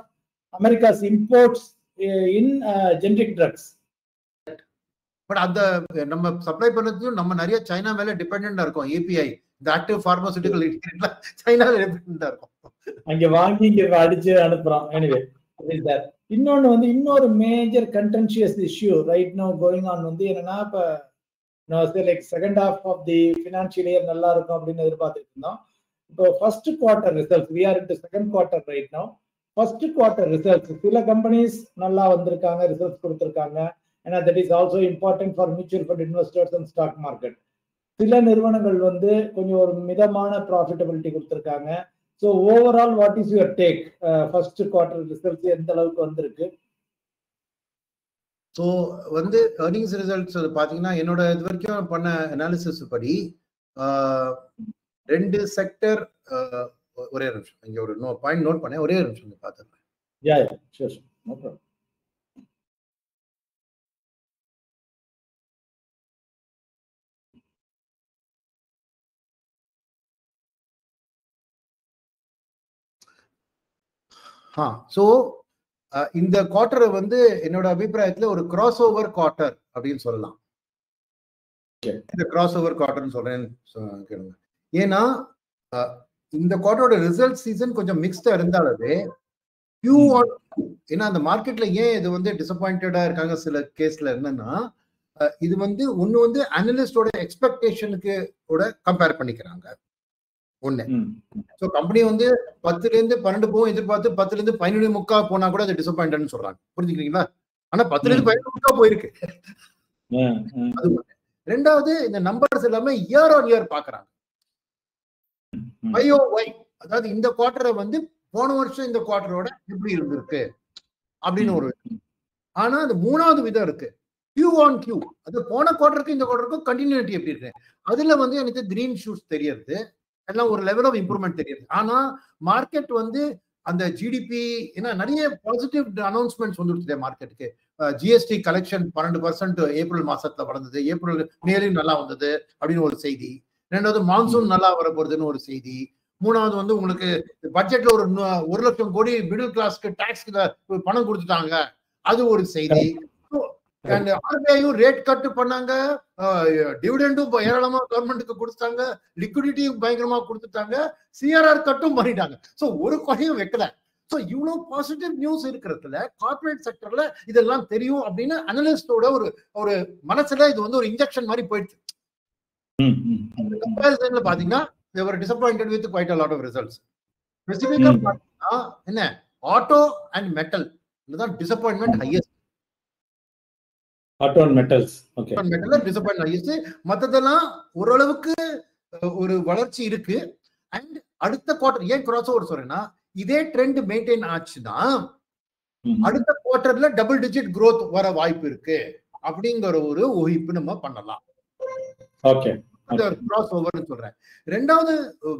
Speaker 1: America's imports in generic drugs.
Speaker 2: But அந்த நம்ம சப்ளை பண்ணதும் நம்ம நிறைய சைனா மேல டிபெண்டன்டா இருக்கும். ஏபிஐ, இந்த ஆக்டிவ் பார்மசூட்டிக்கல் சைனால டிபெண்டன்டா இருக்கும்.
Speaker 1: அங்க வாங்கி இங்க அடிச்சு அனுப்புறோம். எனிவே இன்னொன்னு இன்னொரு major contentious issue right now going on என்னன்னா, இப்ப like second half of the financial year நல்லா இருக்கும் அப்படின்னு எதிர்பார்த்துட்டு இருந்தோம். இப்போ first quarter results, we are into second quarter right now. First quarter results சில கம்பெனிஸ் நல்லா வந்திருக்காங்க, ரிசல்ட்ஸ் கொடுத்திருக்காங்க. ஏன்னா that is also important for mutual fund investors and stock market. சில நிறுவனங்கள் கொஞ்சம் ஒரு மிதமான ப்ராஃபிட்டபிலிட்டி கொடுத்திருக்காங்க. So overall what is your take? First quarter results எந்த அளவுக்கு வந்திருக்கு?
Speaker 2: ஸோ ஏர்னிங்ஸ் ரிசல்ட்ஸ் பார்த்தீங்கன்னா, என்னோட இது வரைக்கும் பண்ண அனாலிசிஸ் படி 2 செக்டர், ஒரே நிமிஷம் இங்க ஒரு பாயிண்ட் நோட் பண்ணேன், ஒரே நிமிஷம் பார்த்துருக்கேன்.
Speaker 1: Yeah sure, no problem.
Speaker 2: So இந்த குவார்டர் என்னோட அபிப்பிராயத்துல ஒரு கிராஸ் ஓவர் குவார்டர் அப்படின்னு சொல்லலாம். இந்த கிராஸ் ஓவர் குவார்டர்னு சொல்றேன் கேளுங்க. ஏன்னா இந்த குவார்டரோட ரிசல்ட் சீசன் கொஞ்சம் மிக்ஸ்டா இருந்தாலே ஏன்னா அந்த மார்க்கெட்ல ஏன் இது டிசப்பாயிண்டடா இருக்காங்க சில கேஸ்ல என்னன்னா, இது ஒன்னு அனலிஸ்டோட எக்ஸ்பெக்டேஷனுக்கு கூட கம்பேர் பண்ணிக்கிறாங்க. ஒண்ணு, சோ கம்பெனி 10ல இருந்து 12 போகும் எதிர்பார்த்து 10ல இருந்து 11.25 போனா கூட அது டிசப்பாயிண்டட்னு சொல்றாங்க. புரிஞ்சுக்கிறீங்களா? ஆனா 10ல இருந்து 11.25 போயிருக்கு. அது ரெண்டாவது, இந்த நம்பர்ஸ் எல்லாமே இயர் ஆன் இயர் பாக்குறாங்க. YOY, அதாவது இந்த குவார்டரை போன வருஷம் இந்த குவார்டரோட எப்படி இருந்திருக்கு அப்படின்னு ஒரு. ஆனா அது மூணாவது விதம் இருக்கு, Q on Q. அது போன குவார்டருக்கு இந்த குவார்டருக்கும் கண்டினியூட்டி எப்படி இருக்கு, அதுல எனக்கு கிரீன் ஷூட்ஸ் தெரியுது, எல்லாம் ஒரு லெவல் ஆஃப் இம்ப்ரூவ்மெண்ட் தெரியுது. ஆனா மார்க்கெட் அந்த ஜிடிபி, ஏன்னா நிறைய பாசிட்டிவ் அனௌன்ஸ்மெண்ட்ஸ் வந்துருச்சு மார்க்கெட்டுக்கு. ஜிஎஸ்டி கலெக்ஷன் 12% ஏப்ரல் மாசத்துல வளர்ந்தது, ஏப்ரல் மேலும் நல்லா வந்தது அப்படின்னு ஒரு செய்தி. ரெண்டாவது, மான்சூன் நல்லா வர போறதுன்னு ஒரு செய்தி. மூணாவது உங்களுக்கு பட்ஜெட்ல ஒரு 1 லட்சம் கோடி மிடில் கிளாஸ்க்கு டாக்ஸ்க்கு பணம் கொடுத்துட்டாங்க, அது ஒரு செய்தி. ஆர்பிஐயும் ரேட் கட் பண்ணாங்க, டிவிடெண்டும் ஏராளமா கவர்மெண்ட்டுக்கு கொடுத்தாங்க, லிக்விடிட்டியும் பயங்கரமா கொடுத்துட்டாங்க, சிஆர்ஆர் கட்டும் பண்ணிட்டாங்க. சோ ஒரு குறையும் வைக்கல. சோ இவ்வளவு பாசிட்டிவ் நியூஸ் இருக்கிறதுல கார்பரேட் செக்டர்ல இதெல்லாம் தெரியும் அப்படின்னு அனலிஸ்டோட ஒரு மனசுல இது ஒரு இன்ஜெக்ஷன் மாதிரி போயிடுச்சு. கம்பேரிசன்ல பாத்தீங்கன்னா they were disappointed with quite a lot of results. Specifically பாத்தீங்கன்னா என்ன, ஆட்டோ அண்ட் மெட்டல் இதுதான் disappointment highest.
Speaker 1: Auto and metals, okay,
Speaker 2: மெட்டல்ல டிசப்பாயின்மெண்ட் ஹையஸ்ட். மத்ததெல்லாம் ஓரளவுக்கு ஒரு வளர்ச்சி இருக்கு. அண்ட் அடுத்த குவார்டர் ஏன் கிராஸ் ஓவர் சொல்றேன்னா, இதே ட்ரெண்ட் மெயின்டைன் ஆச்சுன்னா அடுத்த குவார்டர்ல டபுள் டிஜிட் growth வர வாய்ப்பு இருக்கு அப்படிங்கிற ஒரு ஊகிப்பு நம்ம பண்ணலாம்.
Speaker 1: ஓகே,
Speaker 2: கிராஸ் ஓவர் சொல்றேன். ரெண்டாவது,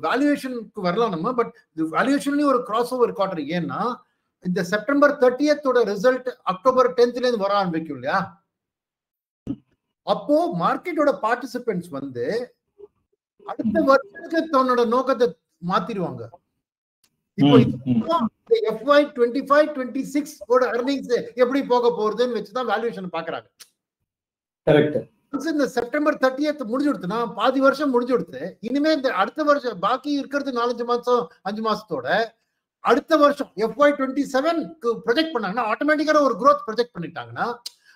Speaker 2: வேல்யூவேஷனுக்கு வரலாம் நம்ம. பட் வேல்யூவேஷன்லயும் ஒரு கிராஸ் ஓவர் குவார்டர். ஏன்னா இந்த September 30th result October 10th வர ஆரம்பிக்கும் இல்லையா? அப்போ மார்க்கெட்டோட பார்ட்டிசிபென்ட்ஸ் அடுத்த வருஷத்துக்கு தன்னோட நோக்கத்தை மாத்திடுவாங்க. இப்போ FY 25-26 ஓட earnings எப்படி போக போறதுன்னு வச்சுதான் வேல்யூவேஷன் பாக்குறாங்க. இந்த செப்டம்பர் 30th முடிஞ்சுடுத்துனா பாதி வருஷம் முடிஞ்சுடுத்து. இனிமே இந்த அடுத்த வருஷம் பாக்கி இருக்கிறது 4-5 மாசம் 5 மாசத்தோட அடுத்த வருஷம் FY 27க்கு ப்ரொஜெக்ட் பண்ணாங்கன்னா ஆட்டோமேட்டிக்கா ஒரு growth ப்ரொஜெக்ட் பண்ணிட்டாங்கன்னா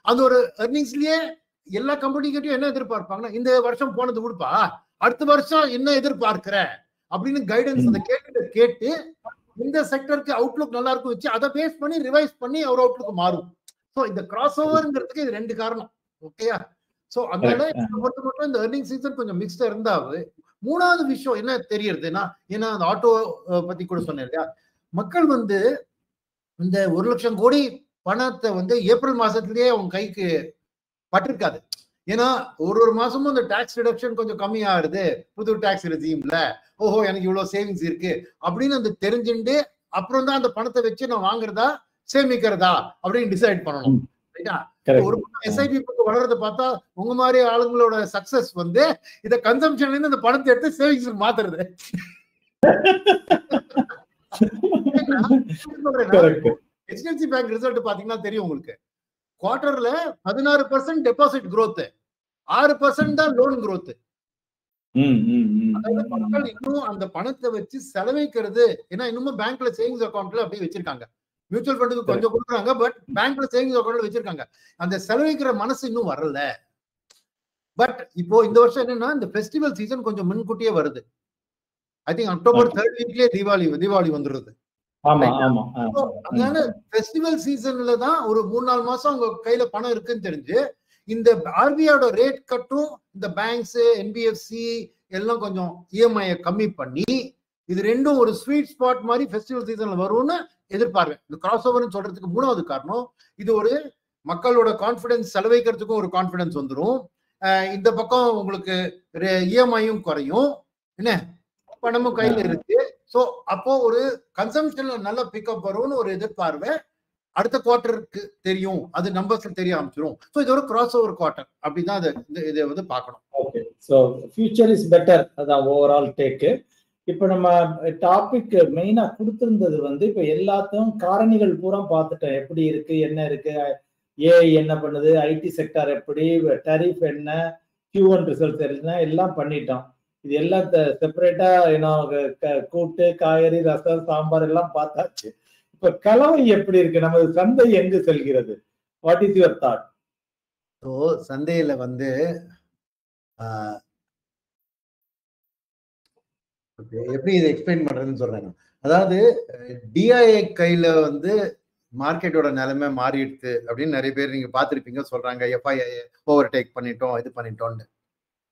Speaker 2: அந்த ஒரு earningsலயே எல்லா கம்பெனிகிட்டயும் என்ன எதிர்பார்ப்பாங்கன்னா இந்த வருஷம் போனது கொடுப்பா, அடுத்த வருஷம் என்ன எதிர்பார்க்கிற அப்படின்னு கைடன்ஸ் அந்த கேட்டு இந்த செக்டருக்கு அவுட்லுக் நல்லா இருக்கும் வச்சு அதை பேஸ் பண்ணி ரிவைஸ் பண்ணி அவர் அவுட்லுக் மாறும். ஸோ இந்த கிராஸ் ஓவர்ங்கிறதுக்கு இது 2 காரணம். ஓகேயா? ஸோ அதனால பொறுத்த மட்டும் இந்த earning சீசன் கொஞ்சம் மிக்ஸ்டா இருந்தாவே. மூணாவது விஷயம் என்ன தெரியறதுன்னா, ஏன்னா அந்த ஆட்டோ பத்தி கூட சொன்னேன் இல்லையா, மக்கள் வந்து இந்த 1 லட்சம் கோடி பணத்தை வந்து ஏப்ரல் மாசத்திலேயே அவங்க கைக்கு பட்டிருக்காது. ஏன்னா ஒரு மாசமும் இந்த டாக்ஸ் ரிடக்ஷன் கொஞ்சம் கம்மியாகுது புது டாக்ஸ் ரெஜிம்ல, ஓஹோ எனக்கு இவ்வளவு சேவிங்ஸ் இருக்கு அப்படின்னு அந்த தெரிஞ்சுட்டு அப்புறம் தான் அந்த பணத்தை வச்சு நான் வாங்குறதா சேமிக்கிறதா அப்படின்னு டிசைட் பண்ணணும். ஒரு எஸ்ஐபி வளர்றதை பார்த்தா உங்க மாதிரி ஆளுங்களோட சக்சஸ் வந்து இத கன்சம்ஷன்ல இருந்து இந்த பணத்தை எடுத்து சேவிங்ஸ் மாத்துறது. HDFC பேங்க் ரிசல்ட் பாத்தீங்கன்னா தெரியும் உங்களுக்கு, குவார்டர்ல 16% டெபாசிட் growth, 6% தான் லோன் growth. அதாவது மக்கள் இன்னும் அந்த பணத்தை வச்சு செலவைக்கிறது, ஏன்னா இன்னும் பேங்க்ல சேவிங்ஸ் அக்கௌண்ட்ல அப்படியே வச்சிருக்காங்க. மியூச்சுவல் ஃபண்டுக்கு கொஞ்சம் கொடுக்குறாங்க, பட் பேங்க்ல சேவிங்ஸ் அக்கௌண்ட்ல வச்சிருக்காங்க. அந்த செலவைக்கிற மனசு இன்னும் வரல. பட் இப்போ இந்த வருஷம் என்னன்னா இந்த ஃபெஸ்டிவல் சீசன் கொஞ்சம் முன்கூட்டியே வருது. ஐ திங்க் அக்டோபர் 3rd வீக்லயே தீபாவளி வந்துருது. அதனால ஃபெஸ்டிவல் சீசன்ல தான் ஒரு 3-4 மாசம் உங்க கையில பணம் இருக்குன்னு தெரிஞ்சு இந்த ஆர்பிஐயோட ரேட் கட்டும் இந்த பேங்க்ஸ் என்பிஎஃப்சி எல்லாம் கொஞ்சம் இஎம்ஐ கம்மி பண்ணி இது ரெண்டும் ஒரு ஸ்வீட் ஸ்பாட் மாதிரி ஃபெஸ்டிவல் சீசன்ல வரும்னு எதிர்பார்ப்பேன். இந்த கிராஸ் ஓவர்னு சொல்றதுக்கு மூணாவது காரணம், இது ஒரு மக்களோட கான்பிடன்ஸ், செலவைக்கிறதுக்கும் ஒரு கான்பிடன்ஸ் வந்துடும். இந்த பக்கம் உங்களுக்கு இஎம்ஐயும் குறையும், என்ன பணமும் கையில இருக்கு. சோ அப்போ ஒரு கன்சம்ஷன்ல நல்ல பிக்கப் வரும்னு ஒரு எதிர்பார்வை அடுத்த குவார்டருக்கு தெரியும், அது நம்பர்ஸ்ல தெரிய ஆரம்பிச்சிடும். ஸோ இது ஒரு கிராஸ் ஓவர் குவார்டர் அப்படிதான் இதை வந்து பார்க்கணும்.
Speaker 1: Okay, so future is better, அதான் ஓவரால் டேக்கு. இப்போ நம்ம டாபிக் மெயினா கொடுத்திருந்தது வந்து இப்போ எல்லாத்தையும் காரணிகள் பூரா பார்த்துட்டோம், எப்படி இருக்கு என்ன இருக்கு, ஏஐ என்ன பண்ணுது, ஐடி செக்டார் எப்படி, டரிஃப் என்ன, Q1 ரிசல்ட் என்ன, எல்லாம் பண்ணிட்டோம். இது எல்லாம் செப்பரேட்டா கூட்டு காய்கறி ரசம் சாம்பார் எல்லாம் பார்த்தாச்சு. இப்ப கலவை எப்படி இருக்கு, நமது சந்தை எங்கு செல்கிறது? What is your thought?
Speaker 2: So சந்தையில வந்து எப்படி இதை எக்ஸ்பிளைன் பண்றதுன்னு சொல்றேன். அதாவது டிஐஏ கையில வந்து மார்க்கெட்டோட நிலைமை மாறிடுது அப்படின்னு நிறைய பேர் நீங்க பார்த்துருப்பீங்க சொல்றாங்க, எஃப்ஐஐ ஓவர்டேக் பண்ணிட்டோம் இது பண்ணிட்டோம்னு.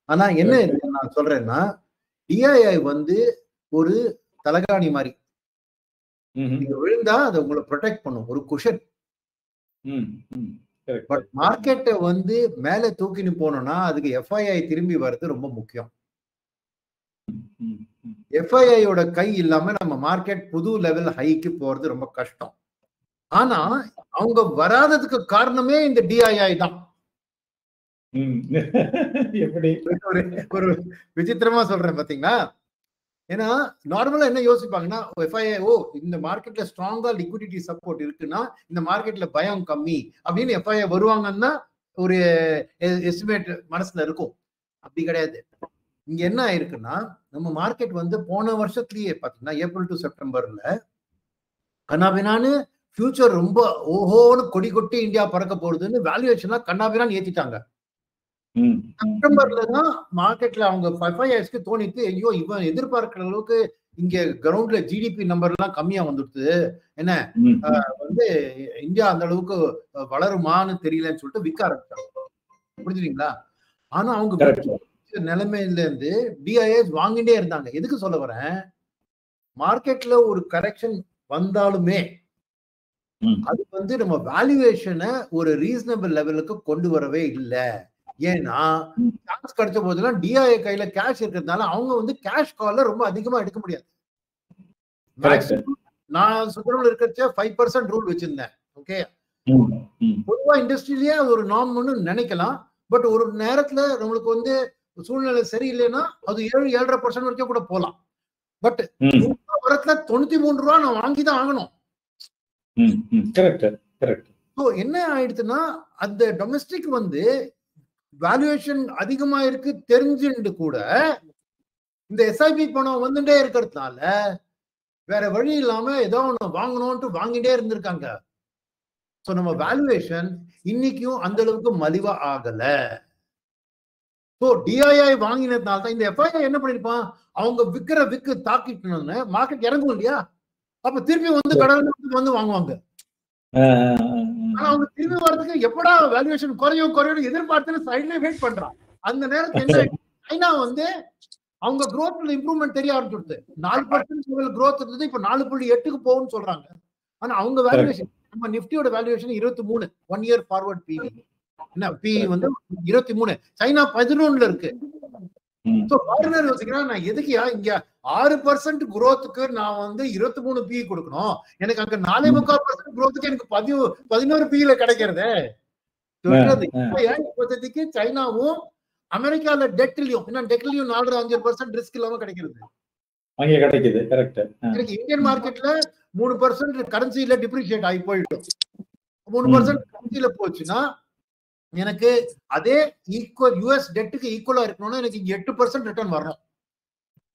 Speaker 2: ஆனா என்ன நான் சொல்றேன்னா, டிஐஐ வந்து ஒரு தலகாணி மாதிரி, நீங்க விழுந்தா அதை உங்களை ப்ரொடெக்ட் பண்ணும், ஒரு குஷன். பட் மார்க்கெட்டை வந்து மேல தூக்கின்னு போனோம்னா அதுக்கு எஃப்ஐஐ திரும்பி வர்றது ரொம்ப முக்கியம். எஃப்ஐஐயோட கை இல்லாம நம்ம மார்க்கெட் புது லெவல் ஹைக்கு போறது ரொம்ப கஷ்டம். ஆனா அவங்க வராததுக்கு காரணமே இந்த டிஐஐ தான்.
Speaker 1: எப்படி
Speaker 2: ஒரு விசித்திரமா சொல்றேன் பாத்தீங்களா? ஏன்னா நார்மலா என்ன யோசிப்பாங்கன்னா, எஃப்ஐஐ இந்த மார்க்கெட்ல ஸ்ட்ராங்கா லிக்விடிட்டி சப்போர்ட் இருக்குன்னா இந்த மார்க்கெட்ல பயம் கம்மி அப்படின்னு எஃப்ஐஐ வருவாங்கன்னா ஒரு எஸ்டிமேட் மனசுல இருக்கும். அப்படி கிடையாது. இங்க என்ன ஆயிருக்குன்னா, நம்ம மார்க்கெட் வந்து போன வருஷத்துலயே பாத்தீங்கன்னா ஏப்ரல் டு செப்டம்பர்ல கண்ணாபினான்னு ஃபியூச்சர் ரொம்ப ஓஹோன்னு கொடி கொட்டி இந்தியா பறக்க போறதுன்னு வேல்யூவேஷன்லாம் கண்ணாபினான்னு ஏத்திட்டாங்க. செப்டம்பர்ல தான் மார்க்கெட்ல அவங்க எஃப்ஐஐஸ்க்கு தோணிட்டு, ஐயோ இவன் எதிர்பார்க்கிற அளவுக்கு இங்க கிரவுண்ட்ல ஜிடிபி நம்பர் எல்லாம் கம்மியா வந்துடுது, என்ன வந்து இந்தியா அந்த அளவுக்கு வளருமான்னு தெரியலன்னு சொல்லிட்டு விற்க ஆரம்பிச்சாங்க. புரிஞ்சுங்களா? ஆனா அவங்க நிலைமையில இருந்து டிஐஎஸ் வாங்கிட்டே இருந்தாங்க. எதுக்கு சொல்ல வரேன், மார்க்கெட்ல ஒரு கரெக்ஷன் வந்தாலுமே அது வந்து நம்ம வேல்யூவேஷனை ஒரு ரீசனபிள் லெவலுக்கு கொண்டு வரவே இல்லை. ஏன்னா சான்ஸ் கிடைச்ச போதெல்லாம் டிஐஏ கையில கேஷ் இருக்கிறதுனால அவங்க வந்து கேஷ் கால்ல ரொம்ப அதிகமா எடுக்க முடியாது. நான் சுற்றுலா இருக்கிறச்ச 5% ரூல் வச்சிருந்தேன். ஓகே, பொதுவா இண்டஸ்ட்ரியிலேயே அது ஒரு நார்ம்னு நினைக்கலாம். பட் ஒரு நேரத்துல நம்மளுக்கு வந்து சூழ்நிலை சரியில்லைன்னா அது 7-7.5% வரைக்கும் கூட போகலாம். பட் வரத்துல 93 ரூபா நான் வாங்கிதான் ஆகணும். என்ன ஆயிடுச்சுன்னா அந்த டொமஸ்டிக் வந்து வேல்யூவேஷன் அதிகமா இருக்கு தெரிஞ்சுட்டு கூட இந்த எஸ்ஐபி பணம் வந்துட்டே இருக்கிறதுனால வேற வழி இல்லாம ஏதோ ஒண்ணு வாங்கணும்ட்டு வாங்கிட்டே இருந்திருக்காங்க. சோ நம்ம வேல்யூவேஷன் இன்னைக்கும் அந்த அளவுக்கு மலிவா ஆகல. சோ டிஐஐ வாங்கினதுனால தான் இந்த எஃப்ஐஐ என்ன பண்ணிருப்பான், அவங்க விக்கு தாக்கிட்டு மார்க்கெட் இறங்கும் இல்லையா, அப்ப திருப்பி வந்து கடவுள் வந்து வாங்குவாங்க. ஆனா அவங்க திரும்பி வரதுக்கு எப்படா வேல்யூவேஷன் குறையும் எதிர்பார்த்து சைட்ல வெயிட் பண்றான். அந்த நேரத்துல சைனா வந்து அவங்க growthல இம்ப்ரூவ்மெண்ட் தெரிய ஆரம்பிச்சுடுது. 4% growth இருந்தது, இப்ப 4.8க்கு போகும்னு சொல்றாங்க. ஆனா அவங்க வேல்யூவேஷன் நம்ம நிஃப்டியோட வேல்யூவேஷன் 23 1 இயர் ஃபார்வர்ட் பிவி என்ன பி வந்து 23, சைனா 11ல இருக்கு. சோ ஃபாரினர் யோசிக்கிறான், நான் எதுக்குயா இங்க 6% growthக்கு நான் வந்து 23 பி கொடுக்கணும், எனக்கு அங்க 4.25% growthக்கு எனக்கு 11 பில கிடைக்கிறதே. இப்போதைக்கு சைனாவும் அமெரிக்கால டெட்லயும் 4-5% ரிஸ்க் இல்லாம கிடைக்கிறது.
Speaker 1: அங்கே கிடைக்குது. கரெக்ட்.
Speaker 2: இந்தியன் மார்க்கெட்ல 3% கரன்சில டிப்ரிஷியேட் ஆகி போயிடும். 3% கரன்சில போச்சுன்னா எனக்கு அதே ஈக்குவல் யூஎஸ் டெட்டுக்கு ஈக்குவலா இருக்கணும்னா எனக்கு 8% ரிட்டர்ன் வரணும்.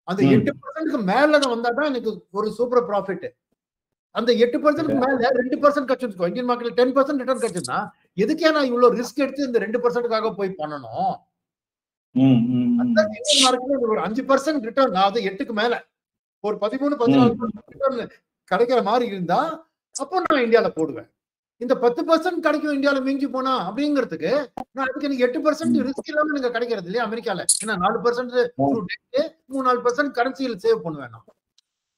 Speaker 2: அந்த 8%க்கு மேல வந்தா தான் எனக்கு ஒரு சூப்பர் ப்ராஃபிட். அந்த 8%க்கு மேல 2% கட்சிச்சுக்கோ, இந்தியன் மார்க்கெட்ல 10% ரிட்டர்ன் கட்சிச்சுன்னா எதுக்கே நான் இவ்வளவு ரிஸ்க் எடுத்து இந்த 2%க்காக போய் பண்ணணும். இந்தியன் மார்க்கெட்ல ஒரு 5% ரிட்டர்ன், அதாவது 8க்கு மேல ஒரு 13-14% கிடைக்கிற மாதிரி இருந்தா அப்போ நான் இந்தியால போடுவேன். இந்த 10% கிடைக்கும் இந்தியால மிஞ்சி போனா அப்படிங்கிறதுக்கு நான் அதுக்கு எனக்கு 8% ரிஸ்க் இல்லாம நீங்க கிடைக்கிறது இல்லையா அமெரிக்கால. ஏன்னா 4% 3-4% கரன்சியில் சேவ் பண்ணுவேன் நான்.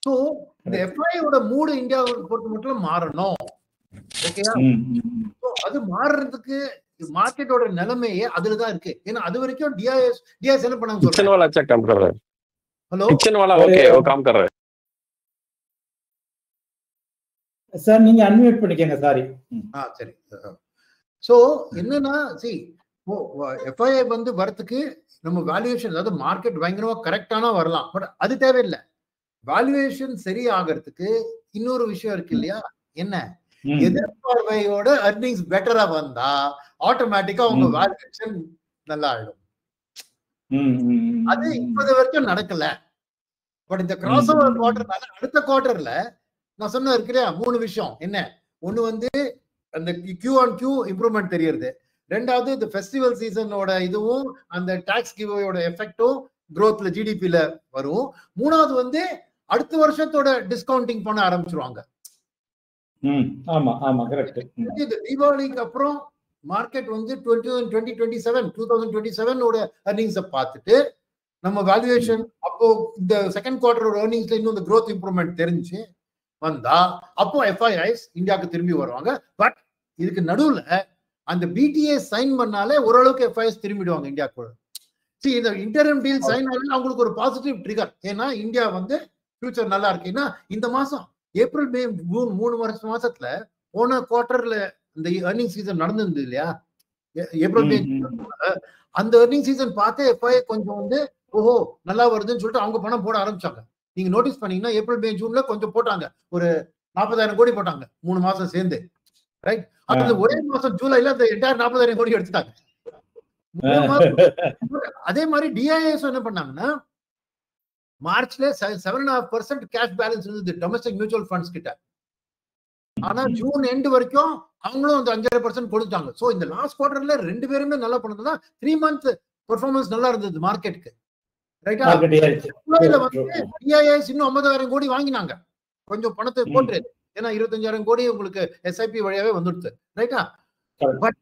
Speaker 2: சோ இந்த எஃப்ஐயோட மூடு இந்தியாவை பொறுத்த மட்டும் மாறணும். ஓகேயா? அது மாறுறதுக்கு மார்க்கெட்டோட நிலைமையே அதுலதான் இருக்கு. ஏன்னா அது வரைக்கும் டிஐஎஸ் என்ன பண்ணாங்க சொல்றேன். ஹலோ
Speaker 1: சார், நீங்க அன்மியூட் பண்ணிக்கங்க. சாரி.
Speaker 2: சரி. சோ என்னன்னா எஃப்ஐஐ வந்து வரதுக்கு நம்ம வேல்யூவேஷன், அதாவது மார்க்கெட் பயங்கரமா கரெக்டானா வரலாம், பட் அது தேவையில்லை. வேல்யூவேஷன் சரி ஆகிறதுக்கு இன்னொரு விஷயம் இருக்கு இல்லையா, என்ன எதிர்பார்வையோட earnings பெட்டரா வந்தா ஆட்டோமேட்டிக்கா உங்க வேல்யூவேஷன் நல்லா ஆயிடும். அது இப்போது வரைக்கும் நடக்கல. பட் இந்த கிராஸ் ஓவர் குவார்டர்னால அடுத்த குவார்டர்ல நான் சொன்ன இருக்கிறேன் 3 விஷயம். என்ன ஒண்ணு வந்து அந்த கியூ ஆன் கியூ இம்ப்ரூவ்மெண்ட் தெரியுது. ரெண்டாவது இந்த ஃபெஸ்டிவல் சீசனோட இதுவும் அந்த டாக்ஸ் கிவ்அவேயோட எஃபெக்டும் growthல ஜிடிபில வரும். மூணாவது வந்து அடுத்த வருஷத்தோட டிஸ்கவுண்டிங் பண்ண ஆரம்பிச்சிருவாங்க.
Speaker 1: ஆமா ஆமா கரெக்ட்.
Speaker 2: இந்த தீபாவளிக்கு அப்புறம் மார்க்கெட் வந்து 2027 ஓட earnings பார்த்துட்டு நம்ம வேல்யூவேஷன் அப்போ இந்த செகண்ட் குவார்டரோட earningsல இன்னும் இந்த growth இம்ப்ரூவ்மெண்ட் தெரிஞ்சு வந்தா அப்போ எஃப்ஐஐஸ் இந்தியாவுக்கு திரும்பி வருவாங்க. பட் இதுக்கு நடுவுல அந்த பிடிஏ சைன் பண்ணாலே ஓரளவுக்கு எஃப்ஐஐஸ் திரும்பிடுவாங்க இந்தியாவுக்கு. இந்த இன்டரிம் டீல் சைன் ஆகல அவங்களுக்கு ஒரு பாசிட்டிவ் ட்ரிகர். ஏன்னா இந்தியா வந்து ஃபியூச்சர் நல்லா இருக்கு. ஏன்னா இந்த மாசம் ஏப்ரல் மே ஜூன் 3 மாசத்துல போன குவார்டர்ல இந்த earning சீசன் நடந்திருந்தது இல்லையா, ஏப்ரல் மே அந்த earning சீசன் பார்த்து எஃப்ஐஐ கொஞ்சம் வந்து ஓஹோ நல்லா வருதுன்னு சொல்லிட்டு அவங்க பணம் போட ஆரம்பிச்சாங்க. நீங்க நோட்டீஸ் பண்ணீங்கன்னா ஏப்ரல் மே ஜூன்ல கொஞ்சம் போட்டாங்க, ஒரு 40,000 கோடி போட்டாங்க 3 மாசம் சேர்ந்து. ரைட். அது ஒரே மாசம் ஜூலைல அந்த என்டையர் 40,000 கோடி எடுத்துட்டாங்க. அதே மாதிரி டிஐஎஸ் என்ன பண்ணாங்கன்னா மார்ச்ல 7.5% கேஷ் பேலன்ஸ் இருந்தது டொமஸ்டிக் மியூச்சுவல் ஃபண்ட்ஸ் கிட்ட. ஆனா ஜூன் எண்ட் வரைக்கும் அவங்களும் அந்த 5.5% கொடுத்தாங்க. சோ இந்த லாஸ்ட் குவார்டர்ல ரெண்டு பேருமே நல்லா பண்ணதுன்னா 3 month பெர்ஃபார்மன்ஸ் நல்லா இருந்தது மார்க்கெட்டுக்கு. ரைட்டா? ஜூலைல வந்து டிஐஎஸ் இன்னும் 50,000 கோடி வாங்கினாங்க, கொஞ்சம் பணத்தை போட்டு. ஏன்னா 25,000 கோடி உங்களுக்கு எஸ்ஐபி வழியாவே வந்துடுது. ரைட்டா? பட்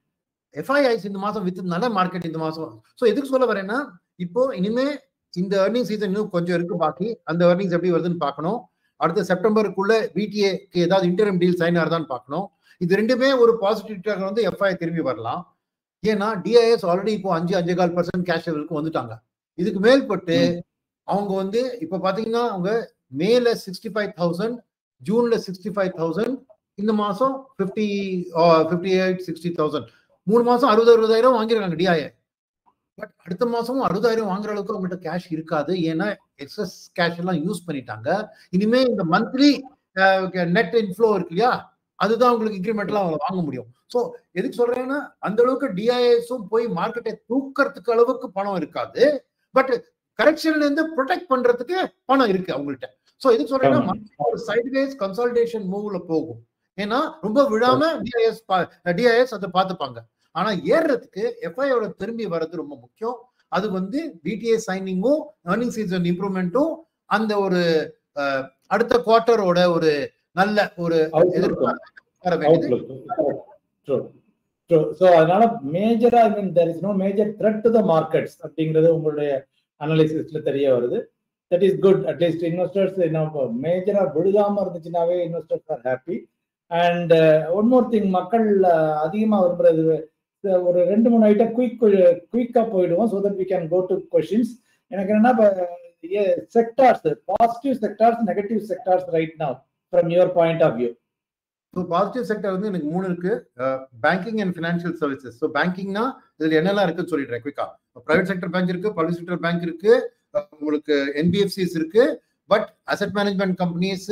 Speaker 2: எஃப்ஐஐஸ் இந்த மாசம் வித்ததுனால மார்க்கெட் இந்த மாசம். சோ எதுக்கு சொல்ல வரேன்னா இப்போ இனிமே இந்த earning சீசன் இன்னும் கொஞ்சம் இருக்கு பாக்கி. அந்த earnings எப்படி வருதுன்னு பார்க்கணும். அடுத்த செப்டம்பருக்குள்ள பிடிஏக்கு ஏதாவது இன்டரிம் டீல் சைன் ஆகுதான்னு பார்க்கணும். இது ரெண்டுமே ஒரு பாசிட்டிவ் வந்து எஃப்ஐ திரும்பி வரலாம். ஏன்னா டிஐஎஸ் ஆல்ரெடி இப்போ 5-5.25% கேஷ் லெவலுக்கு வந்துட்டாங்க. இதுக்கு மேல்பட்டு அவங்க வந்து இப்ப பாத்தீங்கன்னா அவங்க மேல 65,000, ஜூன்ல 65,000, இந்த மாசம் 58-60,000, 3 மாசம் 60,000 வாங்கிருக்காங்க டிஐஏ. பட் அடுத்த மாசமும் 60,000 வாங்குற அளவுக்கு அவங்ககிட்ட கேஷ் இருக்காது. ஏன்னா எக்ஸஸ் கேஷ் எல்லாம் யூஸ் பண்ணிட்டாங்க. இனிமே இந்த மந்த்லி நெட் இன்ஃப்ளோ இருக்கு இல்லையா, அதுதான் உங்களுக்கு இன்க்ரிமெண்ட்லாம் அவங்க வாங்க முடியும். ஸோ எதுக்கு சொல்றேன்னா அந்த அளவுக்கு டிஐஎஸும் போய் மார்க்கெட்டை தூக்கறதுக்கு அளவுக்கு பணம் இருக்காது. பட் கரெக்ஷன்ல இருந்து ப்ரொடெக்ட் பண்றதுக்கு பணம் இருக்கு அவங்கள்ட்ட. ஸோ எதுக்கு சொல்றேன்னா ஒரு சைட்வேஸ் கன்சால்டேஷன் மூவ்ல போகும். ஏன்னா ரொம்ப விழாம டிஐஎஸ் அதை பார்த்துப்பாங்க. ஆனா ஏறுறதுக்கு எஃப்ஐயோட திரும்பி வர்றது ரொம்ப முக்கியம். அது வந்து பிடிஏ சைனிங்கும் ஏர்னிங் சீசன் இம்ப்ரூவ்மெண்ட்டும் அந்த ஒரு அடுத்த குவார்ட்டரோட ஒரு நல்ல ஒரு
Speaker 1: அதனால மேஜரா there is no major threat to the markets அப்படிங்கிறது உங்களுடைய அனாலிசிஸ்ல தெரிய வருது. That is good. At least investors மேஜரா விழுகாம இருந்துச்சுனாவே investors are happy. And one more thing, மக்கள் அதிகமா விரும்புறது ஒரு 2-3 ஐட்டம் குயிக்கா போயிடுவோம். So that we can go to questions. எனக்கு என்னன்னா sectors, positive sectors, negative sectors right now from your point of view.
Speaker 2: So positive sector வந்து எனக்கு 3 இருக்கு. Banking and financial services. So பேங்கிங்னா இதுல என்னெல்லாம் இருக்குன்னு சொல்லிடுறேன் குயிக்கா. பிரைவேட் செக்டர் பேங்க் இருக்கு, பப்ளிக் செக்டர் பேங்க் இருக்கு, உங்களுக்கு என்பிஎஃப்சிஸ் இருக்கு. But asset management companies,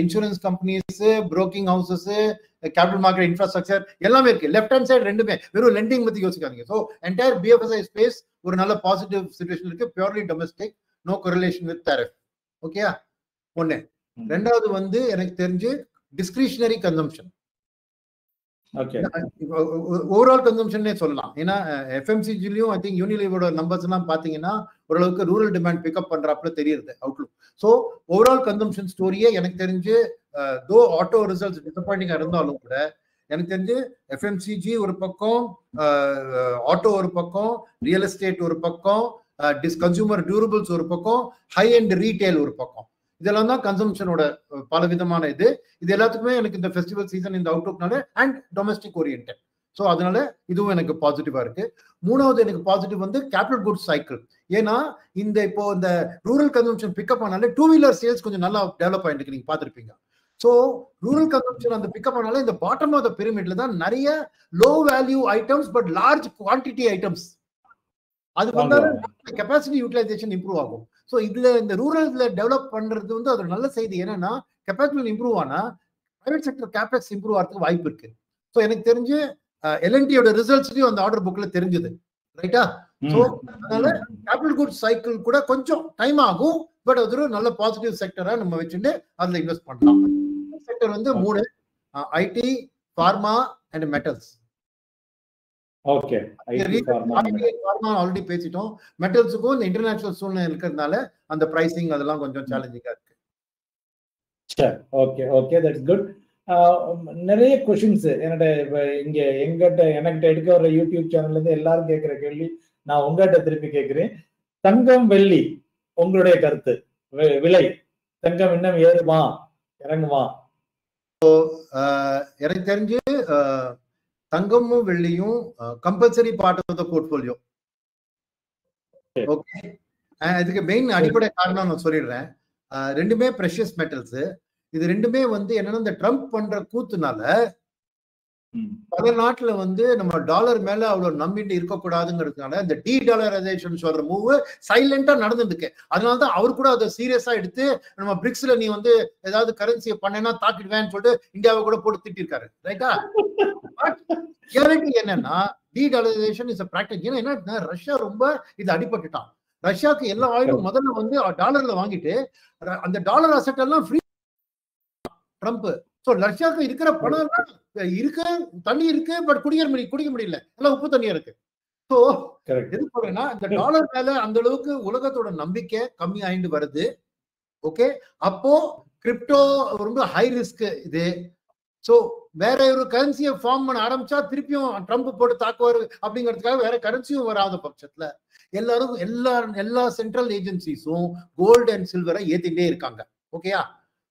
Speaker 2: insurance companies, broking houses, capital market infrastructure எல்லாமே இருக்கு. லெஃப்ட் ஹேண்ட் சைடு ரெண்டுமே வெறும் லெண்டிங் பத்தி யோசிக்காதீங்க. ஸோ என்டையர் பிஎஃப்எஸ்ஐ ஸ்பேஸ் ஒரு நல்ல பாசிட்டிவ் சிச்சுவேஷன் இருக்கு. Purely domestic, no correlation with tariff. ஓகேயா? ஒண்ணு. ரெண்டாவது வந்து எனக்கு தெரிஞ்சு டிஸ்கிரிஷனரி கன்சம்ஷன். ஓவரால் கன்சம்ஷன்னே சொல்லலாம். ஏன்னா எஃப்எம்சிஜிலையும் ஐ திங்க் யூனிலிவரோட நம்பர்ஸ் எல்லாம் பாத்தீங்கன்னா ஓரளவுக்கு ரூரல் டிமாண்ட் பிக்கப் பண்றாப்புல தெரியுது அவுட்லுக். ஸோ ஓவரால் கன்சம்ஷன் ஸ்டோரியே எனக்கு தெரிஞ்சு தோ ஆட்டோ ரிசல்ட்ஸ் டிசப்பாயிண்டிங்கா இருந்தாலும் கூட எனக்கு தெரிஞ்சு எஃப்எம்சிஜி ஒரு பக்கம், ஆட்டோ ஒரு பக்கம், ரியல் எஸ்டேட் ஒரு பக்கம், கன்சூமர் டியூரபிள்ஸ் ஒரு பக்கம், ஹை அண்ட் ரீட்டைல் ஒரு பக்கம். இதெல்லாம் தான் கன்சம்ஷனோட பல விதமான இது எல்லாத்துக்குமே எனக்கு இந்த ஃபெஸ்டிவல் சீசன் இந்த அவுட்லுக்னால அண்ட் டொமஸ்டிக் ஓரியன்டட். ஸோ அதனால இதுவும் எனக்கு பாசிட்டிவா இருக்கு. மூணாவது எனக்கு பாசிட்டிவ் வந்து கேபிட்டல் குட்ஸ் சைக்கிள். ஏன்னா இப்போ இந்த ரூரல் கன்சம்ஷன் பிக்கப் ஆனாலே 2 வீலர் சேல்ஸ் கொஞ்சம் நல்லா டெவலப் ஆயிருக்கு, நீங்க பார்த்துருப்பீங்க. ஸோ ரூரல் கன்சம்ஷன் அந்த பிக்கப் ஆனாலே இந்த பாட்டம் ஆஃப் த பிரமிட்ல தான் நிறைய low value items but large quantity items அது வந்தாலும் கெப்பாசிட்டி யூட்டிலைசேஷன் இம்ப்ரூவ் ஆகும். ஸோ இதுல இந்த ரூரல்ல டெவலப் பண்றது வந்து அது நல்ல செய்தி. என்னன்னா கெப்பாசிட்டி இம்ப்ரூவ் ஆனா பிரைவேட் செக்டர் கேபெக்ஸ் இம்ப்ரூவ் ஆகிறதுக்கு வாய்ப்பு இருக்கு. ஸோ எனக்கு தெரிஞ்சு எல்என்டியோட ரிசல்ட்ஸ்லயும் அந்த ஆர்டர் புக்ல தெரிஞ்சது, ரைட்டா? ஸோ அதனால கேபிட்டல் குட்ஸ் சைக்கிள் கூட கொஞ்சம் டைம் ஆகும். பட் அது ஒரு நல்ல பாசிட்டிவ் செக்டரா நம்ம வச்சுட்டு அதுல இன்வெஸ்ட் பண்ணலாம். செக்டர் வந்து 3: IT, pharma and metals.
Speaker 1: Okay,
Speaker 2: already பேசிட்டோம். மெட்டல்ஸுக்கும் இந்த இன்டர்நேஷனல் சூழ்நிலை இருக்கிறதுனால அந்த பிரைசிங் அதெல்லாம் கொஞ்சம் சேலஞ்சிங்கா இருக்கு.
Speaker 1: Okay okay, that's good. நிறைய கொஸ்டின்ஸ் இங்க என்கிட்ட எடுக்க வர யூடியூப் சேனல்ல இருந்து எல்லாரும் கேட்கிற கேள்வி நான் உங்ககிட்ட திருப்பி கேட்கிறேன். தங்கம், வெள்ளி, உங்களுடைய கருத்து, விலை, தங்கம் இன்னும் ஏறுமா இறங்குமா?
Speaker 2: எனக்கு தெரிஞ்சு தங்கமும் வெள்ளியும் compulsory part of the portfolio. Okay, இதுக்கு மெயின் அடிப்படை காரணம் நான் சொல்லிடுறேன். ரெண்டுமே பிரஷியஸ் மெட்டல்ஸ். இது ரெண்டுமே வந்து என்னன்னா இந்த ட்ரம்ப் பண்ற கூத்துனால பல நாட்டுல வந்து நம்ம டாலர் மேல அவ்வளவு நம்பிட்டு இருக்கக்கூடாதுங்கிறதுனால இந்த டி டாலரைசேஷன் சொல்ற மூவ் சைலண்டா நடந்துட்டு இருக்கு. அதனாலதான் அவர் கூட அதை சீரியஸா எடுத்து நம்ம பிரிக்ஸ்ல நீ வந்து ஏதாவது கரன்சியை பண்ணேன்னா தாக்கிடுவேன்னு சொல்லிட்டு இந்தியாவை கூட போட்டு திட்டிருக்காரு, ரைட்டா? என்னன்னா டி டாலரைசேஷன் இஸ் பிராக்டிஸ். ஏன்னா ரஷ்யா ரொம்ப இது அடிபட்டுட்டான். ரஷ்யாவுக்கு எல்லா ஆயிலும் முதல்ல வந்து டாலர்ல வாங்கிட்டு அந்த டாலர் அசெட் எல்லாம் ஃப்ரீ ட்ரம்ப். சோ ரஷ்யாவுக்கு இருக்கிற பணம் இருக்கு, தண்ணி இருக்கு, பட் குடிக்க முடியல, எல்லாம் உப்பு தண்ணியா இருக்கு. சோ எது சொல்றேன்னா இந்த டாலர் மேல அந்த அளவுக்கு உலகத்தோட நம்பிக்கை கம்மி ஆயிட்டு வருது. ஓகே, அப்போ கிரிப்டோ ரொம்ப ஹை ரிஸ்க் இது. சோ வேற ஒரு கரன்சியை ஃபார்ம் பண்ண ஆரம்பிச்சா திருப்பியும் ட்ரம்ப் போட்டு தாக்குவாரு அப்படிங்கிறதுக்காக வேற கரன்சியும் வராத பட்சத்துல எல்லாரும் எல்லா சென்ட்ரல் ஏஜென்சிஸும் கோல்டு அண்ட் சில்வரை ஏத்திட்டே இருக்காங்க. ஓகேயா?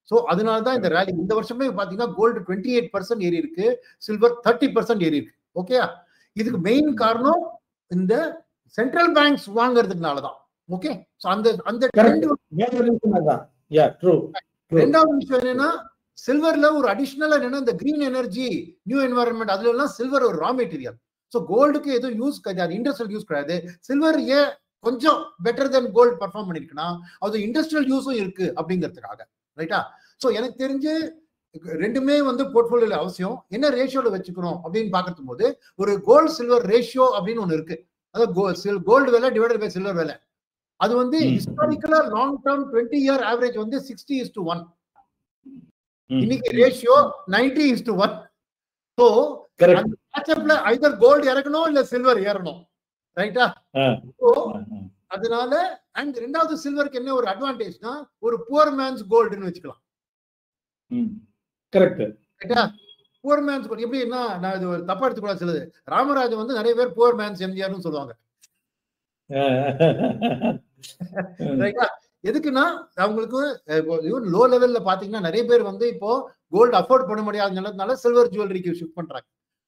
Speaker 2: சோ அதனாலதான் இந்த ரேலி இந்த வருஷமே பாத்தீங்கன்னா கோல்டு 28% ஏறி இருக்கு, சில்வர் 30% ஏறி இருக்கு. ஓகேயா? இதுக்கு மெயின் காரணம் இந்த சென்ட்ரல் பேங்க்ஸ் வாங்குறதுனாலதான். ஓகே, அந்த ரெண்டாவது விஷயம் என்னன்னா சில்வர்ல ஒரு அடிஷனல் என்னன்னா இந்த கிரீன் எனர்ஜி, நியூ என்வாயன்மெண்ட், அதுல எல்லாம் சில்வர் ஒரு ரா மெட்டீரியல். ஸோ கோல்டுக்கு எதுவும் யூஸ் கிடையாது, இண்டஸ்ட்ரியல் யூஸ் கிடையாது. சில்வர் ஏன் கொஞ்சம் பெட்டர் தென் கோல்டு பர்ஃபார்ம் பண்ணிருக்குன்னா அது இண்டஸ்ட்ரியல் யூஸும் இருக்கு அப்படிங்கிறதுக்காக, ரைட்டா? ஸோ எனக்கு தெரிஞ்சு ரெண்டுமே வந்து போர்ட்ஃபோலியோல அவசியம். என்ன ரேஷியோல வச்சுக்கணும் அப்படின்னு பார்க்கறது போது ஒரு கோல்டு சில்வர் ரேஷியோ அப்படின்னு ஒன்று இருக்கு. அதாவது கோல்டு விலை டிவைடட் பை சில்வர் விலை. அது வந்து ஹிஸ்டாரிக்கலா லாங் டேர்ம் 20 இயர் ஆவரேஜ் வந்து 60:1. இன்னைக்கு ரேஷியோ 90:1. ஸோ மேட்ச்அப்ல ஐதர் கோல்டு இறக்கணும் இல்ல சில்வர் ஏறணும், ரைட்டா? ஸோ அதனால அண்ட் ரெண்டாவது சில்வருக்கு என்ன ஒரு அட்வான்டேஜ்னா ஒரு புவர் மேன்ஸ் கோல்டுன்னு வச்சுக்கலாம்.
Speaker 1: கரெக்ட்.
Speaker 2: ரைட்டா? புவர் மேன்ஸ் கோல்டு எப்படின்னா, நான் இது ஒரு தப்பா எடுத்துக்கூடாது, சிலது ராமராஜ் வந்து நிறைய பேர் புவர் மேன்ஸ் எம்ஜிஆர்னு சொல்லுவாங்க, ரைட்டா? எதுக்குன்னா அவங்களுக்கு லோ லெவல்ல பாத்தீங்கன்னா நிறைய பேர் வந்து இப்போ கோல்டு அஃபோர்ட் பண்ண முடியாத நிலத்தினால சில்வர் ஜுவல்லரிக்கு ஷிஃப்ட் பண்றாங்க.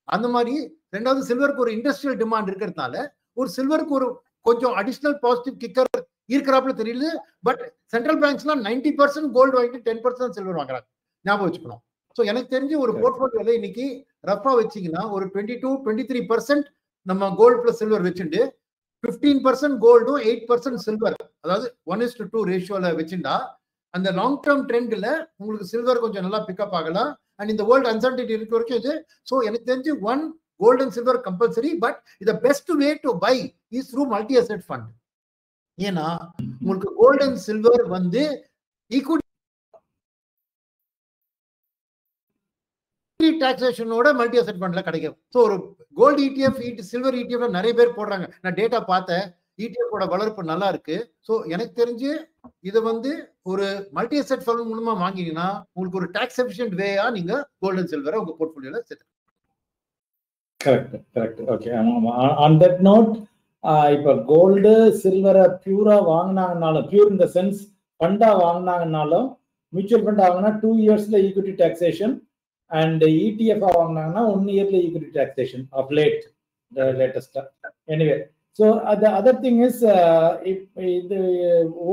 Speaker 2: அந்த மாதிரி ரெண்டாவது சில்வருக்கு ஒரு இண்டஸ்ட்ரியல் டிமாண்ட் இருக்கிறதுனால ஒரு சில்வருக்கு ஒரு கொஞ்சம் அடிஷனல் பாசிட்டிவ் கிக்கர் இருக்கிறாப்புல தெரியுது. பட் சென்ட்ரல் பேங்க்ஸ்லாம் 90% கோல்டு வாங்கிட்டு 10% சில்வர் வாங்குறாங்க, ஞாபகம் வச்சுக்கணும். ஸோ எனக்கு தெரிஞ்சு ஒரு போர்ட்ஃபோலியோல இன்னைக்கு ரஃபா வச்சிங்கன்னா ஒரு 22-23% நம்ம கோல்டு பிளஸ் சில்வர் வச்சுட்டு 15% கோல்டும் 8% சில்வர், அதாவது 1:2 ரேஷியோல வச்சுட்டா அந்த லாங் டேர்ம் ட்ரெண்ட்ல உங்களுக்கு சில்வர் கொஞ்சம் நல்லா பிக்கப் ஆகலாம். அண்ட் இந்த வேர்ல்டு அன்சர்டினிட்டி இருக்க வரைக்கும் இது. ஸோ எனக்கு தெரிஞ்சு one gold and silver compulsory, but the best way to buy is through multi asset fund. ஏன்னா உங்களுக்கு கோல்ட் அண்ட் சில்வர் வந்து ஈக்விட்டி டாக்ஸேஷனோட மல்டி அசெட் ஃபண்ட்ல கிடைக்கும். ஸோ ஒரு கோல்டு இடிஎஃப் சில்வர் இடிஎஃப்ல நிறைய பேர் போடுறாங்க, நான் டேட்டா பார்த்தேன், இடிஎஃப் வளர்ப்பு நல்லா இருக்கு. ஸோ எனக்கு தெரிஞ்சு இது வந்து ஒரு மல்டி அசெட் ஃபண்ட் மூலமா வாங்கினீங்கன்னா உங்களுக்கு ஒரு டாக்ஸ் எஃபிஷியன்ட் வேயா நீங்க கோல்ட் அண்ட் சில்வரை உங்க போர்ட்ஃபோலியோல சேர்த்து.
Speaker 1: Correct. Okay. On that note, இப்ப கோல்டு சில்வரை பியூரா வாங்கினாங்கனாலும், பியூர் இந்த சென்ஸ் ஃபண்டா வாங்கினாங்கனாலும், மியூச்சுவல் ஃபண்ட் வாங்கினா 2 இயர்ஸ்ல ஈக்விட்டி டாக்ஸேஷன், அண்ட் இடிஎஃப் வாங்கினாங்கன்னா 1 இயர்ல ஈக்விட்டி டாக்ஸேஷன் ஆஃப் லேட்டஸ்டா. Anyway, so the other thing is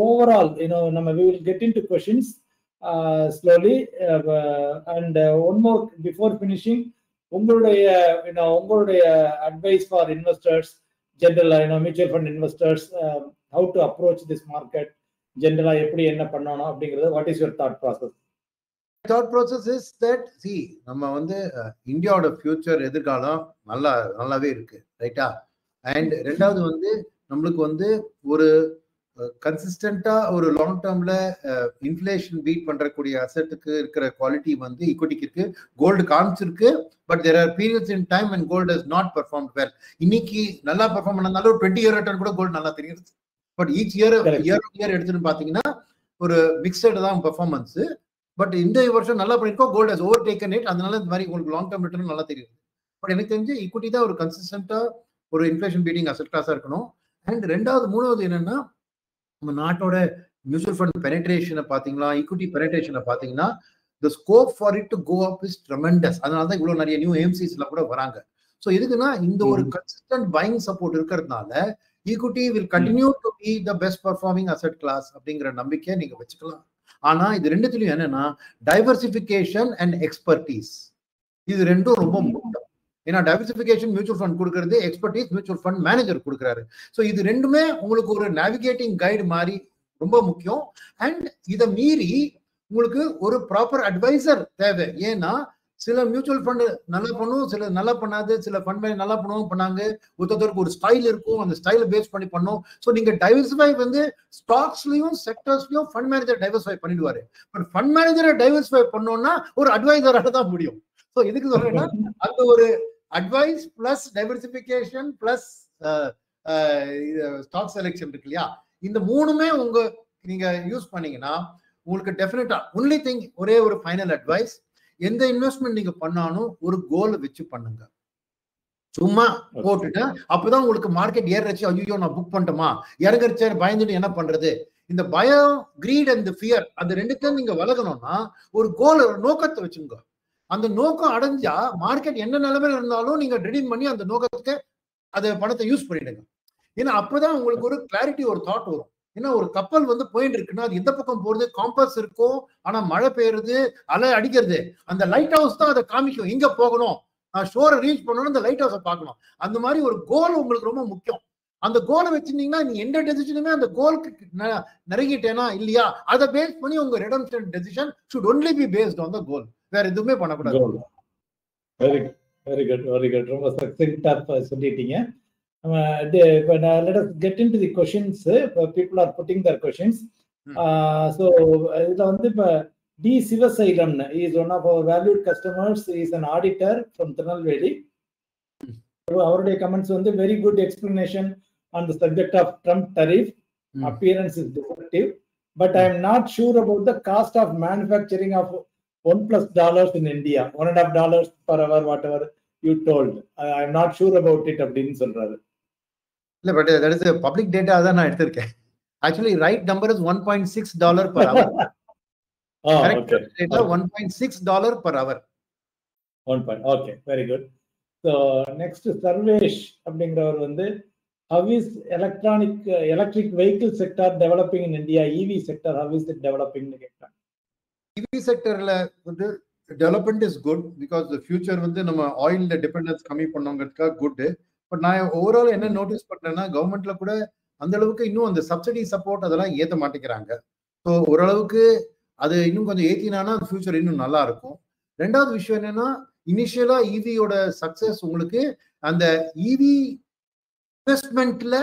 Speaker 1: overall, we will get into questions slowly, and one more before finishing, உங்களுடைய advice for investors, general mutual fund investors, how to approach this market, general எப்படி என்ன பண்ணணும் அப்படிங்கிறது, what is your thought process?
Speaker 2: Thought process is that, see, நம்ம வந்து இந்தியாவோட future எதிர்காலம் நல்லாவே இருக்கு, ரைட்டா? அண்ட் ரெண்டாவது வந்து நம்மளுக்கு வந்து ஒரு கன்சிஸ்டண்டா ஒரு லாங் டேர்ம்ல இன்ஃபிளேஷன் பீட் பண்றக்கூடிய அசெட்டுக்கு இருக்கிற குவாலிட்டி வந்து ஈக்விட்டிக்கு இருக்கு. கோல்டு காமிச்சிருக்கு, but there are periods in time and gold has not perform well. இன்னைக்கு நல்லா பெர்ஃபார்ம் பண்ணனால ஒரு 20 இயர் ரிட்டர்ன் கூட கோல்டு நல்லா தெரியுது. பட் ஈச் இயர் எடுத்துன்னு பாத்தீங்கன்னா ஒரு மிக்சடு தான் பெர்ஃபார்மன்ஸ். பட் இந்த வருஷம் நல்லா பண்ணிருக்கோம், gold has over taken it, அதனால இந்த மாதிரி உங்களுக்கு லாங் டேர்ம் ரிட்டர்ன் நல்லா தெரியுது. பட் எனக்கு தெரிஞ்சு ஈக்விட்டி தான் ஒரு கன்சிஸ்டண்டா ஒரு இன்ஃபிளேஷன் பீட்டிங் அசெட் கிளாஸா இருக்கணும். அண்ட் மூணாவது என்னன்னா, நம்ம நாட்டோட மியூச்சுவல் ஃபண்ட் பெனிட்ரேஷனை பாத்தீங்களா, ஈக்விட்டி பெனிட்ரேஷனை பாத்தீங்கன்னா, the scope for it to go up is tremendous. அதனால தான் இவ்வளவு நிறைய நியூ எம்சிஸ்ல கூட வராங்க. ஸோ எதுக்குன்னா இந்த ஒரு கன்சிஸ்டன்ட் பையிங் சப்போர்ட் இருக்கிறதுனால equity will continue to be the best performing asset class அப்படிங்கிற நம்பிக்கையை நீங்க வச்சுக்கலாம். ஆனா இது ரெண்டுத்திலயும் என்னன்னா டைவர்சிபிகேஷன் அண்ட் எக்ஸ்பர்டீஸ், இது ரெண்டும் ரொம்ப முக்கியம். ஏன்னா டைவர்சிபிகேஷன் மியூச்சுவல் ஃபண்ட் கொடுக்கறது, எக்ஸ்பர்டீஸ் மியூச்சுவல் ஃபண்ட் மேனேஜர் கொடுக்குறாரு. ஸோ இது ரெண்டுமே உங்களுக்கு ஒரு நேவிகேட்டிங் கைடு மாதிரி ரொம்ப முக்கியம். அண்ட் இதை மீறி உங்களுக்கு ஒரு ப்ராப்பர் அட்வைசர் தேவை. ஏன்னா சில மியூச்சுவல் ஃபண்ட் நல்லா பண்ணும், சில நல்லா பண்ணாது, சில ஃபண்ட் மேனேஜர் நல்லா பண்ணாங்க, ஒருத்தருக்கு ஒரு ஸ்டைல் இருக்கும், அந்த ஸ்டைலை பேஸ் பண்ணி பண்ணும். ஸோ நீங்க டைவர்சிஃபை வந்து ஸ்டாக்ஸ்லயும் செக்டர்ஸ்லயும் ஃபண்ட் மேனேஜர் டைவர்சிஃபை பண்ணிடுவாரு. பட் ஃபண்ட் மேனேஜரை டைவர்சிஃபை பண்ணோம்னா ஒரு அட்வைசரால தான் முடியும். ஸோ இதுக்கு சொல்றேன்னா அந்த ஒரு advice plus diversification plus stock selection இருக்கு இல்லையா, இந்த மூணுமே நீங்க யூஸ் பண்ணீங்கன்னா உங்களுக்கு டெஃபினட்டா ஒன்லி திங், ஒரே ஒரு ஃபைனல் அட்வைஸ், எந்த இன்வெஸ்ட்மெண்ட் நீங்க பண்ணாலும் ஒரு கோல் வச்சு பண்ணுங்க. சும்மா போட்டுட்டு அப்பதான் உங்களுக்கு மார்க்கெட் ஏறச்சு ஐயோ நான் புக் பண்ணிட்டோமா, இறங்கரிச்ச பயந்துட்டு என்ன பண்றது, இந்த பயம், கிரீட் அண்ட் ஃபியர், அந்த ரெண்டுத்தையும் நீங்க வளர்க்கணும்னா ஒரு கோல், நோக்கத்தை வச்சுங்க. அந்த நோக்கம் அடைஞ்சா மார்க்கெட் என்ன நிலைமையில இருந்தாலும் நீங்க ரிடீம் பண்ணி அந்த நோக்கத்துக்கு அந்த பணத்தை யூஸ் பண்ணிடுங்க. ஏன்னா அப்பதான் உங்களுக்கு ஒரு கிளாரிட்டி, ஒரு தாட் வரும். ஏன்னா ஒரு கப்பல் வந்து போயிட்டு இருக்குன்னா அது எந்த பக்கம் போறது, காம்பஸ் இருக்கும், ஆனா மழை பெய்யுறது, அலை அடிக்கிறது, அந்த லைட் ஹவுஸ் தான் அதை காமிக்கும் எங்க போகணும். ஷோரை ரீச் பண்ணணும், இந்த லைட் ஹவுஸை பார்க்கணும். அந்த மாதிரி ஒரு கோல் உங்களுக்கு ரொம்ப முக்கியம். அந்த கோலை வச்சிருந்தீங்கன்னா நீ எந்த டெசிஷனுமே அந்த கோலுக்கு நெருங்கிட்டேனா இல்லையா அதை பேஸ் பண்ணி உங்க redemption decision should only be based on the goal. வேற எதுவுமே பண்ணக்கூடாது.
Speaker 1: Very good, very good, very good. ரொம்ப சக்சஸ்ஃபுல்லா சொல்லிட்டீங்க. Let us get into the questions. People are putting their questions. So இதுல வந்து இப்ப T Sivasailam is one of our valued customers. He is an auditor from Tirunelveli. அவருடைய comments வந்து very good explanation on the subject of Trump tariff. Appearance is deceptive, but I am not sure about the cost of manufacturing of $1+ in India. $1.5 per hour, whatever you told. I am not sure about it அப்படின்னு சொல்றாரு.
Speaker 2: இல்ல, but that is a public data தான் நான் எடுத்திருக்கேன். Actually right number is $1.6 per hour.
Speaker 1: Okay.
Speaker 2: Data $1.6 per hour.
Speaker 1: 1 point. Okay, very good. So next Sarvesh அப்படிங்கிறவர் வந்து how is electric vehicle sector developing in India? EV sector, how is it developing?
Speaker 2: EV sectorல வந்து development is good because the future வந்து நம்ம oil dependence கம்மி பண்ணோங்கிறதுக்காக good. But நான் overall என்ன notice பண்றேன்னா கவர்மெண்ட்ல கூட அந்த அளவுக்கு இன்னும் அந்த சப்சிடி சப்போர்ட் அதெல்லாம் ஏற்ற மாட்டேங்கிறாங்க. ஸோ ஓரளவுக்கு அது இன்னும் கொஞ்சம் ஏற்றினானா ஃபியூச்சர் இன்னும் நல்லா இருக்கும். ரெண்டாவது விஷயம் என்னன்னா இனிஷியலா இவியோட சக்சஸ் உங்களுக்கு அந்த இவி இன்வெஸ்ட்மெண்ட்ல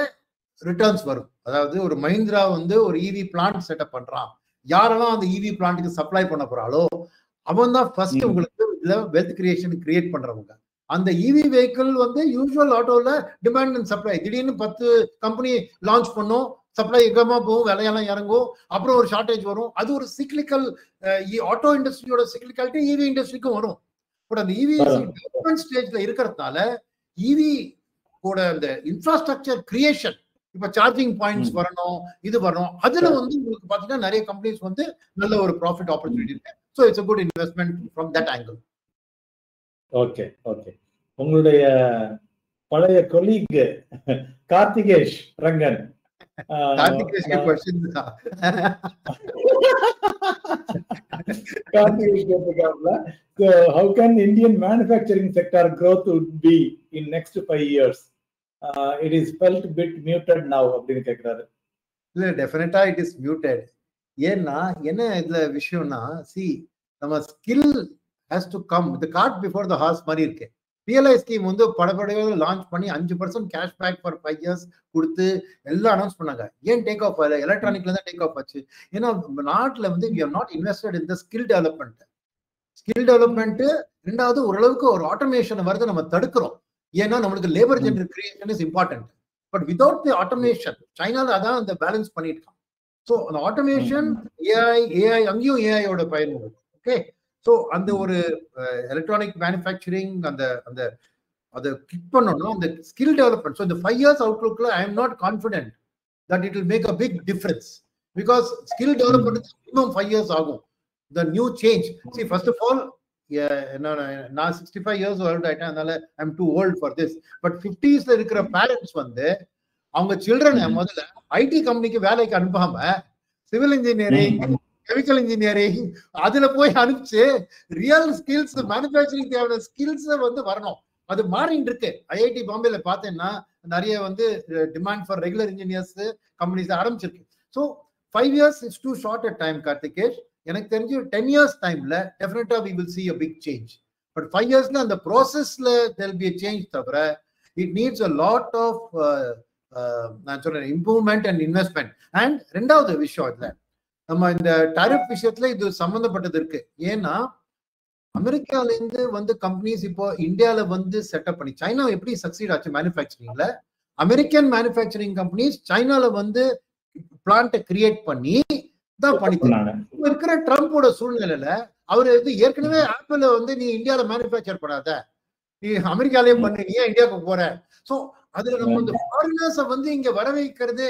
Speaker 2: ரிட்டர்ன்ஸ் வரும். அதாவது ஒரு மஹிந்திரா வந்து ஒரு இவி பிளான்ட் செட்டப் பண்றான், யாரெல்லாம் அந்த இவி பிளான்ட்டுக்கு சப்ளை பண்ண போறாளோ அவன் தான் ஃபர்ஸ்ட் உங்களுக்கு இதுல வெல்த் கிரியேஷன் கிரியேட் பண்றவங்க. அந்த இவி வெஹிக்கிள் வந்து யூஸ்வல் ஆட்டோல டிமாண்ட் அண்ட் சப்ளை, திடீர்னு 10 கம்பெனி லான்ச் பண்ணும், சப்ளை எங்கமா போகும், விலையெல்லாம் இறங்கும், அப்புறம் ஒரு ஷார்டேஜ் வரும். அது ஒரு சிக்லிக்கல், ஆட்டோ இண்டஸ்ட்ரியோட சிக்லிக்காலிட்டி இவி இண்டஸ்ட்ரிக்கும் வரும். பட் அந்த இவி டெவலப்மெண்ட் ஸ்டேஜ்ல இருக்கிறதுனால இவி கூட அந்த இன்ஃப்ராஸ்ட்ரக்சர் கிரியேஷன், இப்ப சார்ஜிங் பாயிண்ட்ஸ் வரணும், இது வரணும், அதுல வந்து உங்களுக்கு பாத்தீங்கன்னா நிறைய கம்பெனிஸ் வந்து நல்ல ஒரு ப்ராஃபிட் ஆப்பர்ச்சுனிட்டி இருக்கு. So it's a good investment from that angle.
Speaker 1: Okay, okay. உங்களுடைய பழைய colleague Karthikesh Rangan So how can Indian manufacturing sector growth would be in next 5 years? It is felt bit muted now அப்படின்னு கேக்குறாரு.
Speaker 2: இல்ல, டெஃபினட்டா it is muted. ஏன்னா என்ன இதுல விஷயம்னா, சி நம்ம skill has to come, the cart before the horse மாதிரி இருக்கு. PLI ஸ்கீம் வந்து படப்படவே லான்ச் பண்ணி 5% கேஷ் பேக் ஃபார் 5 years கொடுத்து எல்லாம் அனௌன்ஸ் பண்ணாங்க. ஏன் டேக் ஆஃப் ஆகல? எலக்ட்ரானிக்ல தான் டேக் ஆஃப் ஆச்சு. ஏன்னா நாட்டில் வந்து we have not invested in the skill development. Skill development ரெண்டாவது ஓரளவுக்கு ஒரு ஆட்டோமேஷன் வருது நம்ம தடுக்கிறோம். ஏன்னா நம்மளுக்கு labour general creation is important. But without the automation சைனால அதான் அந்த பேலன்ஸ் பண்ணிட்டு இருக்கான். ஸோ அந்த ஆட்டோமேஷன் ஏஐ அங்கேயும் ஏஐயோட பயன். ஓகே, ஸோ அந்த ஒரு எலக்ட்ரானிக் மேனுஃபேக்சரிங் அந்த அந்த அதை கிக் பண்ணணும், அந்த ஸ்கில் டெவலப்மெண்ட். ஸோ இந்த 5 years அவுட்லுக்ல I am not confident that it will make a big difference because skill development இன்னும் 5 years ஆகும். The new change. See, first of all, நான் 65 years old ஆயிட்டேன், அதனால I am too old for this. But 50s இருக்கிற parents வந்து அவங்க சில்ட்ரனை முதல்ல ID கம்பெனிக்கு வேலைக்கு அனுப்பாம சிவில் இன்ஜினியரிங், கெமிக்கல் இன்ஜினியரிங் அதுல போய் அனுப்பிச்சு ரியல் ஸ்கில்ஸ், மேனுஃபேக்சரிங் தேவையான ஸ்கில்ஸ் வந்து வரணும். அது மாறிட்டு இருக்கு. ஐஐடி பாம்பேல பார்த்தேன்னா நிறைய வந்து demand for regular engineers companies ஆரம்பிச்சிருக்கு. So 5 years is too short a time Karthikesh. எனக்கு தெரிஞ்சு 10 years டைம்ல டெஃபினட்டா we will see a big change. But 5 yearsல அந்த ப்ராசஸ்ல there will be a change தவிர it needs a lot of நான் சொல்றேன் இம்ப்ரூவ்மெண்ட் அண்ட் இன்வெஸ்ட்மெண்ட். அண்ட் ரெண்டாவது விஷயம் இதுல நம்ம இந்த டாரிஃப் விஷயத்துல இது சம்பந்தப்பட்டது இருக்கு. ஏன்னா அமெரிக்கால இருந்து வந்து கம்பெனிஸ் இப்போ இந்தியால வந்து செட்டப் பண்ணி, சைனா எப்படி சக்சீட் ஆச்சு மேனுஃபேக்சரிங்ல, அமெரிக்கன் மேனுஃபேக்சரிங் கம்பெனிஸ் சைனால வந்து பிளான்ட்டை கிரியேட் பண்ணி தான் பண்ணிக்கிறாங்க. இப்ப இருக்கிற ட்ரம்போட சூழ்நிலையில அவரு வந்து ஏற்கனவே ஆப்பிள் வந்து நீ இந்தியால மேனுஃபேக்சர் பண்ணாத, நீ அமெரிக்காலயே பண்ணு, நீ ஏன் இந்தியாவுக்கு போற? சோ அதுல நம்ம இந்த ஃபாரினர்ஸை வந்து இங்க வர வைக்கிறது,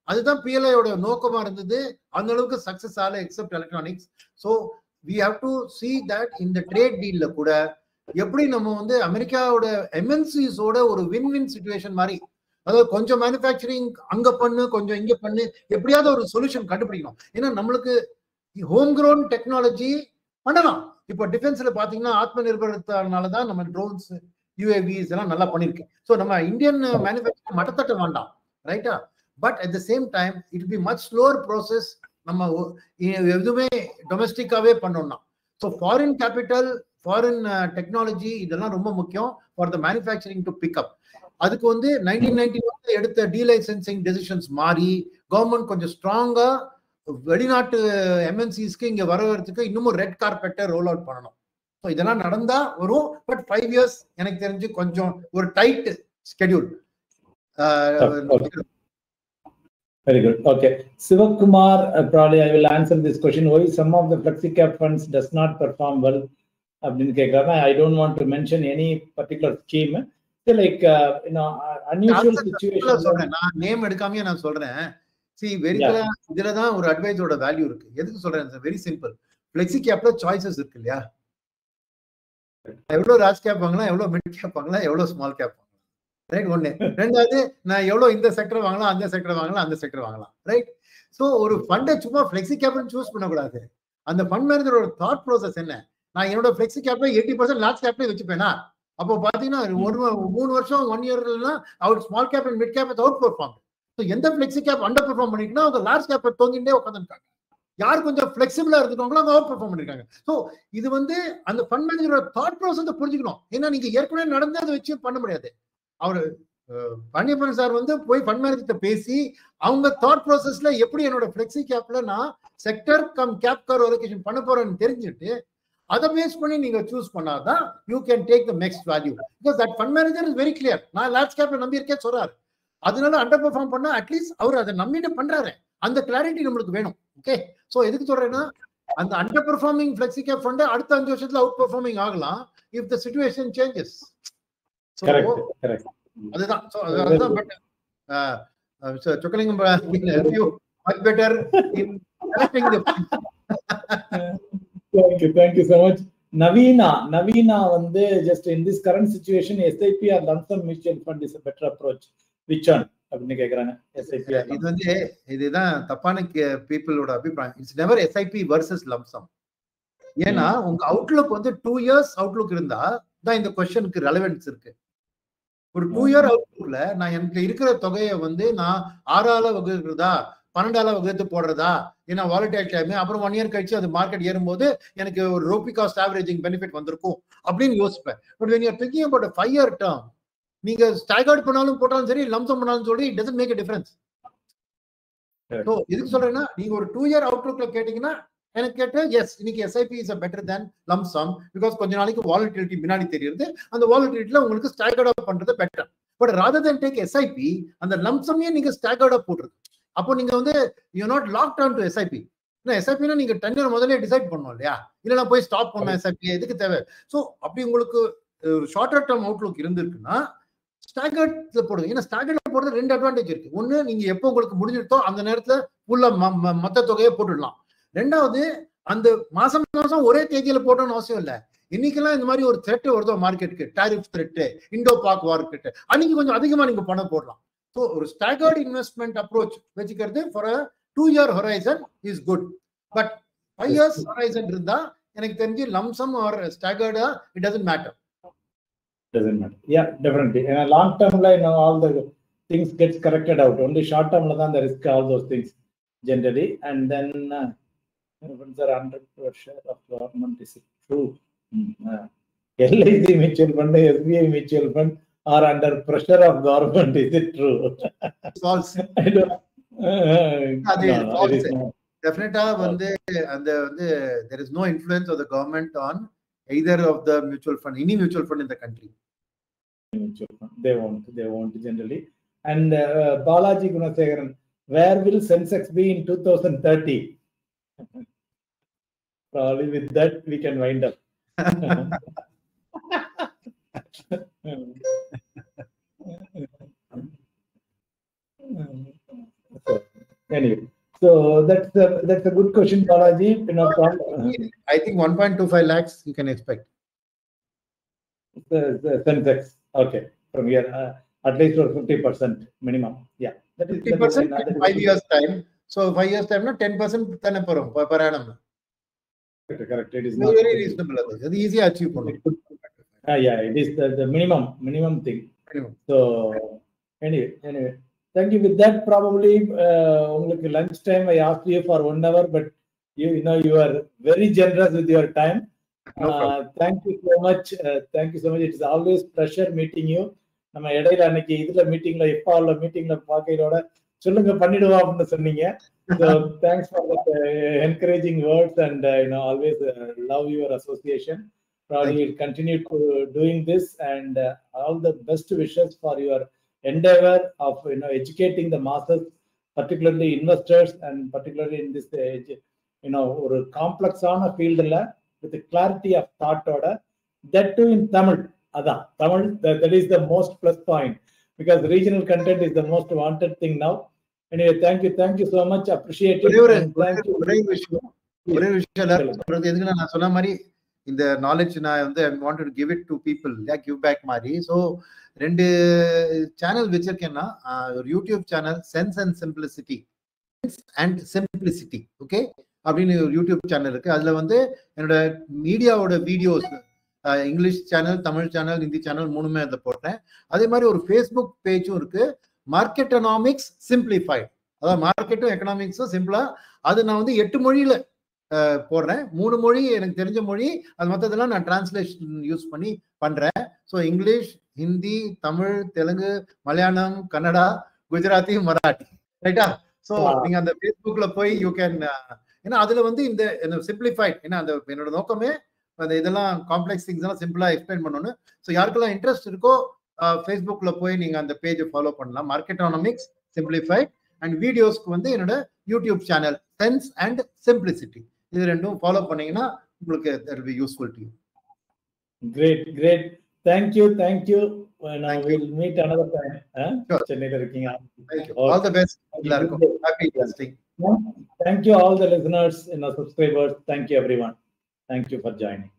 Speaker 2: அதுதான் பிஎல்ஐயோட நோக்கமா இருந்தது. அந்த அளவுக்கு சக்சஸ் ஆகல accept electronics. So we have to see that இந்த ட்ரேட் டீல்ல கூட எப்படி நம்ம வந்து அமெரிக்காவோட எம்என்சிஸோட ஒரு வின் வின் சிச்சுவேஷன் மாதிரி, அதாவது கொஞ்சம் மேனுஃபேக்சரிங் அங்க பண்ணு, கொஞ்சம் இங்க பண்ணு, எப்படியாவது ஒரு சொல்யூஷன் கண்டுபிடிக்கணும். ஏன்னா நம்மளுக்கு ஹோம் க்ரோன் டெக்னாலஜி பண்ணலாம். இப்போ டிஃபென்ஸ்ல பாத்தீங்கன்னா ஆத்ம நிர்பரத்தானாலதான் நம்ம ட்ரோன்ஸ் UAVs எல்லாம் நல்லா பண்ணிருக்கு. ஸோ நம்ம இந்தியன் மேனுஃபேக்சரிங் மட்டத்தட்ட வேண்டாம், ரைட்டா? But at the same time it be much slower process. நம்ம எதுவுமே டொமஸ்டிக்காவே பண்ணோம்னா. So foreign capital, foreign technology இதெல்லாம் ரொம்ப முக்கியம் for the manufacturing to pick up. அதுக்கு வந்து 1991 எடுத்த டீலைசன்சிங் டெசிஷன்ஸ் மாறி கவர்மெண்ட் கொஞ்சம் ஸ்ட்ராங்கா வெளிநாட்டு MNCஸ்க்கு இங்க வரதுக்கு இன்னமும் ரெட் கார்பெட்டை ரோல் அவுட் பண்ணணும். ஸோ இதெல்லாம் நடந்தா வரும். பட் 5 years எனக்கு தெரிஞ்சு கொஞ்சம் ஒரு tight schedule.
Speaker 1: Very good. Okay. Sivakumar, probably I will answer this question. Why some of the FlexiCap funds does not perform well? I don't want to mention any particular scheme. So like, unusual situation.
Speaker 2: நான் name எடுக்காமயே நான் சொல்றேன். See, very clear. இதுல தான் ஒரு அட்வைஸோட value இருக்கு. எதுக்கு சொல்றேன்? Very simple. FlexiCapல choices இருக்கு இல்லையா? எவ்வளவு லார்ஜ் கேப் வாங்கலாம், எவ்வளவு மிட் கேப் வாங்கலாம், எவ்வளவு ஸ்மால் கேப் வாங்கலாம், ரைட்? ஒண்ணு. ரெண்டாவது, நான் எவ்வளவு இந்த செக்டர் வாங்கலாம், அந்த செக்டர் வாங்கலாம், அந்த செக்டர் வாங்கலாம், ரைட்? சோ ஒரு ஃபண்டை சும்மா ஃபிளெக்ஸி கேப்னு சூஸ் பண்ணக்கூடாது. அந்த ஃபண்ட் மேனேஜரோட தாட் ப்ராசஸ் என்ன? நான் என்னோட ஃபிளெக்ஸி கேப்ல 80% லார்ஜ் கேப்ல வச்சுப்பேனா? அப்போ பாத்தீங்கன்னா 3 வருஷம் 1 year our small cap and mid cap outperform. So எந்த ஃபிளெக்ஸி கேப் அண்டர் பெர்ஃபார்ம் பண்ணிட்டுனா அவங்க லார்ஜ் கேப் தோங்கிட்டே உட்காந்துருக்காங்க. யார் கொஞ்சம் ஃபிளெக்சிபிளா இருந்துக்கோங்களோ அவங்க அவுட் பெர்ஃபார்ம் பண்ணிருக்காங்க. ஸோ இது வந்து அந்த ஃபண்ட் மேனேஜரோட தாட் ப்ராசஸை புரிஞ்சுக்கணும். ஏன்னா நீங்க ஏற்கனவே நடந்து அதை வச்சு பண்ண முடியாது. அவரு பழனியப்பன் சார் வந்து போய் ஃபண்ட் மேனேஜர்கிட்ட பேசி அவங்க தாட் ப்ராசஸ்ல எப்படி என்னோட ஃபிளெக்ஸி கேப்ல நான் sector cum cap cover allocation பண்ண போறேன்னு தெரிஞ்சுட்டு அதை பேஸ் பண்ணி நீங்க சூஸ் பண்ணாதான் you can take the next value. Because that fund manager is very clear. நான் லார்ஜ் கேப்ல நம்பி இருக்கேன் சொல்றாரு. அதனால அண்டர் பெர்ஃபார்ம் பண்ணா அட்லீஸ்ட் அவர் அதை நம்பிட்டு பண்றாரு. அந்த கிளாரிட்டி நம்மளுக்கு வேணும். ஓகே, சோ எதுக்கு சொல்றேன்னா அந்த underperforming flexi cap fund அடுத்த 5 வருஷத்துல அவுட் பெர்ஃபார்மிங் ஆகலாம் இஃப் த சிச்சுவேஷன் சேஞ்சஸ். அதுதான். சோ அதுதான். But Chokkalingam much better in selecting the
Speaker 1: thank you so much. Navina வந்து just in this current situation SIP or lump sum mutual fund is a better approach. Which one அப்படினு கேக்குறாங்க. SIP
Speaker 2: இது வந்து இதுதான் தப்பான பீப்பிளோட அபிப்பிராயம். It's never SIP versus lump sum. ஏன்னா உங்க அவுட்லுக் வந்து 2 years அவுட்லுக் இருந்தா தான் இந்த क्वेश्चनக்கு ரெலவென்ஸ் இருக்கு. ஒரு 2 year அவுட்லுக்ல நான் எனக்கு இருக்கிற தொகையை வந்து நான் 6ஆல வகுக்கிறதா 12ஆல வகுத்து போடுறதா, ஏன்னா வாலடைல் டைம் அப்புறம் 1 year கழிச்சு அது மார்க்கெட் ஏறும்போது எனக்கு ஒரு ரோபி காஸ்ட் ஆவரேஜிங் பெனிஃபிட் வந்திருக்கும் அப்படின்னு யோசிப்பேன். But when you are thinking about a 5 year term, நீங்க ஸ்டாகர்ட் பண்ணாலும் போட்டாலும் சரி, லம்சம் பண்ணாலும் சரி, it doesn't make a difference. So எதுக்கு சொல்றேன்னா நீங்க ஒரு 2 year அவுட்லுக்ல கேட்டீங்கன்னா எனக்கு கேட்ட எஸ் இன்னைக்கு SIP is better than lump sum. Because கொஞ்ச நாளைக்கு வாலட்டிலிட்டி முன்னாடி தெரியுது. அந்த வாலட்டிலிட்டில உங்களுக்கு ஸ்டாகர்ட் பண்றது better. But rather than take SIP அந்த லம்ப் சம்மே நீங்க ஸ்டாகர்ட் போட்டுருக்கு. அப்போ நீங்க வந்து you not lock down to SIP. SIPனா நீங்க 10 year முதல்ல டிசைட் பண்ணணும் இல்லையா? இல்லைன்னா போய் ஸ்டாப் பண்ண SIP எதுக்கு தேவை? ஸோ அப்படி உங்களுக்கு ஒரு ஷார்டர் டேர்ம் அவுட்லுக் இருந்திருக்குன்னா ஸ்டாகர்ட்ல போடுங்க. ஏன்னா ஸ்டாகர்ட்ல போடுறது 2 அட்வான்டேஜ் இருக்கு. ஒன்னு, நீங்க எப்போ உங்களுக்கு முடிஞ்சிருத்தோ அந்த நேரத்துல ஃபுல்லா மொத்த தொகையை போட்டுடலாம். ரெண்டாவது, அந்த மாசம் மாசம் ஒரே தேதியில போட்டோம்னு அவசியம் இல்லை. இன்னைக்கெல்லாம் இந்த மாதிரி ஒரு த்ரெட் வருதோ மார்க்கெட்டுக்கு, tariff threat, Indo Pak war threat, அன்னைக்கு கொஞ்சம் அதிகமா நீங்க பணம் போடலாம். ஸோ ஒரு ஸ்டாகர்ட் இன்வெஸ்ட்மெண்ட் அப்ரோச் வச்சுக்கிறது for a 2 year horizon is good. But 5 years horizon இருந்தா எனக்கு தெரிஞ்சு லம்சம் ஆர் ஸ்டாகர்டா it doesn't matter.
Speaker 1: Doesn't matter. Yeah, definitely. In a long term line, all the things gets corrected out. Only short term la the risk all those things generally. And then once are under pressure of government, is it true? LIC mutual fund, SBI mutual fund are under pressure of government. Is it true?
Speaker 2: False.
Speaker 1: I don't.
Speaker 2: Definitely வந்து அந்த வந்து there is no influence of the government on either of the mutual fund, any mutual fund in the country.
Speaker 1: Mutual fund. They won't generally. And Balaji Gunasegaran, where will Sensex be in 2030? Probably with that we can wind up. Anyway, so that's a good question, Balaji.
Speaker 2: I think 1.25 lakhs you can expect.
Speaker 1: The Sensex, okay, from here at least for 50% minimum. Yeah,
Speaker 2: that is 50% in 5 years time. So 5 years time, 10% thane parum per annum.
Speaker 1: Correct. It is
Speaker 2: very reasonable. It is easy to achieve.
Speaker 1: Yeah, it is the minimum thing. So anyway, thank you. With that, probably lunch time I asked you for 1 hour, but you are very generous with your time.
Speaker 2: No problem.
Speaker 1: Thank you so much. Thank you so much. It is always pleasure meeting you. நம்ம இடையில அன்னைக்கு இதுல மீட்டிங்ல மீட்டிங்ல பாக்கையோட சொல்லுங்க பண்ணிடுவோம் அப்படின்னு சொன்னீங்க. So thanks for the encouraging words, and always love your association. Probably will continue to doing this, and all the best wishes for your endeavor of educating the masses, particularly investors, and particularly in this ஒரு காம்ப்ளெக்ஸான ஃபீல்டுல with clarity of thought order, that too in Tamil. Tamil, that is the most plus point, because regional content is the most wanted thing now. Anyway, thank you so much. Appreciate it.
Speaker 2: ஒரே விஷயம் எதுக்கு நான் சொன்ன மாதிரி இந்த knowledge நான் வந்து I wanted to give it to people, give back மாதிரி. ஸோ 2 சேனல் வச்சிருக்கேன்னா, ஒரு YouTube channel sense and simplicity okay அப்படின்னு ஒரு யூடியூப் சேனல் இருக்கு. அதுல வந்து என்னோட மீடியாவோட videos English channel, Tamil channel, Hindi channel 3மே அதுல போட்டேன். அதே மாதிரி ஒரு ஃபேஸ்புக் பேஜும் இருக்கு, மார்க்கெட்டனாமிக்ஸ் சிம்பிளிஃபைட். அதாவது மார்க்கெட்டும் எக்கனாமிக்ஸும் சிம்பிளா, அது நான் வந்து 8 மொழியில போடுறேன். 3 மொழி எனக்கு தெரிஞ்ச மொழி, அது மொத்தத்தெல்லாம் நான் டிரான்ஸ்லேஷன் யூஸ் பண்ணி பண்றேன். ஸோ இங்கிலீஷ், ஹிந்தி, தமிழ், தெலுங்கு, மலையாளம், கன்னடா, குஜராத்தி, மராட்டி, ரைட்டா? ஸோ நீங்க அந்த ஃபேஸ்புக்ல போய் யூ கேன், ஏன்னா அதுல வந்து இந்த சிம்பிளிஃபைட், ஏன்னா அந்த என்னோட நோக்கமே அந்த இதெல்லாம் காம்ப்ளெக்ஸ் திங்ஸ் எல்லாம் சிம்பிளா எக்ஸ்பிளைன் பண்ணணும். ஸோ யாருக்கெல்லாம் இன்ட்ரெஸ்ட் இருக்கோ ஃபேஸ்புக்ல போய் நீங்க அந்த பேஜை ஃபாலோ பண்ணலாம். மார்க்கெட்டானமிக்ஸ் சிம்பிளிஃபைட். அண்ட் வீடியோஸ்க்கு வந்து என்னோட YouTube channel sense and simplicity, இது ரெண்டும் ஃபாலோ பண்ணீங்கன்னா உங்களுக்கு that will be useful to you.
Speaker 1: Great. Thank you. We'll meet another time. சென்னையில இருக்கீங்க.
Speaker 2: Thank you. All the best. எல்லாருக்கும் happy investing.
Speaker 1: Thank you all the listeners and our subscribers. Thank you everyone. Thank you for joining.